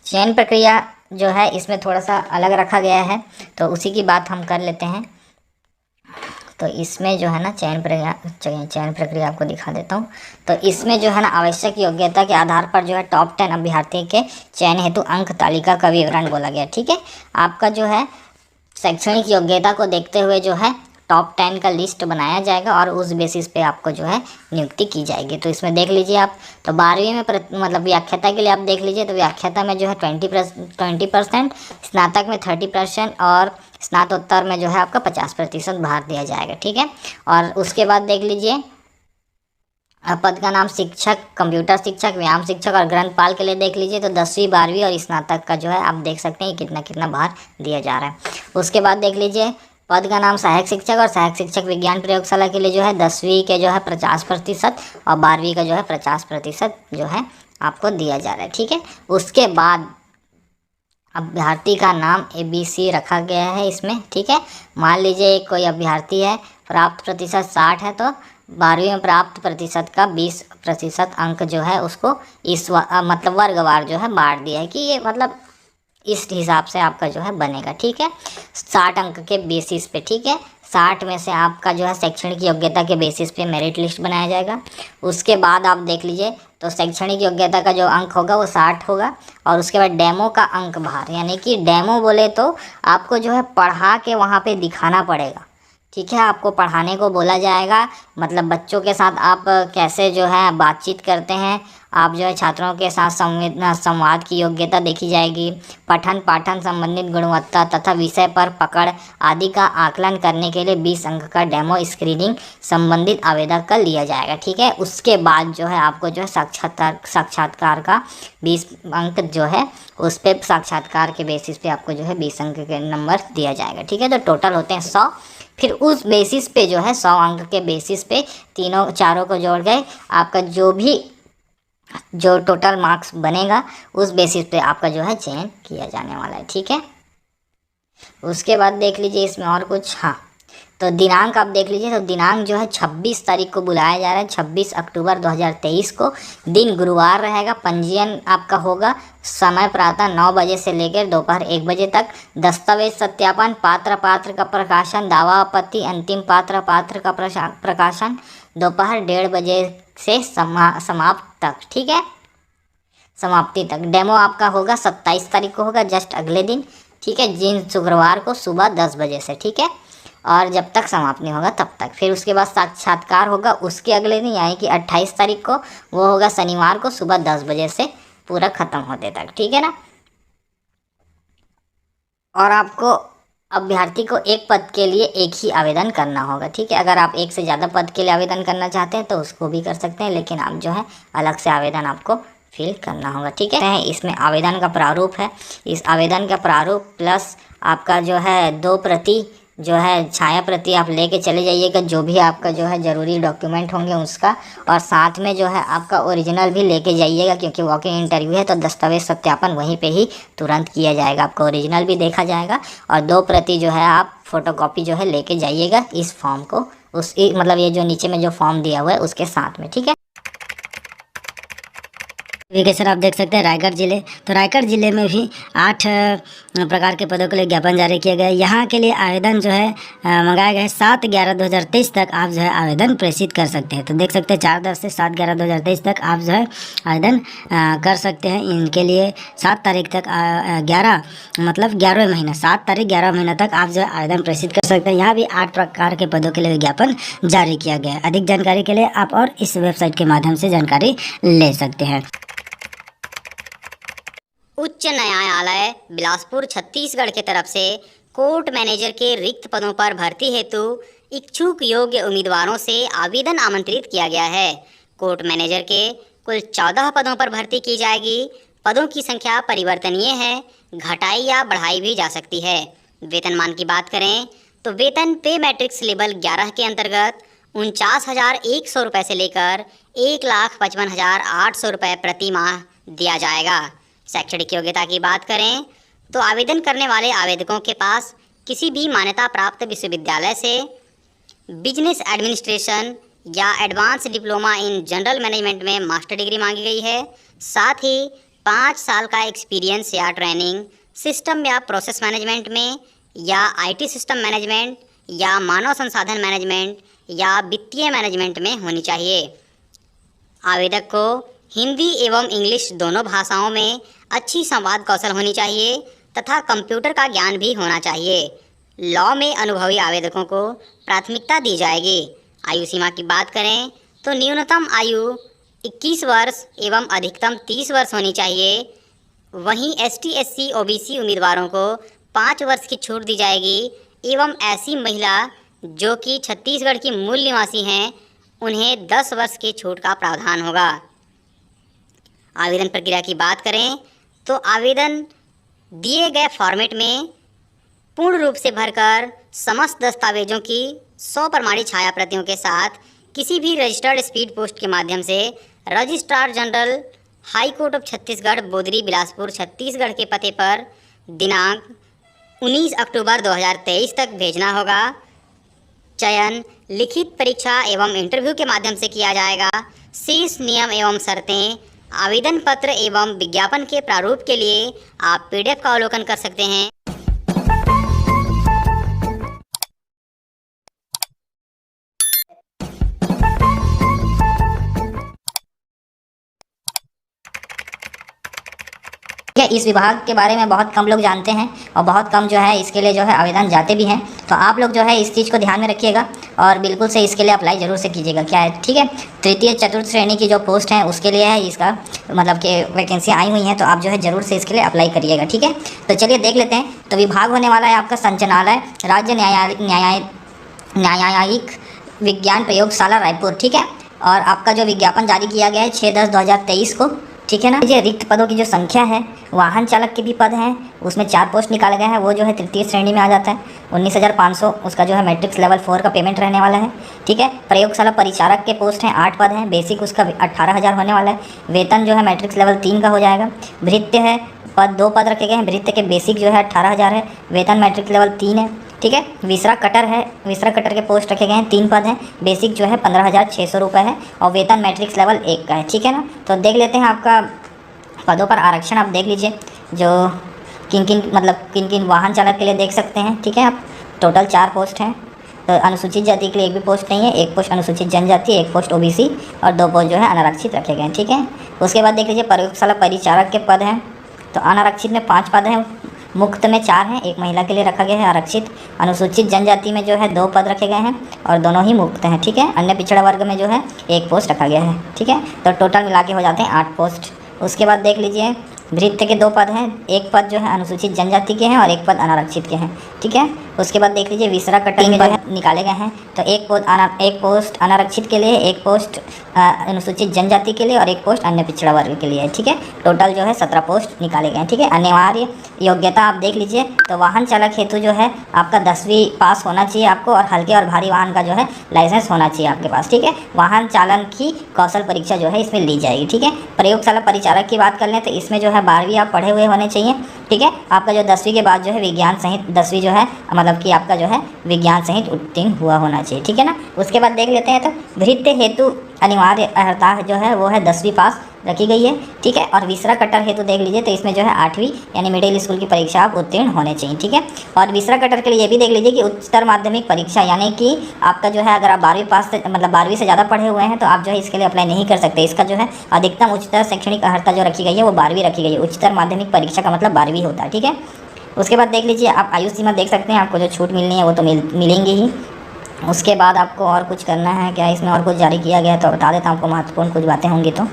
चयन प्रक्रिया जो है इसमें थोड़ा सा अलग रखा गया है, तो उसी की बात हम कर लेते हैं। तो इसमें जो है ना चयन प्रक्रिया आपको दिखा देता हूँ। तो इसमें जो है ना आवश्यक योग्यता के आधार पर जो है टॉप 10 अभ्यर्थी के चयन हेतु अंक तालिका का विवरण बोला गया। ठीक है, आपका जो है शैक्षणिक योग्यता को देखते हुए जो है टॉप 10 का लिस्ट बनाया जाएगा और उस बेसिस पे आपको जो है नियुक्ति की जाएगी। तो इसमें देख लीजिए आप। तो 12वीं में व्याख्याता के लिए आप देख लीजिए। तो व्याख्याता में जो है 20%, स्नातक में 30% और स्नातकोत्तर में जो है आपका 50% भार दिया जाएगा। ठीक है, और उसके बाद देख लीजिए पद का नाम शिक्षक, कंप्यूटर शिक्षक, व्यायाम शिक्षक और ग्रंथपाल के लिए देख लीजिए। तो 10वीं, 12वीं और स्नातक का जो है आप देख सकते हैं कितना भार दिया जा रहा है। उसके बाद देख लीजिए पद का नाम सहायक शिक्षक, और सहायक शिक्षक विज्ञान प्रयोगशाला के लिए जो है 10वीं के जो है 50% और 12वीं का जो है 50% जो है आपको दिया जा रहा है। ठीक है, उसके बाद अभ्यर्थी का नाम ABC रखा गया है इसमें। ठीक है, मान लीजिए कोई अभ्यर्थी है, प्राप्त प्रतिशत 60 है तो 12वीं में प्राप्त प्रतिशत का 20% अंक जो है उसको इस मतलब वर्गवार जो है बांट दिया है कि ये मतलब इस हिसाब से आपका जो है बनेगा। ठीक है, 60 अंक के बेसिस पे। ठीक है, 60 में से आपका जो है शैक्षणिक योग्यता के बेसिस पे मेरिट लिस्ट बनाया जाएगा। उसके बाद आप देख लीजिए तो शैक्षणिक योग्यता का जो अंक होगा वो 60 होगा, और उसके बाद डेमो का अंक भार, यानी कि डेमो बोले तो आपको जो है पढ़ा के वहाँ पे दिखाना पड़ेगा। ठीक है, आपको पढ़ाने को बोला जाएगा, मतलब बच्चों के साथ आप कैसे जो है बातचीत करते हैं, आप जो है छात्रों के साथ संवाद की योग्यता देखी जाएगी। पठन पाठन संबंधित गुणवत्ता तथा विषय पर पकड़ आदि का आकलन करने के लिए 20 अंक का डेमो स्क्रीनिंग संबंधित आवेदक का लिया जाएगा। ठीक है, उसके बाद जो है आपको जो है साक्षात्कार का 20 अंक जो है उस पर साक्षात्कार के बेसिस पे आपको जो है 20 अंक के नंबर दिया जाएगा। ठीक है, तो टोटल होते हैं 100। फिर उस बेसिस पे जो है 100 अंक के बेसिस पे तीनों चारों को जोड़ गए आपका जो टोटल मार्क्स बनेगा उस बेसिस पे आपका जो है चयन किया जाने वाला है। ठीक है, उसके बाद देख लीजिए इसमें और कुछ। हाँ, तो दिनांक आप देख लीजिए, तो दिनांक जो है 26 तारीख को बुलाया जा रहा है, 26 अक्टूबर 2023 को। दिन गुरुवार रहेगा। पंजीयन आपका होगा समय प्रातः 9 बजे से लेकर दोपहर 1 बजे तक। दस्तावेज सत्यापन, पात्र का प्रकाशन, दावा आपत्ति, अंतिम पात्र का प्रकाशन दोपहर 1:30 बजे से समाप्त तक। ठीक है, समाप्ति तक। डेमो आपका होगा 27 तारीख को होगा, जस्ट अगले दिन। ठीक है, जिन शुक्रवार को सुबह 10 बजे से। ठीक है, और जब तक समाप्त नहीं होगा तब तक। फिर उसके बाद साक्षात्कार होगा उसके अगले दिन, यानी कि 28 तारीख को, वो होगा शनिवार को सुबह 10 बजे से पूरा ख़त्म होते तक। ठीक है ना, और आपको अभ्यर्थी को एक पद के लिए एक ही आवेदन करना होगा। ठीक है, अगर आप एक से ज़्यादा पद के लिए आवेदन करना चाहते हैं तो उसको भी कर सकते हैं, लेकिन आप जो है अलग से आवेदन आपको फिल करना होगा। ठीक है, इसमें आवेदन का प्रारूप है। इस आवेदन का प्रारूप प्लस आपका जो है 2 प्रति जो है छाया प्रति आप लेके चले जाइएगा, जो भी आपका जो है ज़रूरी डॉक्यूमेंट होंगे उसका, और साथ में जो है आपका ओरिजिनल भी लेके जाइएगा, क्योंकि वॉकिंग इंटरव्यू है तो दस्तावेज सत्यापन वहीं पे ही तुरंत किया जाएगा, आपका ओरिजिनल भी देखा जाएगा। और 2 प्रति जो है आप फोटोकॉपी जो है लेके जाइएगा इस फॉर्म को, उस मतलब ये जो नीचे में जो फॉर्म दिया हुआ है उसके साथ में। ठीक है, नोटिफिकेशन आप देख सकते हैं रायगढ़ जिले, तो रायगढ़ जिले में भी 8 प्रकार के पदों के लिए ज्ञापन जारी किया गया है। यहाँ के लिए आवेदन जो है मंगाया गया है 7/11/2023 तक आप जो है आवेदन प्रेषित कर सकते हैं। तो देख सकते हैं 4/10 से 7/11/2023 तक आप जो है आवेदन कर सकते हैं। इनके लिए 7 तारीख तक 11वें महीना 7 तारीख 11 महीना तक आप जो है आवेदन प्रेषित कर सकते हैं। यहाँ भी 8 प्रकार के पदों के लिए विज्ञापन जारी किया गया है। अधिक जानकारी के लिए आप और इस वेबसाइट के माध्यम से जानकारी ले सकते हैं। उच्च न्यायालय बिलासपुर छत्तीसगढ़ की तरफ से कोर्ट मैनेजर के रिक्त पदों पर भर्ती हेतु इच्छुक योग्य उम्मीदवारों से आवेदन आमंत्रित किया गया है। कोर्ट मैनेजर के कुल 14 पदों पर भर्ती की जाएगी। पदों की संख्या परिवर्तनीय है, घटाई या बढ़ाई भी जा सकती है। वेतनमान की बात करें तो वेतन पे मैट्रिक्स लेवल 11 के अंतर्गत 49,100 रुपये से लेकर 1,55,800 रुपये प्रति माह दिया जाएगा। शैक्षणिक योग्यता की बात करें तो आवेदन करने वाले आवेदकों के पास किसी भी मान्यता प्राप्त विश्वविद्यालय से बिजनेस एडमिनिस्ट्रेशन या advance diploma in general management में मास्टर डिग्री मांगी गई है। साथ ही 5 साल का एक्सपीरियंस या ट्रेनिंग सिस्टम या प्रोसेस मैनेजमेंट में या आईटी सिस्टम मैनेजमेंट या मानव संसाधन मैनेजमेंट या वित्तीय मैनेजमेंट में होनी चाहिए। आवेदक को हिंदी एवं इंग्लिश दोनों भाषाओं में अच्छी संवाद कौशल होनी चाहिए तथा कंप्यूटर का ज्ञान भी होना चाहिए। लॉ में अनुभवी आवेदकों को प्राथमिकता दी जाएगी। आयु सीमा की बात करें तो न्यूनतम आयु 21 वर्ष एवं अधिकतम 30 वर्ष होनी चाहिए। वहीं ST SC OBC उम्मीदवारों को 5 वर्ष की छूट दी जाएगी एवं ऐसी महिला जो कि छत्तीसगढ़ की मूल निवासी हैं उन्हें 10 वर्ष की छूट का प्रावधान होगा। आवेदन प्रक्रिया की बात करें तो आवेदन दिए गए फॉर्मेट में पूर्ण रूप से भरकर समस्त दस्तावेजों की 100 प्रमाणित छाया प्रतियों के साथ किसी भी रजिस्टर्ड स्पीड पोस्ट के माध्यम से registrar general high court of Chhattisgarh Bodri Bilaspur Chhattisgarh के पते पर दिनांक 19 अक्टूबर 2023 तक भेजना होगा। चयन लिखित परीक्षा एवं इंटरव्यू के माध्यम से किया जाएगा। शेष नियम एवं शर्तें, आवेदन पत्र एवं विज्ञापन के प्रारूप के लिए आप PDF का अवलोकन कर सकते हैं। इस विभाग के बारे में बहुत कम लोग जानते हैं और बहुत कम जो है इसके लिए जो है आवेदन जाते भी हैं। तो आप लोग जो है इस चीज़ को ध्यान में रखिएगा और बिल्कुल से इसके लिए अप्लाई ज़रूर से कीजिएगा। क्या है, ठीक है। तृतीय चतुर्थ श्रेणी की जो पोस्ट है उसके लिए है इसका मतलब कि वैकेंसी आई हुई हैं, तो आप जो है ज़रूर से इसके लिए अप्लाई करिएगा, ठीक है। तो चलिए देख लेते हैं। तो विभाग होने वाला है आपका संचालनालय राज्य न्यायिक विज्ञान प्रयोगशाला रायपुर, ठीक है। और आपका जो विज्ञापन जारी किया गया है 6/10/2023 को, ठीक है ना। ये रिक्त पदों की जो संख्या है, वाहन चालक के भी पद हैं, उसमें 4 पोस्ट निकाले गए हैं, वो जो है तृतीय श्रेणी में आ जाता है। 19,500 उसका जो है मैट्रिक्स लेवल 4 का पेमेंट रहने वाला है, ठीक है। प्रयोगशाला परिचारक के पोस्ट हैं, 8 पद हैं, बेसिक उसका 18,000 होने वाला है। वेतन जो है मैट्रिक्स लेवल 3 का हो जाएगा। भृत्य है पद, 2 पद रखे गए हैं। भृत्य के बेसिक जो है 18,000 है, वेतन मैट्रिक्स लेवल 3 है, ठीक है। विसरा कटर है, विसरा कटर के पोस्ट रखे गए हैं, 3 पद हैं, बेसिक जो है 15,600 रुपये है और वेतन मैट्रिक्स लेवल 1 का है, ठीक है ना। तो देख लेते हैं आपका पदों पर आरक्षण आप देख लीजिए, जो किन किन वाहन चालक के लिए देख सकते हैं, ठीक है। आप टोटल 4 पोस्ट हैं। तो अनुसूचित जाति के लिए 1 भी पोस्ट नहीं है, 1 पोस्ट अनुसूचित जनजाति, 1 पोस्ट OBC और 2 पोस्ट जो है अनारक्षित रखे गए हैं, ठीक है। उसके बाद देख लीजिए प्रयोगशाला परिचारक के पद हैं। तो अनारक्षित में 5 पद हैं, मुक्त में 4 हैं, 1 महिला के लिए रखा गया है आरक्षित। अनुसूचित जनजाति में जो है 2 पद रखे गए हैं और दोनों ही मुक्त हैं, ठीक है। अन्य पिछड़ा वर्ग में जो है 1 पोस्ट रखा गया है, ठीक है। तो टोटल मिला के हो जाते हैं 8 पोस्ट। उसके बाद देख लीजिए भृत्य के 2 पद हैं, 1 पद जो है अनुसूचित जनजाति के हैं और 1 पद अनारक्षित के हैं, ठीक है। उसके बाद देख लीजिए विसरा कटिंग जो है निकाले गए हैं। तो 1 पोस्ट अनारक्षित के लिए, 1 पोस्ट अनुसूचित जनजाति के लिए और 1 पोस्ट अन्य पिछड़ा वर्ग के लिए है, ठीक है। टोटल जो है 17 पोस्ट निकाले गए हैं, ठीक है। अनिवार्य योग्यता आप देख लीजिए। तो वाहन चालक हेतु जो है आपका 10वीं पास होना चाहिए आपको और हल्के और भारी वाहन का जो है लाइसेंस होना चाहिए आपके पास, ठीक है। वाहन चालन की कौशल परीक्षा जो है इसमें ली जाएगी, ठीक है। प्रयोगशाला परिचारक की बात कर लें तो इसमें जो है 12वीं आप पढ़े हुए होने चाहिए, ठीक है। आपका जो 10वीं के बाद जो है विज्ञान सहित 10वीं जो है मतलब कि आपका जो है विज्ञान सहित उत्तीर्ण हुआ होना चाहिए, ठीक है ना। उसके बाद देख लेते हैं। तो भृत्य हेतु अनिवार्य अर्हता जो है वो है 10वीं पास रखी गई है, ठीक है। और विसरा कटर हेतु देख लीजिए तो इसमें जो है 8वीं यानी मिडिल स्कूल की परीक्षा आप उत्तीर्ण होने चाहिए, ठीक है। और विसरा कटर के लिए ये भी देख लीजिए कि उच्चतर माध्यमिक परीक्षा यानी कि आपका जो है अगर आप 12वीं पास से मतलब 12वीं से ज़्यादा पढ़े हुए हैं तो आप जो है इसके लिए अप्लाई नहीं कर सकते। इसका जो है अधिकतम उच्चतर शैक्षणिक अर्हता जो रखी गई है वो 12वीं रखी गई है। उच्चतर माध्यमिक परीक्षा का मतलब 12वीं होता है, ठीक है। उसके बाद देख लीजिए आप आयु सीमा देख सकते हैं, आपको जो छूट मिलनी है वो तो मिलेंगी ही। उसके बाद आपको और कुछ करना है क्या, इसमें और कुछ जारी किया गया है तो बता देता हूँ आपको, महत्वपूर्ण कुछ बातें होंगी तो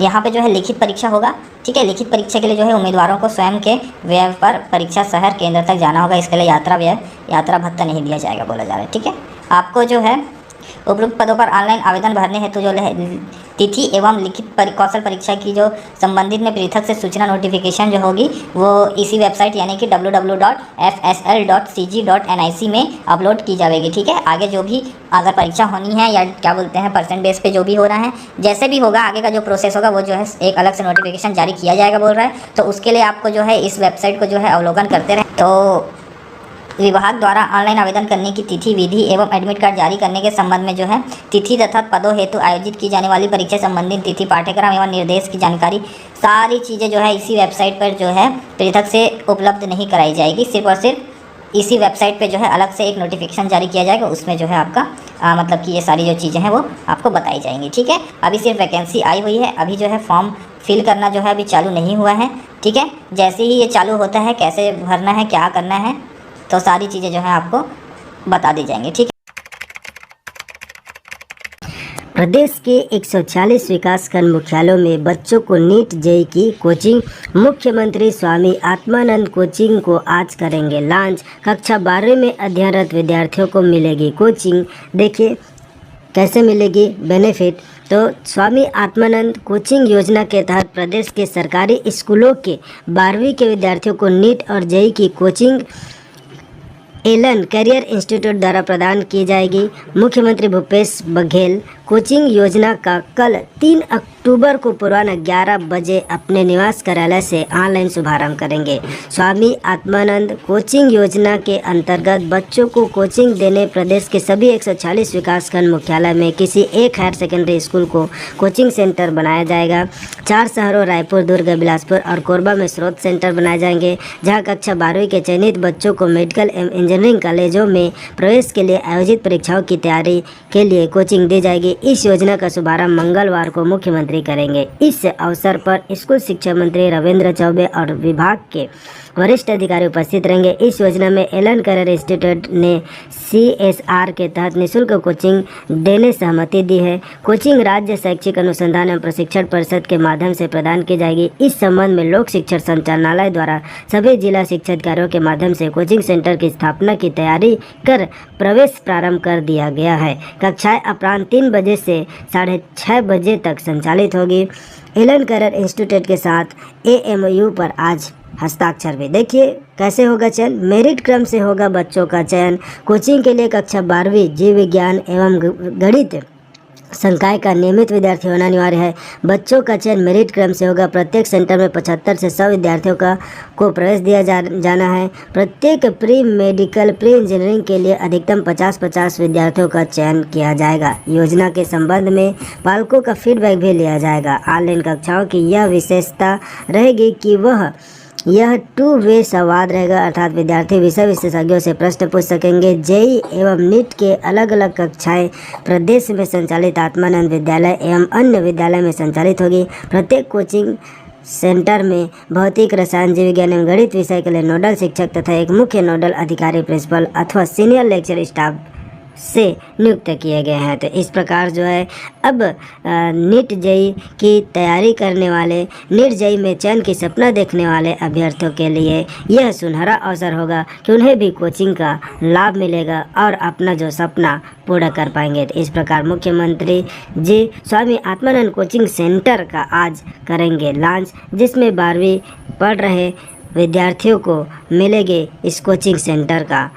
यहाँ पे जो है लिखित परीक्षा होगा, ठीक है। लिखित परीक्षा के लिए जो है उम्मीदवारों को स्वयं के व्यय पर परीक्षा शहर केंद्र तक जाना होगा। इसके लिए यात्रा भत्ता नहीं दिया जाएगा बोला जा रहा है, ठीक है। आपको जो है उपरोक्त पदों पर ऑनलाइन आवेदन भरने हेतु जो तिथि एवं लिखित कौशल परीक्षा की जो संबंधित में पृथक से सूचना नोटिफिकेशन जो होगी वो इसी वेबसाइट यानी कि www.fsl.cg.nic में अपलोड की जाएगी, ठीक है। आगे जो भी अगर परीक्षा होनी है या क्या बोलते हैं परसेंट बेस पे जो भी हो रहा है, जैसे भी होगा आगे का जो प्रोसेस होगा वो जो है एक अलग से नोटिफिकेशन जारी किया जाएगा बोल रहा है। तो उसके लिए आपको जो है इस वेबसाइट को जो है अवलोकन करते रहे। तो विभाग द्वारा ऑनलाइन आवेदन करने की तिथि, विधि एवं एडमिट कार्ड जारी करने के संबंध में जो है तिथि तथा पदों हेतु आयोजित की जाने वाली परीक्षा संबंधित तिथि, पाठ्यक्रम एवं निर्देश की जानकारी सारी चीज़ें जो है इसी वेबसाइट पर जो है पृथक से उपलब्ध नहीं कराई जाएगी। सिर्फ और सिर्फ इसी वेबसाइट पे जो है अलग से एक नोटिफिकेशन जारी किया जाएगा, उसमें जो है आपका मतलब कि ये सारी जो चीज़ें हैं वो आपको बताई जाएंगी, ठीक है। अभी सिर्फ वैकेंसी आई हुई है, अभी जो है फॉर्म फिल करना जो है अभी चालू नहीं हुआ है, ठीक है। जैसे ही ये चालू होता है कैसे भरना है, क्या करना है, तो सारी चीज़ें जो है आपको बता दी जाएंगी, ठीक है। प्रदेश के 140 विकासखंड मुख्यालयों में बच्चों को नीट जेईई की कोचिंग, मुख्यमंत्री स्वामी आत्मानंद कोचिंग को आज करेंगे लॉन्च। कक्षा 12 में अध्ययनरत विद्यार्थियों को मिलेगी कोचिंग। देखिए कैसे मिलेगी बेनिफिट। तो स्वामी आत्मानंद कोचिंग योजना के तहत प्रदेश के सरकारी स्कूलों के 12वीं के विद्यार्थियों को नीट और जेईई की कोचिंग एलन करियर इंस्टीट्यूट द्वारा प्रदान की जाएगी। मुख्यमंत्री भूपेश बघेल कोचिंग योजना का कल 3 अक्टूबर को पूर्वान्ह 11 बजे अपने निवास कार्यालय से ऑनलाइन शुभारंभ करेंगे। स्वामी आत्मानंद कोचिंग योजना के अंतर्गत बच्चों को कोचिंग देने प्रदेश के सभी 140 विकासखंड मुख्यालय में किसी एक हायर सेकेंडरी स्कूल को कोचिंग सेंटर बनाया जाएगा। 4 शहरों रायपुर, दुर्ग, बिलासपुर और कोरबा में स्रोत सेंटर बनाए जाएंगे, जहां कक्षा 12वीं के चयनित बच्चों को मेडिकल एवं इंजीनियरिंग कॉलेजों में प्रवेश के लिए आयोजित परीक्षाओं की तैयारी के लिए कोचिंग दी जाएगी। इस योजना का शुभारंभ मंगलवार को मुख्यमंत्री करेंगे। इस अवसर पर स्कूल शिक्षा मंत्री रविंद्र चौबे और विभाग के वरिष्ठ अधिकारी उपस्थित रहेंगे। इस योजना में एलन करियर इंस्टीट्यूट ने CSR के तहत निःशुल्क कोचिंग देने सहमति दी है। कोचिंग राज्य शैक्षिक अनुसंधान एवं प्रशिक्षण परिषद के माध्यम से प्रदान की जाएगी। इस संबंध में लोक शिक्षण संचालनालय द्वारा सभी जिला शिक्षा अधिकारियों के माध्यम से कोचिंग सेंटर की स्थापना की तैयारी कर प्रवेश प्रारंभ कर दिया गया है। कक्षाएं अपराह्न 3 बजे से 6:30 बजे तक संचालित होगी। एलन करियर इंस्टीट्यूट के साथ AMU पर आज हस्ताक्षर भी। देखिए कैसे होगा चयन, मेरिट क्रम से होगा बच्चों का चयन। कोचिंग के लिए कक्षा 12वीं जीव विज्ञान एवं गणित संकाय का नियमित विद्यार्थी होना अनिवार्य है। बच्चों का चयन मेरिट क्रम से होगा। प्रत्येक सेंटर में 75 से 100 विद्यार्थियों को प्रवेश दिया जाना है। प्रत्येक प्री मेडिकल, प्री इंजीनियरिंग के लिए अधिकतम 50-50 विद्यार्थियों का चयन किया जाएगा। योजना के संबंध में पालकों का फीडबैक भी लिया जाएगा। ऑनलाइन कक्षाओं की यह विशेषता रहेगी कि यह 2 वे संवाद रहेगा, अर्थात विद्यार्थी विषय विशेषज्ञों से प्रश्न पूछ सकेंगे। जेई एवं नीट के अलग अलग कक्षाएं प्रदेश में संचालित आत्मानंद विद्यालय एवं अन्य विद्यालय में संचालित होगी। प्रत्येक कोचिंग सेंटर में भौतिक, रसायन, जीव विज्ञान एवं गणित विषय के लिए नोडल शिक्षक तथा एक मुख्य नोडल अधिकारी प्रिंसिपल अथवा सीनियर लेक्चर स्टाफ से नियुक्त किए गए हैं। तो इस प्रकार जो है अब नीट जेई की तैयारी करने वाले, नीट जेई में चयन की सपना देखने वाले अभ्यर्थियों के लिए यह सुनहरा अवसर होगा कि उन्हें भी कोचिंग का लाभ मिलेगा और अपना जो सपना पूरा कर पाएंगे। तो इस प्रकार मुख्यमंत्री जी स्वामी आत्मानंद कोचिंग सेंटर का आज करेंगे लॉन्च, जिसमें 12वीं पढ़ रहे विद्यार्थियों को मिलेंगे इस कोचिंग सेंटर का